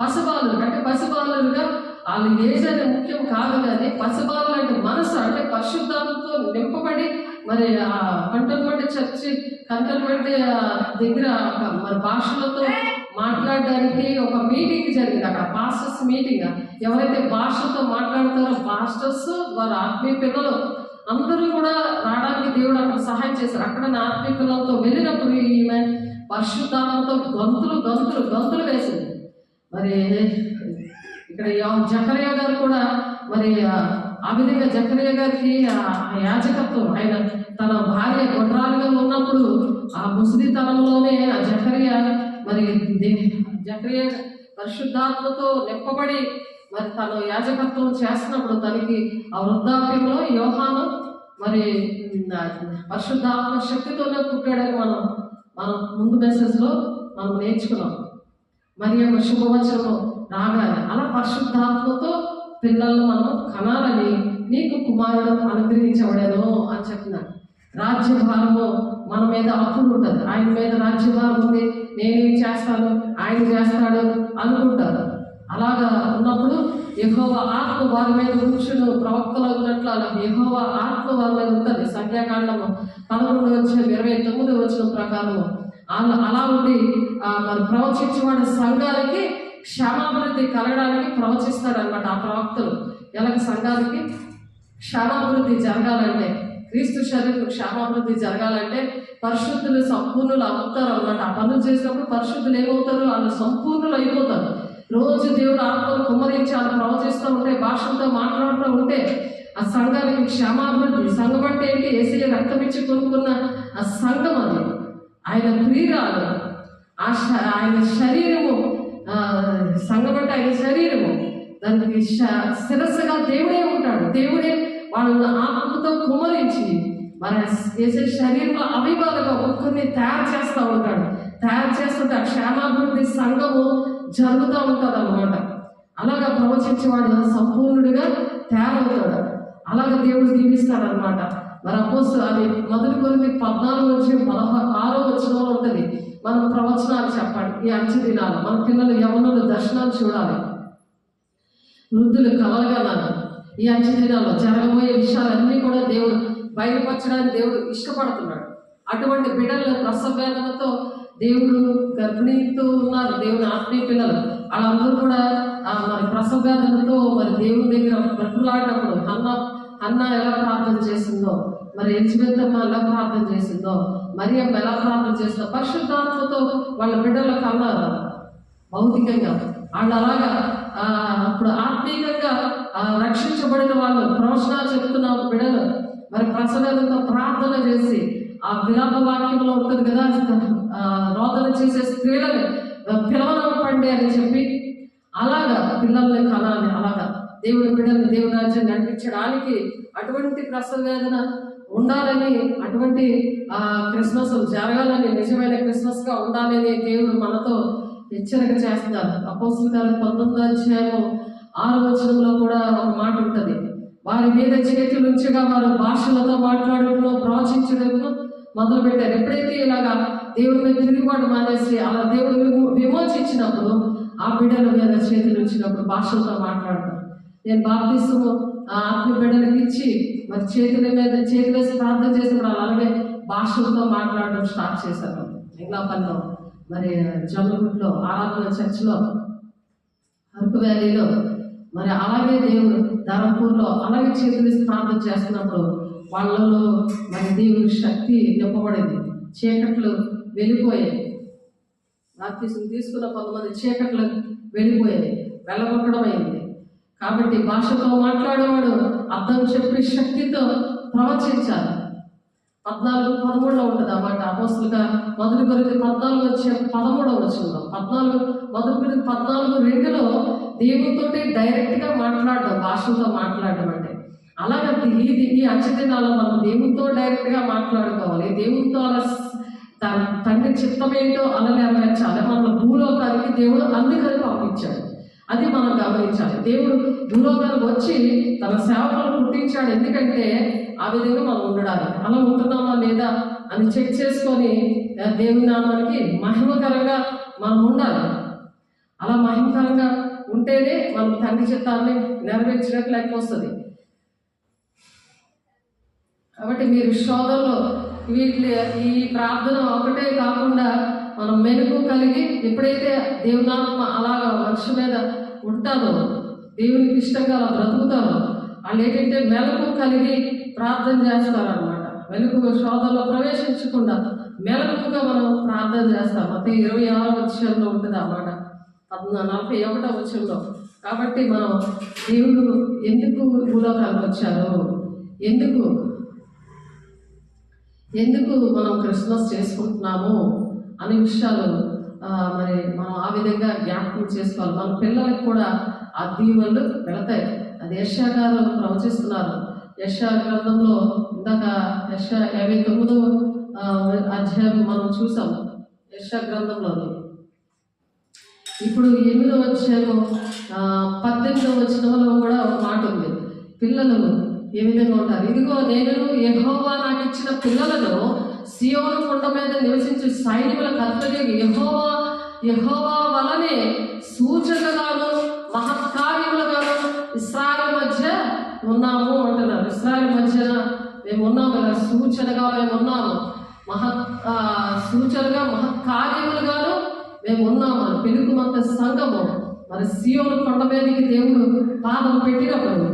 A: పసిబాలుగా అంటే పసిబాలుగా వాళ్ళు ఏజ్ అనేది ముఖ్యం కాదు, కానీ పసిబాలు అంటే మనసు అంటే పరిశుద్ధాత్మతో నింపబడి మరి కంటోన్మెంట్ చర్చి కంటోన్మెంట్ దగ్గర మరి భాషలతో మాట్లాడడానికి ఒక మీటింగ్ జరిగింది అక్కడ, పాస్టర్స్ మీటింగ్. ఎవరైతే భాషతో మాట్లాడతారో పాస్టర్స్, వారి ఆత్మీయ పిల్లలు అందరూ కూడా రావడానికి దేవుడు అక్కడ సహాయం చేశారు. అక్కడ నా ఆత్మీయ పిల్లలతో వెళ్ళినప్పుడు ఈమె పరిశుద్ధాత్మతో గంతులు గంతులు గంతులు వేసింది. మరి ఇక్కడ జకరియా గారు కూడా మరి ఆ విధంగా జకరియా గారికి ఆ యాజకత్వం, ఆయన తన భార్య గొడ్రాలుగా ఉన్నప్పుడు ఆ ముసలితనంలోనే ఆ జకరియా మరి జకరియా పరిశుద్ధాత్మతో నింపబడి మరి తను యాజకత్వం చేస్తున్నప్పుడు తనకి ఆ వృద్ధాప్యంలో యోహాను మరి పరిశుద్ధాత్మ శక్తితోనే పుట్టాడని మనం ముందు మెసేజ్లో మనం నేర్చుకున్నాం. మరి ఒక శుభవచనం రాగానే అలా పరిశుద్ధాత్మతో పిల్లలను మనం కనాలని నీకు కుమారుడు అనుగ్రహించబడేను అని చెప్తున్నాడు. రాజ్యభారము మన మీద అప్పుడు ఉంటుంది. ఆయన మీద రాజ్యభారం ఉంది, నేనేం చేస్తాను, ఆయన చేస్తాడు అనుకుంటారు. అలాగా ఉన్నప్పుడు యెహోవా ఆత్మ వారి మీద ఉంచును, ప్రవక్తలు ఉన్నట్లు అలా యెహోవా ఆత్మ వారి మీద ఉంటుంది. సంఖ్యాకాండము 11:29 ప్రకారము అలా ఉండి మరి ప్రవచించేవాడు సంఘానికి క్షేమాభివృద్ధి కలగడానికి ప్రవచిస్తాడు అనమాట. ఆ ప్రవక్తలు ఎలాగ సంఘానికి క్షేమాభివృద్ధి జరగాలంటే, క్రీస్తు శరీరం క్షేమాభివృద్ధి జరగాలంటే పరిశుద్ధులు సంపూర్ణులు అవుతారు అన్నమాట. ఆ పనులు చేసినప్పుడు పరిశుద్ధులు ఏమవుతారు, వాళ్ళు సంపూర్ణులు అయిపోతారు. రోజు దేవుడు ఆత్మను కుమ్మరించి వాళ్ళు ప్రవచిస్తూ ఉంటే, భాషలతో మాట్లాడుతూ ఉంటే ఆ సంఘానికి క్షేమాభివృద్ధి. సంఘం అంటే ఏంటి? యేసయ్య రక్తం ఇచ్చి కొనుక్కున్న ఆ సంఘం అది. ఆయన ప్రియురాలు, ఆయన శరీరము, సంఘం అంటే ఆయన శరీరము, దానికి శిరస్సుగా దేవుడే ఉంటాడు. దేవుడే వాళ్ళ ఆత్మతో కుమ్మరించి మరి వేసే శరీరంలో అవయవాలుగా ఒక్కొక్కరిని తయారు చేస్తూ ఉంటాడు. తయారు చేస్తుంటే ఆ క్షేమాభివృద్ధి సంఘము జరుగుతూ ఉంటుంది అన్నమాట. అలాగా ప్రవచించేవాడు సంపూర్ణుడిగా తయారవుతాడు. అలాగా దేవుడు దీవిస్తాడు అనమాట. మరి అది 1 కొరింథీ 14:16 ఉంటుంది. మనం ప్రవచనాలు చెప్పాలి. ఈ అంచె దినాలు మన పిల్లలు యవ్వనులు దర్శనాలు చూడాలి, వృద్ధులు కలగనాలి. ఈ అంచె దినాల్లో జరగబోయే విషయాలన్నీ కూడా దేవుడు బయలుపరచడానికి దేవుడు ఇష్టపడుతున్నాడు. అటువంటి బిడ్డలు ప్రసవ వేదనతో దేవుడు గర్భిణీతో ఉన్నారు, దేవుని ఆత్మీయ పిల్లలు వాళ్ళందరూ కూడా మరి ప్రసవ వేదనతో మరి దేవుని దగ్గర బ్రతులాడినప్పుడు అన్న ఎలా ప్రార్థన చేసిందో, మరి ఎలిజబెత్ అమ్మ ఎలా ప్రార్థన చేసిందో, మరియమ్మ ఎలా ప్రార్థన చేసిందో, పరిశుద్ధాత్మతో వాళ్ళ బిడ్డలకు అన్నారు భౌతికంగా. వాళ్ళు అలాగా అప్పుడు ఆత్మీయంగా రక్షించబడిన వాళ్ళు ప్రవచనాలు చెప్తున్న బిడ్డలు మరి ప్రసవేదంతో ప్రార్థన చేసి ఆ విలాప వాక్యంలో ఉంటుంది కదా, రోదన చేసే స్త్రీలని పిలవనవ్వండి అని చెప్పి అలాగా పిల్లల్ని కనాలి. అలాగా దేవుడి బిడ్డల్ని దేవుని రాజ్యం నడిపించడానికి అటువంటి ప్రసవ వేదన ఉండాలని, అటువంటి క్రిస్మస్ జరగాలని, నిజమైన క్రిస్మస్గా ఉండాలని దేవుడు మనతో హెచ్చరిక చేస్తున్నారు. అపోస్తలుల కార్యాలు 19:6 కూడా ఒక మాట ఉంటుంది. వారి మీద చేతులు ఉంచగా వారు భాషలతో మాట్లాడటంలో ప్రవచించడంలో మొదలుపెట్టారు. ఎప్పుడైతే ఇలాగా దేవుడి మీద తిరుగుబాటు మానేసి అలా దేవుడు విమోచించినప్పుడు ఆ బిడ్డల మీద చేతులు ఉంచినప్పుడు భాషలతో మాట్లాడతారు. నేను బాప్తిస్మము ఆత్మీయ బిడ్డలకు ఇచ్చి మరి చేతులేసి ప్రార్థన చేసినప్పుడు అలాగే భాషలతో మాట్లాడడం స్టార్ట్ చేశాను. ఇంగ్లాపల్లో మరి జమ్మగుట్లో ఆరాధన చర్చిలో, అరకు వ్యాలీలో, మరి అలాగే దేవుడు ధర్మపూర్లో అలాగే చేతులేసి ప్రార్థన చేస్తున్నప్పుడు వాళ్ళలో మరి దేవుడి శక్తి నింపబడింది. చీకట్లు వెళ్ళిపోయాయి. బాప్తిస్మం తీసుకున్న కొంతమంది చీకట్లు వెళ్ళిపోయాయి, వెళ్ళగొట్టడం అయింది. కాబట్టి భాషతో మాట్లాడేవాడు అర్థం చెప్పి శక్తితో ప్రవచించాలి. 14:13 ఉంటుంది అన్నమాట. అపోస్తలుగా 1 కొరింథీ 14:13 1 కొరింథీ 14:2 దేవునితో డైరెక్ట్గా మాట్లాడడం, భాషలతో మాట్లాడడం అంటే అలాగే ఈ అంచెదినాల్లో మనం దేవునితో డైరెక్ట్గా మాట్లాడుకోవాలి. దేవునితో అలా తండ్రి చిత్తం ఏంటో అలా నెరవేర్చాలి. మన భూలోకానికి దేవుడు అందుకని పంపించాడు. అది మనం గమనించాలి. దేవుడు భూలోకానికి వచ్చి తన సేవకులను పుట్టించాడు. ఎందుకంటే ఆ విధంగా మనం ఉండడానికి. అలా ఉంటున్నామా లేదా అని చెక్ చేసుకొని దేవుని నామానికి మహిమకరంగా మనం ఉండాలి. అలా మహిమకరంగా ఉంటేనే మనం తండ్రి చిత్తాన్ని నెరవేర్చినట్టు లెక్క వస్తుంది. కాబట్టి మీరు శోధనలో ఈ ప్రార్థన ఒకటే కాకుండా మనం మెరుగు కలిగి ఎప్పుడైతే దేవునాత్మ అలాగా మనిషి మీద ఉంటారో, దేవునికి ఇష్టంగా అలా బ్రతుకుతారో, వాళ్ళు ఏంటంటే మెలకు కలిగి ప్రార్థన చేస్తారనమాట. మెలకు శోధనలో ప్రవేశించకుండా మెలకుగా మనం ప్రార్థన చేస్తాం. అయితే 26వ వచనంలో ఉంటుంది అన్నమాట, 41వ వచనంలో. కాబట్టి మనం దేవుడు ఎందుకు భూలోకానికి వచ్చారు, ఎందుకు మనం క్రిస్మస్ చేసుకుంటున్నాము అనే విషయాలు మరి మనం ఆ విధంగా జ్ఞాపకం చేసుకోవాలి. మన పిల్లలకు కూడా ఆ దీవెనలు వెళతాయి. అది యెషయా గారు ప్రవచిస్తున్నారు. యెషయా గ్రంథంలో ఇందాక యెషయా 59వ అధ్యాయం మనం చూసాం. యెషయా గ్రంథంలోని ఇప్పుడు 8వ అధ్యాయం 18వ వచనంలో కూడా ఒక మాట ఉంది. పిల్లలు ఏ విధంగా ఉంటారు? ఇదిగో నేను యెహోవా నాకు ఇచ్చిన పిల్లలను సియోను కొండ మీద నివసించి సైన్యములకు అధిపతి యెహోవా వలనే సూచనగాను మహత్కార్యములుగాను ఇశ్రాయేలు మధ్య ఉన్నాము అంటున్నారు. ఇశ్రాయేలు మధ్య మేము ఉన్నాము, ఇలా సూచనగా మేము ఉన్నాము, సూచనగా మహత్కార్యములుగాను మేము ఉన్నాము. పిలుపుమంత సంఘము మరి సియోను కొండ మీదకి దేవుడు పాదం పెట్టినప్పుడు,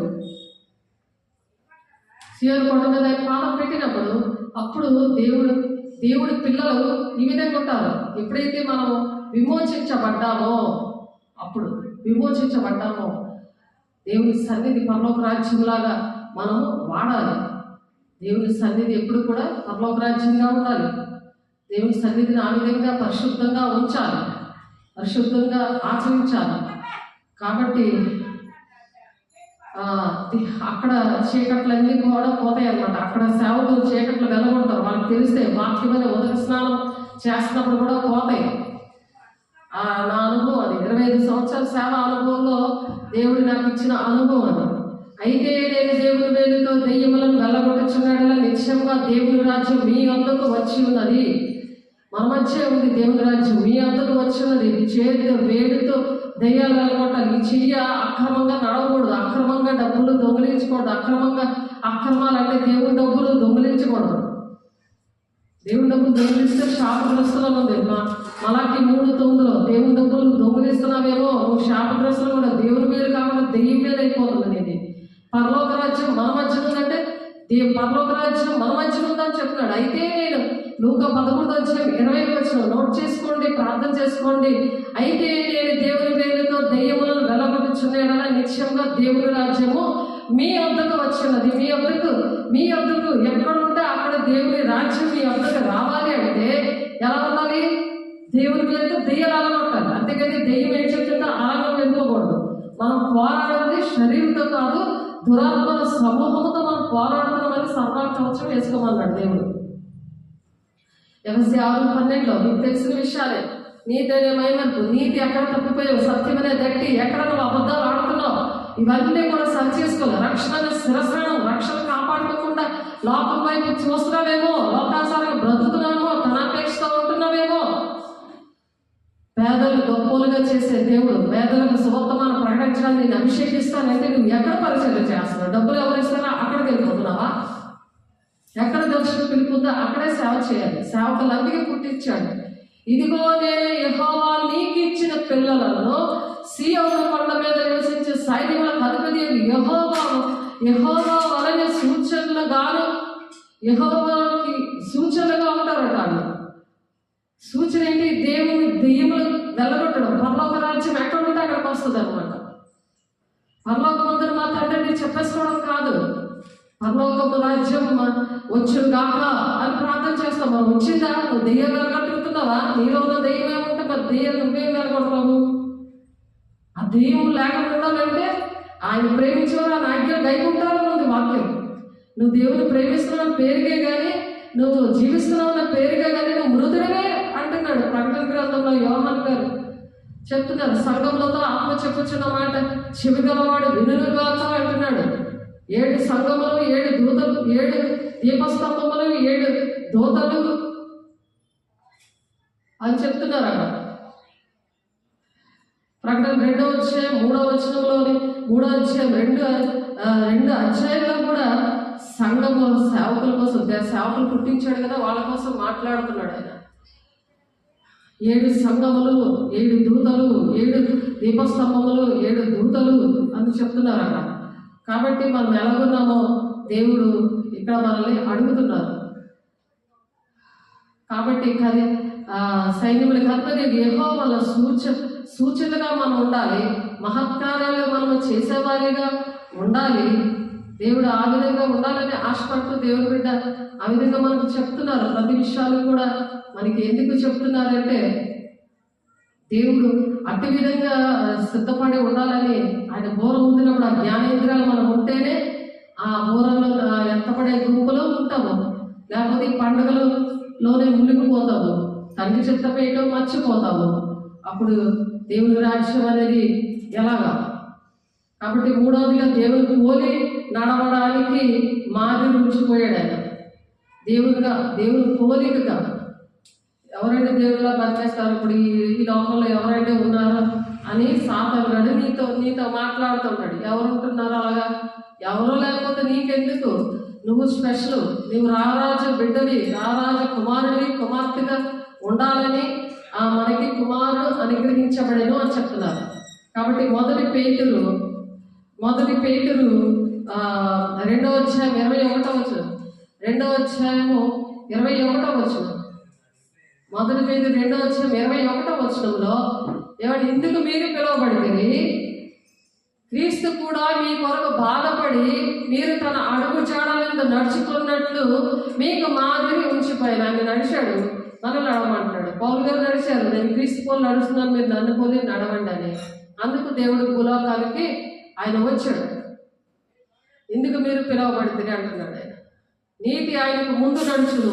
A: సియోను కొండ మీద పాదం పెట్టినప్పుడు అప్పుడు దేవుడి పిల్లలు ఈ విధంగా ఉంటారు. ఎప్పుడైతే మనం విమోచించబడ్డామో దేవుని సన్నిధి పరలోక రాజ్యంలాగా మనము వాడాలి. దేవుని సన్నిధి ఎప్పుడు కూడా పరలోక రాజ్యంగా ఉండాలి. దేవుని సన్నిధిని ఆ విధంగా పరిశుద్ధంగా ఉంచాలి, పరిశుద్ధంగా ఆచరించాలి. కాబట్టి అక్కడ చీకట్లన్నీ కూడా పోతాయి అన్నమాట. అక్కడ సేవకులు చీకట్లు వెళ్ళగొడతారు. వాళ్ళకి తెలిస్తే వాక్యమైన ఉదక స్నానం చేస్తున్నప్పుడు కూడా పోతాయి. నా అనుభవం అది 25 సంవత్సరాల సేవ అనుభవంలో దేవుడు నాకు ఇచ్చిన అనుభవం అది. అయితే నేను దేవుని వేలుతో దెయ్యములను వెళ్ళగొట్టుచున్నాడలా నిశ్చయంగా దేవుని రాజ్యం మీ వద్దకు వచ్చి ఉన్నది. మన మధ్య ఉంది దేవుని రాజ్యం, మీ వద్దకు వచ్చి ఉన్నది. చేతితో వేడితో దెయ్యాలు వెళ్ళగొట్టాలి. ఈ చెయ్య అక్రమంగా నడవకూడదు, అక్రమంగా డబ్బులు దొంగిలించకూడదు, అక్రమాలు అంటే దేవుని డబ్బులు దొంగిలించకూడదు. దేవుని డబ్బులు దొంగిలిస్తే శాపగ్రస్తులను ఉంది. మలాకి 3:9 దేవుని డబ్బులు దొంగిలిస్తున్నావేమో నువ్వు శాపగ్రస్తులు కూడా. దేవుని మీద కాకుండా దెయ్యం మీద అయిపోతుంది అనేది. పరలోక రాజ్యం మన మధ్య ఉందంటే పరలోక రాజ్యం మన మధ్య ఉందని చెప్తున్నాడు. అయితే నేను లూకా 11:20 నోట్ చేసుకోండి, ప్రార్థన చేసుకోండి. అయితే నేను దేవుని వేలుతో దెయ్యములను వెళ్ళగొట్టుచున్నాడలా నిశ్చయంగా దేవుని రాజ్యము మీ వద్దకు వచ్చినది. మీ వద్దకు ఎక్కడుంటే అక్కడ దేవుని రాజ్యం మీ వద్దకు రావాలి అంటే ఎలా ఉండాలి? దేవుని వేలుతో దెయ్యాలు అలగొట్టాలి. అంతేకాని దెయ్యం ఏం చెప్తుందో అలాగ వెళ్ళిపోకూడదు. మనం పోరాడేది శరీరంతో కాదు, దురాత్మల సమూహంతో మనం పోరాడుతున్నామని సర్వాల కవచం వేసుకోమన్నాడు దేవుడు. ఎఫెసీ 6:12 మీకు తెలిసిన విషయాలే. నీతి అనే మైమర్పు, నీతి ఎక్కడ తప్పిపోయావు, సత్యం అనే దట్టి ఎక్కడ నువ్వు అబద్ధాలు ఆడుతున్నావు, ఇవన్నీ కూడా సరి చేసుకోవాలి. రక్షణ అనే శిరస్త్రాణం, రక్షణ కాపాడుకోకుండా లోకం వైపు చూస్తున్నావేమో, లోకాసారంగా బ్రతుకుతున్నావేమో, ధనాపేక్షతో ఉంటున్నావేమో. పేదలు గొప్పలుగా చేసే దేవుడు పేదలకు సువర్తమానం ప్రకటించడానికి నేను అభిషేకిస్తానంటే నువ్వు ఎక్కడ పరిచయం చేస్తున్నావు? డబ్బులు ఎవరు ఇస్తారో అక్కడికి వెళ్ళిపోతున్నావా? ఎక్కడ దర్శనం పిలుపుందో అక్కడే సేవ చేయాలి. సేవకులందరికీ పుట్టించాడు. ఇదిగో నేను యెహోవా నీకు ఇచ్చిన పిల్లలను సీయోను కొండ మీద నివసించే సైన్యములకు అధిపతి యెహోవా వలన సూచనలుగాను, యెహోవాకి సూచనలుగా ఉంటారట. వాళ్ళు సూచన ఏంటి? దేవుని దెయ్యములు వెళ్ళగొట్టడం. పరలోక రాజ్యం ఎక్కడ ఉంటే అక్కడికి వస్తుంది అనమాట. పరలోకమందరూ మా తండ్రిని చెప్పేసుకోవడం కాదు. పరలోకపు రాజ్యం వచ్చును గాక అని ప్రార్థన చేస్తాం. మనం వచ్చిందా? నువ్వు దెయ్యం వెళ్ళగొట్టుతున్నావా? నీలో ఉన్న దెయ్యం ఏముంటే మరి దెయ్యం నువ్వేం వెళ్ళగొడతావు? ఆ దెయ్యం లేకుండా ఉండాలంటే ఆయన ప్రేమించేవారు ఆయన ఆజ్ఞలు గైకుంటారని ఉంది వాక్యం. నువ్వు దేవుని ప్రేమిస్తున్నావు పేరుగే కానీ, నువ్వు జీవిస్తున్నావు అన్న పేరుగా కానీ నువ్వు మృతుడివే అంటున్నాడు. ప్రకటన గ్రంథంలో యోహాను గారు చెప్తున్నారు. సంఘములతో ఆత్మ చెప్పుచున్న మాట చెవిగలవాడు వినుగాక అంటున్నాడు. 7 సంఘములు, 7 దూతలు, 7 దీపస్తంభములు, 7 దూతలు అని చెప్తున్నారు అక్కడ. ప్రకటన 2వ అధ్యాయం 3వ వచనంలోని 3వ అధ్యాయం 2 అధ్యాయంలో కూడా సంఘంలో సేవకుల కోసం సేవకులు పుట్టించాడు కదా, వాళ్ళ కోసం మాట్లాడుతున్నాడు ఆయన. 7 సంఘములు, 7 దూతలు, 7 దీపస్తంభములు, 7 దూతలు అని చెప్తున్నారట. కాబట్టి మనం ఎలాగున్నామో దేవుడు ఇక్కడ మనల్ని అడుగుతున్నారు. కాబట్టి సైన్యముల కర్తని యెహోవా సూచనగా మనం ఉండాలి. మహత్కార్యాలు మనం చేసేవారిగా ఉండాలి. దేవుడు ఆ విధంగా ఉండాలని ఆశపడుతూ దేవుని బిడ్డ ఆ విధంగా మనకు చెప్తున్నారు. ప్రతి విషయాలు కూడా మనకి ఎందుకు చెప్తున్నారంటే దేవుడు అట్టి విధంగా సిద్ధపడి ఉండాలని. ఆయన బోర ఊదినప్పుడు ఆ జ్ఞానేంద్రియాలు మనం ఉంటేనే ఆ బోరలో ఎత్తపడే గుంపులో ఉంటాము. లేకపోతే ఈ పండుగలోనే మునిగిపోతాము, తండ్రి చిత్తపేయటం మర్చిపోతాము. అప్పుడు దేవుని రాజ్యం అనేది ఎలాగా? కాబట్టి మూడవదిగా దేవునికి పోలి నడవడానికి మాదిరి ఉంచిపోయాడు ఆయన. దేవుని పోలికగా ఎవరైతే దేవుడిలా బతికేస్తారు, ఇప్పుడు ఈ లోకంలో ఎవరైతే ఉన్నారో అని సాతానుడు నీతో మాట్లాడుతుంటాడు. ఎవరు ఉంటున్నారు అలాగా? ఎవరో లేకపోతే నీకెందుకు? నువ్వు స్పెషల్, నువ్వు రారాజ బిడ్డవి, రారాజ కుమారుడివి, కుమార్తెగా ఉండాలని మనకి కుమారుడు అనుగ్రహించబడేను అని చెప్తున్నారు. కాబట్టి మొదటి పేతురు 2వ అధ్యాయం 21వ వచనం, 2వ అధ్యాయము 21వ వచనం, మొదటి పేతురు 2వ అధ్యాయం 21వ వచనంలో ఏమంటే, ఇందుకు మీరు పిలువబడితే క్రీస్తు కూడా మీ కొరకు బాధపడి మీరు తన అడుగు జాడలందు నడుచుకున్నట్లు మీకు మాదిరి ఉంచిపోయాను. ఆయన నడిచాడు, మనం నడవమంటున్నాడు. పౌలు గారు నడిచారు, నేను క్రీస్తు పోలు నడుస్తున్నాను, మీరు నన్ను పోలి నడవండి అని. అందుకు దేవుడు భూలోకానికి ఆయన వచ్చాడు. ఎందుకు మీరు పిలువబడితే అంటున్నాడు ఆయన. నీతి ఆయనకు ముందు నడుచును,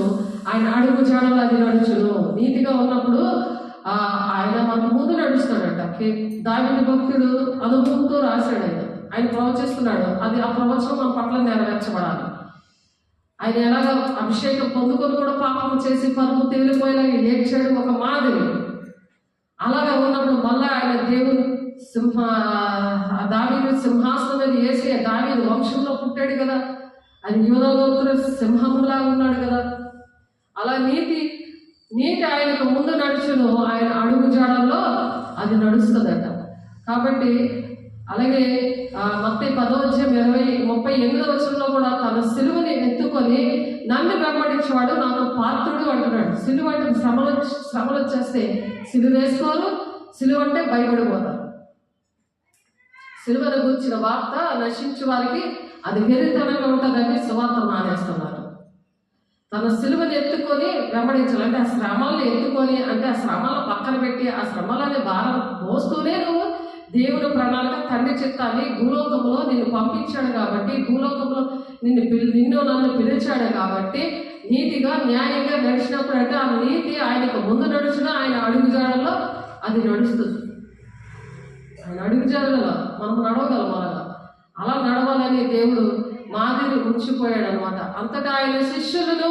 A: ఆయన అడుగు జాడలు అది నడుచును. నీతిగా ఉన్నప్పుడు ఆయన మనకు ముందు నడుస్తాడట. దావీదు భక్తుడు అనుభవంతో రాశాడు. ఆయన ప్రవచిస్తున్నాడు. ఆ ప్రవచనం మన పట్ల నెరవేర్చబడాలి. ఆయన ఎలాగ అభిషేకం పొందుకొని కూడా పాపం చేసి పరుపు తేలిపోయేలాగా ఏడ్చాడు, ఒక మాదిరి. అలాగా ఉన్నప్పుడు మళ్ళా ఆయన దేవుడు దావీదు సింహాసనం మీద వేసి, దావీదు వంశంలో పుట్టాడు కదా, అది యూదా గోత్ర సింహంలా ఉన్నాడు కదా. అలా నీతి ఆయనకు ముందు నడుచును, ఆయన అడుగు జాడల్లో అది నడుస్తుందట. కాబట్టి అలాగే మత్తయి 10వ అధ్యాయం 38వ వచనంలో కూడా తన సిలువని ఎత్తుకొని నన్ను వెంబడించేవాడు నాకు పాత్రుడు అంటున్నాడు. సిలువ అంటే శ్రమలు వచ్చేస్తే సిలువ వేసుకోరు, సిలువ అంటే భయపడిపోతారు. సిలువను గురించిన వార్త నశించే వారికి అది వెరితనంగా ఉంటుందని సువార్త మానేస్తున్నారు. తన సిలువను ఎత్తుకొని వెంబడించాలంటే ఆ శ్రమలను ఎత్తుకొని, అంటే ఆ శ్రమలను పక్కన పెట్టి ఆ శ్రమలనే భారం మోస్తూనే నువ్వు దేవుడు ప్రణాళిక తండ్రి చిత్తాన్ని భూలోకంలో నిన్ను పంపించాడు కాబట్టి, భూలోకంలో నన్ను పిలిచాడు కాబట్టి నీతిగా న్యాయంగా నడిచినప్పుడు అంటే ఆ నీతి ఆయనకు ముందు నడుచున ఆయన అడుగుజాడల్లో అది నడుస్తుంది. ఆయన అడుగుజాడల్లో మనం నడవగలం. అలా నడవాలని దేవుడు మాదిరి ఉంచిపోయాడు అనమాట. అంతటా ఆయన శిష్యులను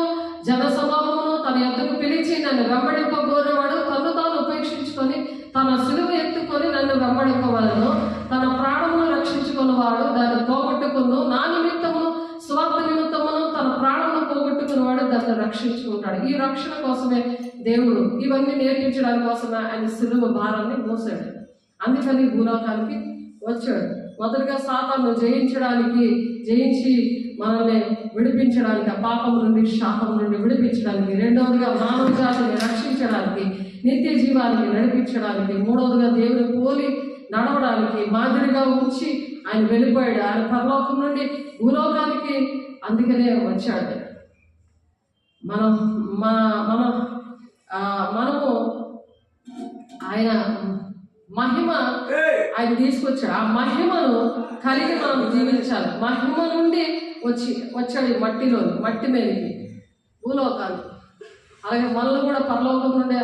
A: జనసమూహమును తన యొద్దకు పిలిచి, నన్ను వెంబడింపగోరేవాడు తను తాను ఉపేక్షించుకొని తన సిలువ ఎత్తుకొని నన్ను వెంబడింపవలను, తన ప్రాణమును రక్షించుకున్నవాడు దాన్ని పోగొట్టుకును, నా నిమిత్తమును స్వార్థ నిమిత్తమును తన ప్రాణమును పోగొట్టుకున్నవాడు దాన్ని రక్షించుకుంటాడు. ఈ రక్షణ కోసమే దేవుడు ఇవన్నీ నేర్పించడానికి కోసమే ఆయన సిలువ భారాన్ని మోసాడు. అందుకని భూలోకానికి వచ్చాడు. మొదటిగా సాతాను జయించి మనల్ని విడిపించడానికి, ఆ పాపం నుండి శాపం నుండి విడిపించడానికి. రెండవదిగా మానవ జాతిని రక్షించడానికి, నిత్య జీవానికి నడిపించడానికి. మూడవదిగా దేవుని పోలి నడవడానికి మాదిరిగా ఉంచి ఆయన వెళ్ళిపోయాడు. ఆయన పరలోకం నుండి భూలోకానికి అందుకనే వచ్చాడు. మనము ఆయన మహిమ ఆయన తీసుకొచ్చాడు. ఆ మహిమను కలిగి మనం జీవించాలి. మహిమ నుండి వచ్చాడు మట్టి మీదకి, భూలోకానికి. అలాగే మనలో కూడా పరలోకం నుండి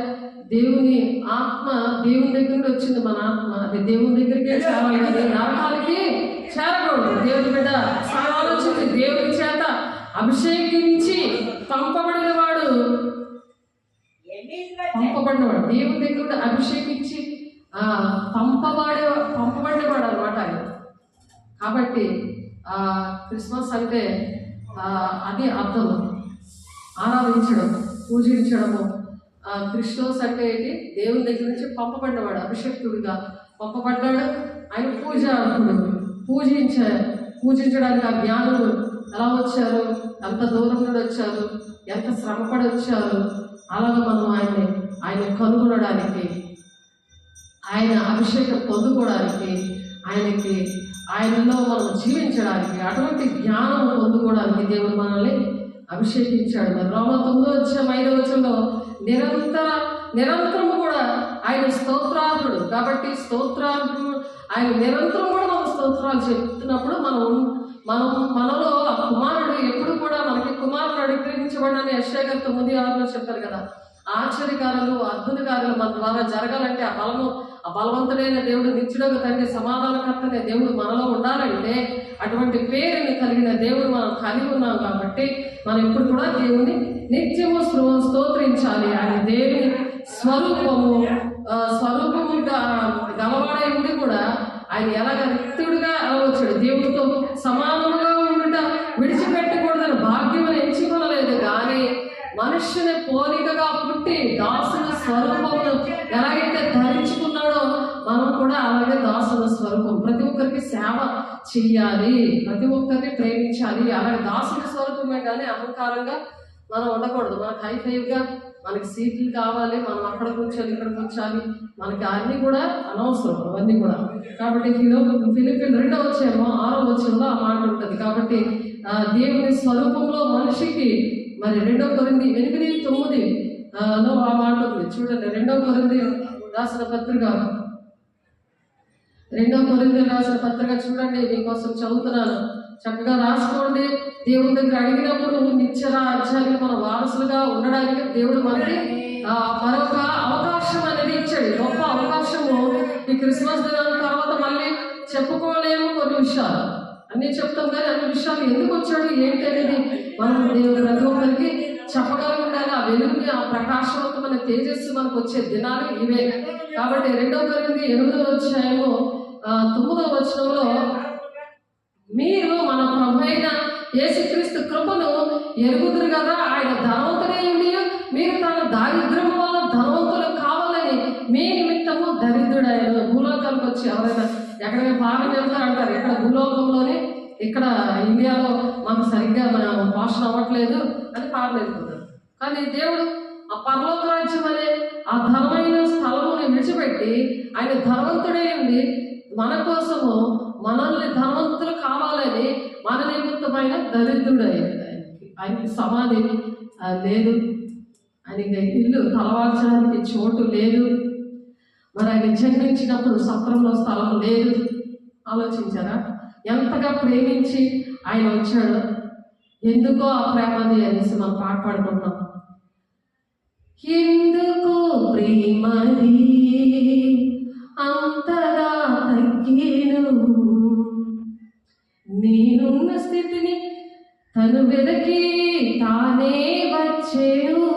A: దేవుని ఆత్మ, దేవుని దగ్గర నుండి వచ్చింది. మన ఆత్మ అది దేవుని దగ్గరికే చేరాలి, కానీ నరకాలకి చేరకూడదు. దేవుని బిడ్డ ఆలోచించి దేవుని చేత అభిషేకించి పంపబడినవాడు దేవుని దగ్గర అభిషేకించి పంపబడినవాడు అనమాట ఆయన. కాబట్టి క్రిస్మస్ అంటే అది అర్థం, ఆరాధించడం, పూజించడము, క్రిస్టోస్ అంటే ఏంటి? దేవుని దగ్గర నుంచి పంపబడ్డవాడు, అభిషక్తుడిగా పంపబడ్డాడు. ఆయన పూజారుడు, పూజించడానికి ఆ జ్ఞానులు ఎలా వచ్చారు, ఎంత దూరం నుండి వచ్చారు, ఎంత శ్రమపడి వచ్చారు. అలాగే మనం ఆయన కనుగొనడానికి, ఆయన అభిషేకం పొందుకోవడానికి, ఆయనలో మనం జీవించడానికి, అటువంటి జ్ఞానం పొందుకోవడానికి దేవుడు మనల్ని అభిషేకించాడు. మరి రోమా 9:5 నిరంతరము కూడా ఆయన స్తోత్రార్హుడు. కాబట్టి స్తోత్రార్హుడు ఆయన నిరంతరం కూడా మనం స్తోత్రాలు చెప్తున్నప్పుడు మనలో ఆ కుమారుడు ఎప్పుడు కూడా మనకి కుమారుడు అనుగ్రహించబడని యెషయా 9:6 చెప్పారు కదా. ఆశ్చర్యకారులు, అద్భుత కార్యాలు మన ద్వారా జరగాలంటే ఆ బలవంతుడైన దేవుడు, నిత్యుడగు తండ్రి, సమాధానకర్తనే దేవుడు మనలో ఉండాలంటే అటువంటి పేరుని కలిగిన దేవుడు మనం కలిగి ఉన్నాం. కాబట్టి మనం ఎప్పుడు కూడా దేవుని నిత్యము స్తోత్రించాలి. ఆయన దేవుని స్వరూపముగా గలవాడై ఉండి కూడా ఆయన ఎలాగ నిత్యుడిగా ఎలా వచ్చాడు, దేవుడితో సమానముగా ఉండుట విడిచిపెట్టకూడదని భాగ్యం ఎంచుకోలేదు. కానీ మనుష్యుని పోలికగా పుట్టి దాసుని స్వరూపమును ఎలాగైతే ధరించుకున్నాడో మనం కూడా అలాగే దాసుల స్వరూపం. ప్రతి ఒక్కరికి సేవ చెయ్యాలి, ప్రతి ఒక్కరిని ప్రేమించాలి. అలాగే దాసుని స్వరూపమే కానీ అహంకారంగా మనం ఉండకూడదు. మనకు హైఫైవ్గా మనకి సీట్లు కావాలి, మనం అక్కడ కూర్చొని ఇక్కడ కూర్చోాలి, మనకి అన్నీ కూడా అనవసరం అవన్నీ కూడా. కాబట్టి ఫిలిప్పీలు 2:6 ఆ మాట ఉంటుంది. కాబట్టి దేవుని స్వరూపంలో మనిషికి మరి 2 కొరింథీ 8:9 ఆ మాట ఉంది. చూడండి, 2 కొరింథీ రాసిన పత్రిక చూడండి, మీకోసం చదువుతున్నాను, చక్కగా రాసుకోండి. దేవుని దగ్గర అడిగినప్పుడు నిత్య రాజ్యానికి మనం వారసులుగా ఉండడానికి దేవుడు మనకి మరొక అవకాశం అనేది ఇచ్చాడు. గొప్ప అవకాశము. ఈ క్రిస్మస్ దినాల తర్వాత మళ్ళీ చెప్పుకోలేము కొన్ని విషయాలు, అన్నీ చెప్తాం కానీ అన్ని విషయాలు ఎందుకు వచ్చాడు ఏంటి అనేది మనం దేవుడు ప్రతి ఒక్కరికి చెప్పగలిగి ఉండాలి. ఆ వెలుగుని, ఆ ప్రకాశవంతమైన తేజస్సు మనకు వచ్చే దినాలు ఇవే. కాబట్టి 2 కొరింథీ 8:9 మీరు మన ప్రభువైన యేసుక్రీస్తు కృపను ఎరుగుదురు కదా. ఆయన ధనవంతుడే ఉండి మీరు తన దారిద్ర్యము వల్ల ధనవంతులు కావాలని మీ నిమిత్తము దరిద్రుడైన. భూలోకానికి వచ్చి ఎవరైనా ఎక్కడైనా బాగా వెళ్తారంటారు, ఇక్కడ భూలోకంలోనే, ఇక్కడ ఇండియాలో మాకు సరిగ్గా భాషణ అవ్వట్లేదు అని పాటలు వెళ్ళిపోతారు. కానీ దేవుడు ఆ పరలోక రాజ్యం అనే ఆ ధనమైన స్థలముని విడిచిపెట్టి ఆయన ధనవంతుడే ఉండి మన కోసము మనల్ని ధనవంతులు కావాలని మన నిమిత్తమైన దరిద్రుడయ్యాడు. ఆయనకి సమాధి లేదు, ఆయనకి ఇల్లు తలవాల్చడానికి చోటు లేదు, మరి ఆయన జన్మించినప్పుడు సత్రంలో స్థలం లేదు. ఆలోచించారా ఎంతగా ప్రేమించి ఆయన వచ్చాడు? ఎందుకో ఆ ప్రేమది అనేసి మనం పాట పాడుకుంటున్నాం. ఎందుకు ప్రేమది అంతగా తగ్గేను, నేనున్న స్థితిని తను వెదకి తానే వచ్చేను,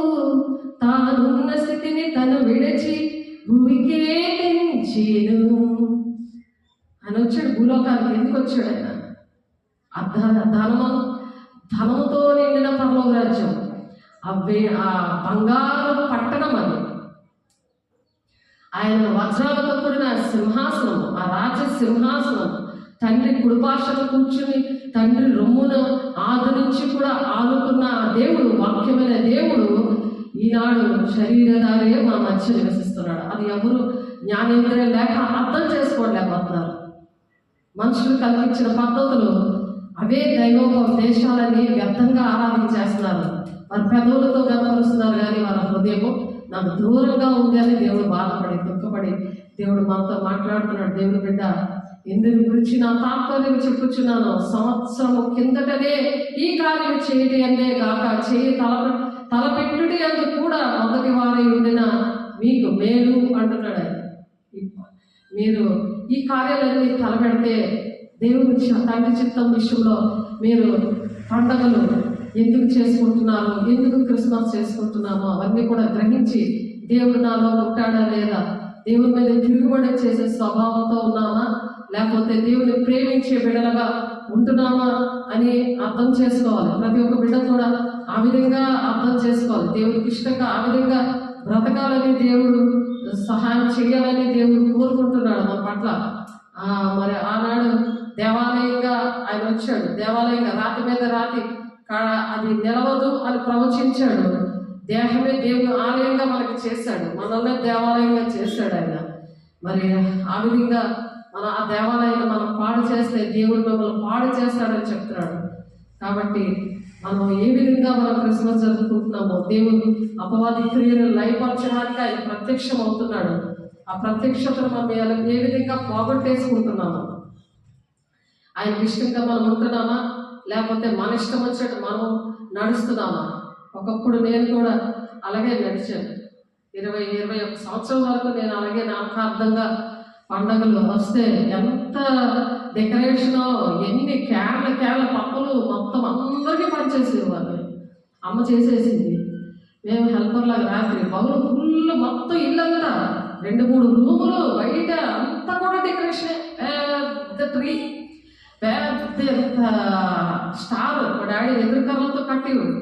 A: తానున్న స్థితిని తను విడిచి భూమికే తెంచేను అని వచ్చాడు భూలోకానికి. ఎందుకు వచ్చాడు ఆయన? ధనముతో నిండిన పరలోక రాజ్యం, ఆ బంగారు పట్టణం అది. ఆయన వజ్రాలతో కూడిన సింహాసనం, ఆ రాజ సింహాసనం, తండ్రి కుడిపార్శ్వన కూర్చుని తండ్రి రొమ్మున ఆది నుంచి కూడా ఆనుకున్న దేవుడు, వాక్యమైన దేవుడు ఈనాడు శరీరధారే మన మధ్య నివసిస్తున్నాడు. అది ఎవరు జ్ఞానేంద్రియం లేక అర్థం చేసుకోలేకపోతున్నారు. మనుషులు కల్పించిన పద్ధతులు అవే దైవోపదేశాలని వ్యర్థంగా ఆరాధించేస్తున్నారు. వారి పెదవులతో గమనిస్తున్నారు కానీ వారి హృదయము నాకు దూరంగా ఉంది అని దేవుడు బాధపడి దుఃఖపడి దేవుడు మనతో మాట్లాడుతున్నాడు. దేవుడు బిడ్డ, ఇందుని గురించి నా తాత్పర్యం చెప్పుచున్నాను. సంవత్సరము కిందటనే ఈ కార్యం చేయటి అనే గాక చేయి తలపెట్టుడి అందు కూడా మొదటి వారై ఉండిన మీకు మేలు అంటున్నాడు. మీరు ఈ కార్యాలన్నీ తలపెడితే దేవుని తండ్రి చిత్తం విషయంలో మీరు పండగలు ఎందుకు చేసుకుంటున్నారో, ఎందుకు క్రిస్మస్ చేసుకుంటున్నామో అవన్నీ కూడా గ్రహించి దేవుడు నాలో ఉంటాడా లేదా, దేవుని మీద తిరుగుబడి చేసే స్వభావంతో ఉన్నామా, లేకపోతే దేవుని ప్రేమించే బిడ్డలుగా ఉంటున్నామా అని అర్థం చేసుకోవాలి. ప్రతి ఒక్క బిడ్డ కూడా ఆ విధంగా అర్థం చేసుకోవాలి. దేవునికి ఇష్టంగా ఆ విధంగా బ్రతకాలని దేవుడు సహాయం చేయాలని దేవుడు కోరుకుంటున్నాడు మన పట్ల. మరి ఆనాడు దేవాలయంగా ఆయన వచ్చాడు. దేవాలయంగా రాతి మీద రాతి అది నిలవదు అని ప్రవచించాడు. దేహమే దేవుడు ఆలయంగా మనకి చేశాడు, మనల్నే దేవాలయంగా చేశాడు ఆయన. మరి ఆ విధంగా మన ఆ దేవాలయాన్ని మనం పాడు చేస్తే దేవుడు మిమ్మల్ని పాడు చేస్తాడని చెప్తున్నాడు. కాబట్టి మనం ఏ విధంగా మనం క్రిస్మస్ జరుపుకుంటున్నామో దేవుడు అపవాది క్రియలు లయపరచడానికి ఆయన ప్రత్యక్షం అవుతున్నాడు. ఆ ప్రత్యక్షతను మనం ఏ విధంగా పోగొట్టేసుకుంటున్నామో, ఆయనకి ఇష్టంగా మనం ఉంటున్నామా లేకపోతే మన ఇష్టం వచ్చినట్టు మనం నడుస్తున్నామా? ఒకప్పుడు నేను కూడా అలాగే నడిచాను. 21 సంవత్సరం వరకు నేను అలాగే నామకార్థంగా పండగలు వస్తే ఎంత డెకరేషనో, ఎన్ని కేరళ పప్పులు మొత్తం అందరికీ పనిచేసేవాళ్ళు. అమ్మ చేసేసింది, మేము హెల్పర్లాగా రాత్రి పగులు ఫుల్ మొత్తం ఇల్లంతా 2-3 రూములు బయట అంతా కూడా డెకరేషన్. పెద్ద ట్రీ, పెద్ద స్టార్ మా డాడీ ఎదురు కర్రలతో కట్టేవాడు.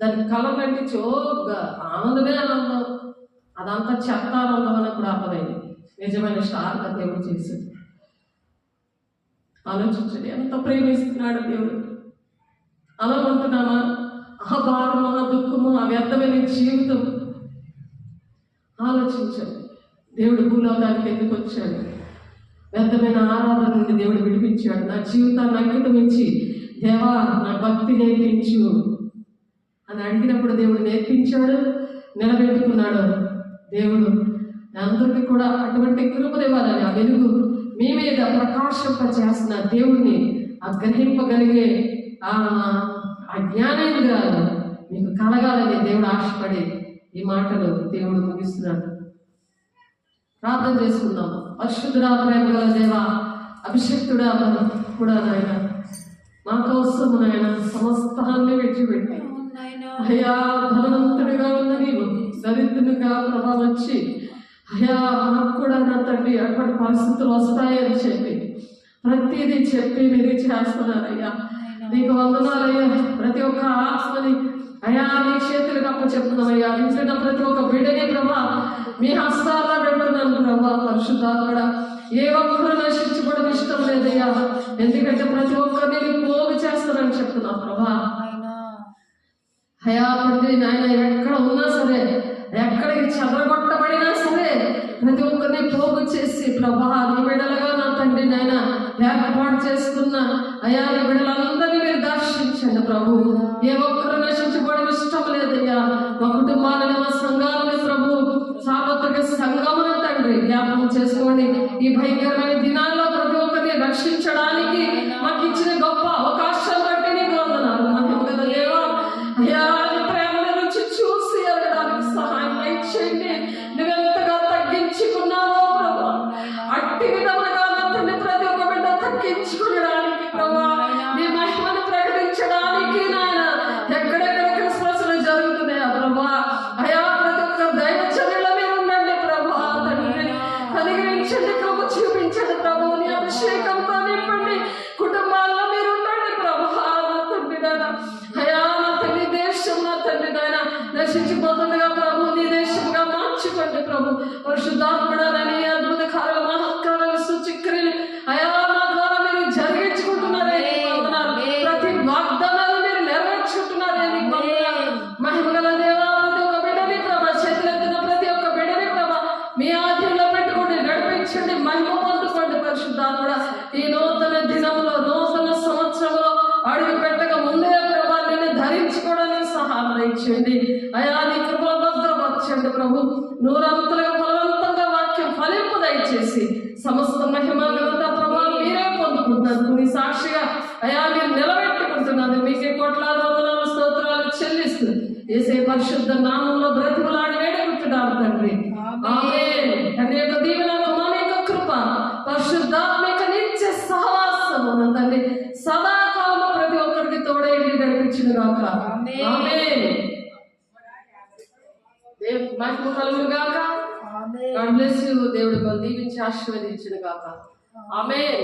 A: దానికి కలర్ అంటించి ఆనందమే ఆనందం. అదంతా చెత్త ఆనందం అని కూడా అర్థమైంది. నిజమైన స్టార్ దేవుడు చేశాడు. ఆలోచించండి, ఎంత ప్రేమిస్తున్నాడు దేవుడు. అలా ఉంటున్నామా? ఆ భారము, ఆ దుఃఖము, ఆ వ్యర్థమైన జీవితం ఆలోచించండి. దేవుడు భూలోకానికి ఎందుకు వచ్చాడు? వ్యర్థమైన ఆరాధన నుండి దేవుడు విడిపించాడు. నా జీవితాన్ని అంకితం ఇచ్చి, దేవా నా భక్తి నేర్పించు అని అడిగినప్పుడు దేవుడు నేర్పించాడు, నిలబెట్టుకున్నాడు. దేవుడు అందరికీ కూడా అటువంటి కృపదేవాలని, ఆ వెలుగు మీ మీద ప్రకాశింపచేస్తున్న దేవుడిని గ్రహింపగలిగే ఆ జ్ఞానేంద్రాలు మీకు కలగాలని దేవుడు ఆశపడి ఈ మాటలు దేవుడు ముగిస్తున్నాడు. ప్రార్థన చేసుకుందాం. పరిశుద్ధుడా, ప్రేమ గల దేవా, అభిషక్తుడా కూడా నాయన మా కోసం నాయన సమస్తాన్ని విడిచిపెట్టి అయ్యా ధనవంతుడిగా ఉన్న నీవు దరిద్రునిగా ప్రభావం వచ్చి అయ్యా మాకు కూడా నా తండ్రి అటువంటి పరిస్థితులు వస్తాయని చెప్పి ప్రతిదీ చెప్పి మీరు చేస్తున్నారయ్యా. నీకు వందనాలయ్యా. ప్రతి ఒక్క ఆత్మని అయ్యా నీ చేతులకు అప్పచెప్తున్నామయ్యా. నిజంగా ప్రతి ఒక్క బిడ్డని ప్రభా మీ హస్తాల్లో పెడుతున్నాను ప్రభా. పరిశుద్ధాత్మడా, ఏ ఒక్కరు నశించబడడం ఇష్టం లేదయ్యా. ఎందుకంటే ప్రతి ఒక్కరిని పోగు చేస్తానని చెప్తున్నా ప్రభా. అయ్యా తండ్రి నాయన, ఎక్కడ ఉన్నా సరే, ఎక్కడికి చెదరగొట్టబడినా సరే ప్రతి ఒక్కరిని పోగు చేసి ప్రభా నీ బిడ్డలుగా నా తండ్రి నాయన ఏర్పాటు చేసుకున్న అయ్యా నీ బిడ్డలందరినీ మీరు దర్శించండి ప్రభు. ఏ ఒక్కరు నశించబడడం ఇష్టం లేదయ్యా. మా కుటుంబాలను, మా సంఘాలను ప్రభు సార్వత్రిక సంఘమును తండ్రి జ్ఞాపకం చేసుకోండి. ఈ భయంకరమైన దినాల్లో ప్రతి ఒక్కరిని రక్షించడానికి మాకు ఇచ్చిన గొప్ప అవకాశం బట్టి నీకు వందనాలు. మహిమగల దేవా, అయ్యా నీ ప్రేమల నుంచి చూసి ఎరగడానికి సహాయం చేయండి. నువ్వెంతగా తగ్గించుకున్నావో ప్రభు, అట్టి విధముగా తండ్రి ప్రతి ఒక్క బిడ్డ తగ్గించుకునడానికి ప్రభా నీ మహిమను ప్రకటించడానికి నాయన ఎక్కడెక్కడ క్రిస్మస్లు జరుగుతున్నాయా ప్రభా. అయ్యా ప్రతి ఒక్క దైవజనుల మీరు ఉండండి ప్రభా. తండ్రి అనుగ్రహించండి, కృప చూపించండి ప్రభు. నీ అభిషేకంతో నింపండి. కుటుంబాల్లో మీరు ఉండండి ప్రభా. తండ్రి నాయన అయ్యా నా తండ్రి దేశం నా తండ్రి నాయన నశించిపోతుండగా ప్రభు నీ దేశంగా మార్చుకోండి ప్రభు. పరిశుద్ధాత్మడని అద్భుత కార్యాలు, మహత్కారాలు, సూచక్రియలు అయా నా ద్వారా మీరు జరిగించుకుంటున్నారే నీకు వందనాలు. ప్రతి వాగ్దానాలు మీరు నెరవేర్చుకుంటున్నారే నీకు వందనాలు. మహిమగల దేవా, ప్రతి ఒక్క బిడ్డని ప్రభా, చేతులెత్తిన ప్రతి ఒక్క బిడ్డని ప్రభా మీ ఆధీనంలో పెట్టుకోండి, నడిపించండి, మహిమ పొందుకోండి. పరిశుద్ధాత్మడ ఈ నూతన దినంలో, నూతన సంవత్సరంలో అడుగు పెట్టక ముందే ప్రభా నిన్ను ధరించుకోవడానికి సహాయం ఇచ్చండి. అయా నీ కృపలో భద్రపరచండి ప్రభు. నూరంతులుగా బలవంతంగా వాక్యం ఫలింపు దయచేసి సమస్త మహిమ ఘనత ప్రభావం మీరే పొందుకుంటున్నారు. మీ సాక్షిగా అయా మీరు నిలబెట్టుకుంటున్నారు. మీకే కోట్లాది వందనాలు స్తోత్రాలు చెల్లిస్తూ యేసే పరిశుద్ధ నామంలో బ్రతిమలాడి వేడుకుంటున్నారు తండ్రి. ఆమేన్. అనేక దీవెనలు, అనేక కృప, పరిశుద్ధాత్మిక నిత్య సహవాసము తండ్రి సదాకాలం ప్రతి ఒక్కరికి తోడేంటి నడిపించును గాక. ఆమేన్. దేవుడు మహిమ కలుగును గాక. God bless you. దేవుడు దీవించి ఆశీర్వదించును గాక. ఆమేన్.